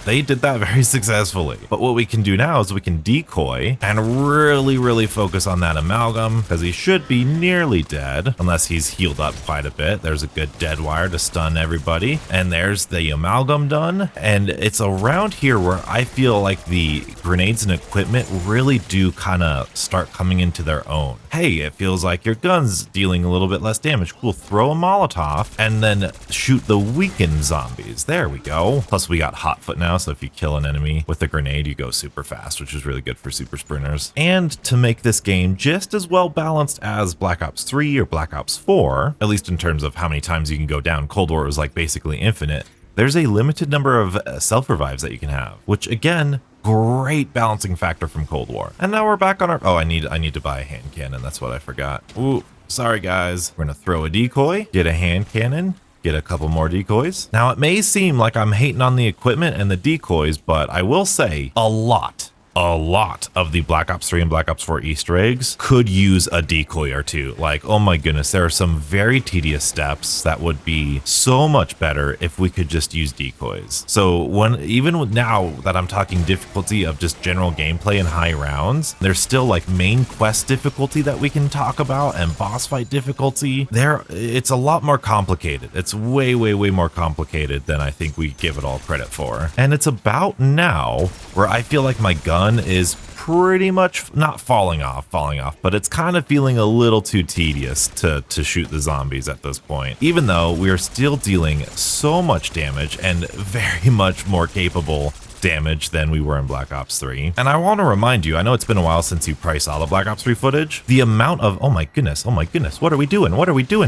they did that very successfully. But what we can do now is we can decoy and really focus on that amalgam, because he should be nearly dead, unless he's healed up quite a bit. There's a good dead wire to stun everybody. And there's the amalgam done. And it's around here where I feel like the grenades and equipment really do kind of start coming into their own. Hey, it feels like your gun's dealing a little bit less damage. Cool, throw a Molotov and then shoot the weakened zombies. There we go. Plus we got hot foot now, so if you kill an enemy with a grenade, you go super fast, which is really good for super sprinters. And to make this game just as well balanced as Black Ops 3 or Black Ops 4, at least in terms of how many times you can go down, Cold War was like basically infinite. There's a limited number of self-revives that you can have, which again, great balancing factor from Cold War. And now we're back on our, oh, I need to buy a hand cannon. That's what I forgot. Ooh, sorry guys. We're gonna throw a decoy, get a hand cannon, get a couple more decoys. Now it may seem like I'm hating on the equipment and the decoys, but I will say a lot of the Black Ops 3 and Black Ops 4 Easter eggs could use a decoy or two. Like, oh my goodness, there are some very tedious steps that would be so much better if we could just use decoys. So even now that I'm talking difficulty of just general gameplay and high rounds, there's still like main quest difficulty that we can talk about and boss fight difficulty. It's a lot more complicated. It's way more complicated than I think we give it all credit for. And it's about now where I feel like my gun is pretty much not falling off, but it's kind of feeling a little too tedious to shoot the zombies at this point, even though we are still dealing so much damage and very much more capable damage than we were in Black Ops 3. And I want to remind you, I know it's been a while since you probably saw the Black Ops 3 footage, the amount of, oh my goodness, what are we doing,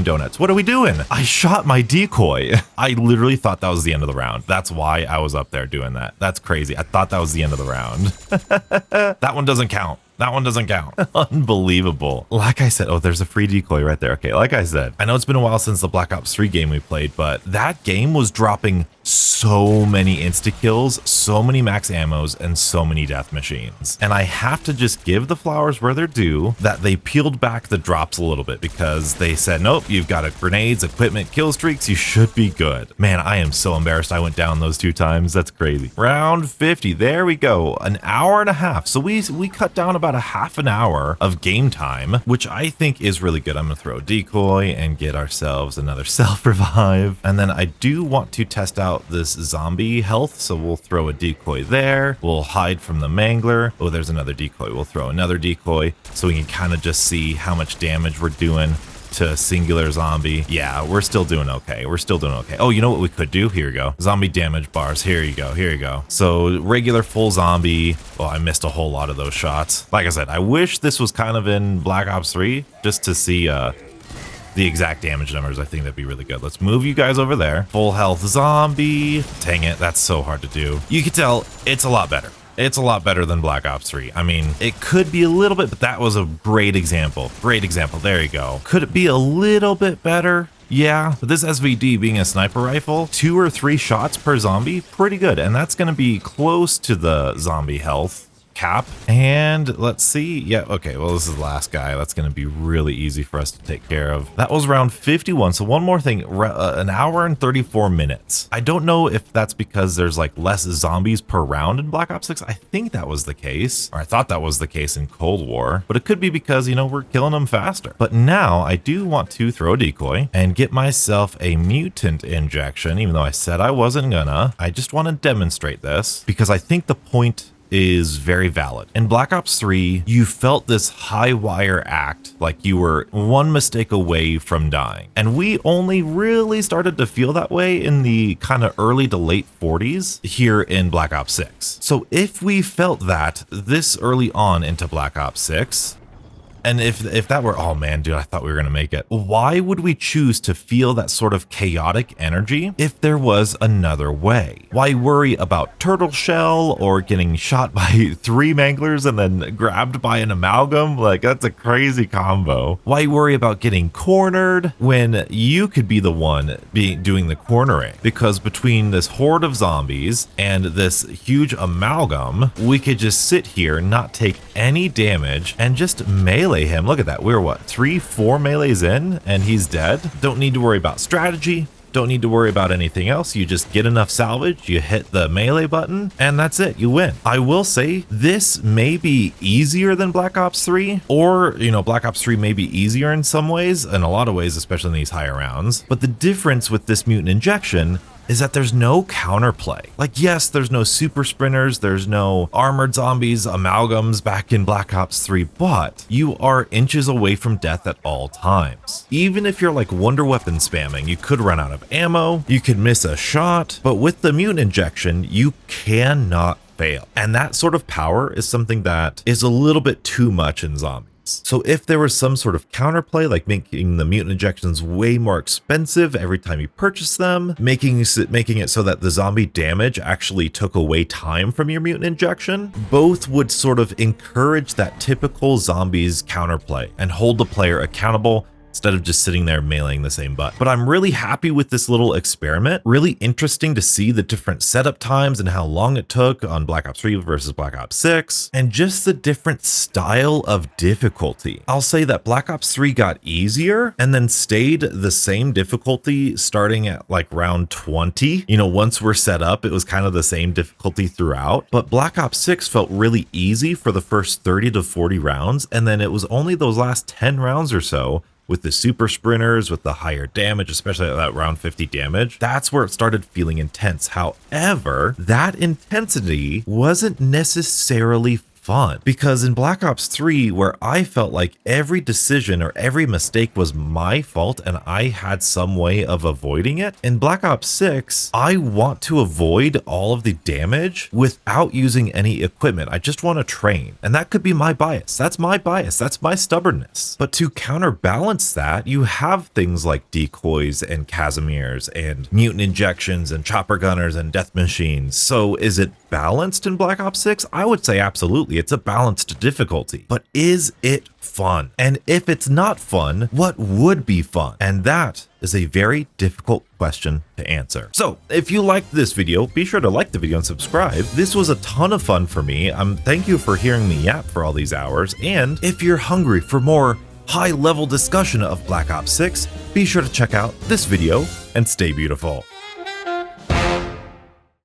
donuts, what are we doing? I shot my decoy. I literally thought that was the end of the round. That's why I was up there doing that. That's crazy. I thought that was the end of the round. That one doesn't count. That one doesn't count. Unbelievable. Like I said, oh, there's a free decoy right there. Okay, like I said, I know it's been a while since the Black Ops 3 game we played, but that game was dropping so many insta-kills, so many max ammos, and so many death machines. And I have to just give the flowers where they're due, that they peeled back the drops a little bit because they said, nope, you've got grenades, equipment, kill streaks, you should be good. Man, I am so embarrassed I went down those 2 times. That's crazy. Round 50, there we go. An hour and a half. So we cut down about a half an hour of game time, which I think is really good. I'm gonna throw a decoy and get ourselves another self-revive. And then I do want to test out this zombie health, so we'll throw a decoy there. We'll hide from the mangler. Oh, there's another decoy. We'll throw another decoy so we can kind of just see how much damage we're doing to a singular zombie. Yeah, we're still doing okay. We're still doing okay. Oh, you know what we could do? Here we go. Zombie damage bars. Here you go. Here you go. So regular full zombie. Oh, I missed a whole lot of those shots. Like I said, I wish this was kind of in Black Ops 3 just to see the exact damage numbers. I think that'd be really good. Let's move you guys over there. Full health zombie. Dang it, that's so hard to do. You can tell it's a lot better. It's a lot better than Black Ops 3. I mean, it could be a little bit, but that was a great example. Great example. There you go. Could it be a little bit better? Yeah, but this SVD being a sniper rifle, 2 or 3 shots per zombie, pretty good. And that's going to be close to the zombie health cap. And let's see. Yeah, okay, well, this is the last guy. That's going to be really easy for us to take care of. That was round 51. So one more thing, an hour and 34 minutes. I don't know if that's because there's like less zombies per round in Black Ops 6. I think that was the case, or I thought that was the case in Cold War, but it could be because, you know, we're killing them faster. But now I do want to throw a decoy and get myself a mutant injection, even though I said I wasn't gonna. I just want to demonstrate this because I think the point is very valid. In Black Ops 3, you felt this high wire act like you were one mistake away from dying. And we only really started to feel that way in the kind of early to late 40s here in Black Ops 6. So if we felt that this early on into Black Ops 6, and if that were, oh man, dude, I thought we were gonna make it. Why would we choose to feel that sort of chaotic energy if there was another way? Why worry about turtle shell or getting shot by 3 manglers and then grabbed by an amalgam? Like, that's a crazy combo. Why worry about getting cornered when you could be the one doing the cornering? Because between this horde of zombies and this huge amalgam, we could just sit here, not take any damage, and just melee him. Look at that. We're what, 3-4 melees in and he's dead. Don't need to worry about strategy. Don't need to worry about anything else. You just get enough salvage, you hit the melee button, and that's it. You win. I will say this may be easier than Black Ops 3, or, you know, Black Ops 3 may be easier in some ways, in a lot of ways, especially in these higher rounds. But the difference with this mutant injection is that there's no counterplay. Like, yes, there's no super sprinters, there's no armored zombies, amalgams back in Black Ops 3, but you are inches away from death at all times. Even if you're like wonder weapon spamming, you could run out of ammo, you could miss a shot, but with the mutant injection, you cannot fail. And that sort of power is something that is a little bit too much in zombies. So if there was some sort of counterplay, like making the mutant injections way more expensive every time you purchase them, making it so that the zombie damage actually took away time from your mutant injection, both would sort of encourage that typical zombies counterplay and hold the player accountable instead of just sitting there meleeing the same button. But I'm really happy with this little experiment. Really interesting to see the different setup times and how long it took on Black Ops 3 versus Black Ops 6, and just the different style of difficulty. I'll say that Black Ops 3 got easier and then stayed the same difficulty starting at like round 20. You know, once we're set up, it was kind of the same difficulty throughout. But Black Ops 6 felt really easy for the first 30 to 40 rounds, and then it was only those last 10 rounds or so with the super sprinters, with the higher damage, especially at that round 50 damage, that's where it started feeling intense. However, that intensity wasn't necessarily fun, because in Black Ops 3, where I felt like every decision or every mistake was my fault and I had some way of avoiding it, in Black Ops 6, I want to avoid all of the damage without using any equipment. I just want to train, and that could be my bias. That's my bias. That's my stubbornness. But to counterbalance that, you have things like decoys and Casimirs and mutant injections and chopper gunners and death machines. So is it balanced in Black Ops 6? I would say absolutely, it's a balanced difficulty. But is it fun? And if it's not fun, what would be fun? And that is a very difficult question to answer. So if you liked this video, be sure to like the video and subscribe. This was a ton of fun for me. Thank you for hearing me yap for all these hours. And if you're hungry for more high-level discussion of Black Ops 6, be sure to check out this video and stay beautiful.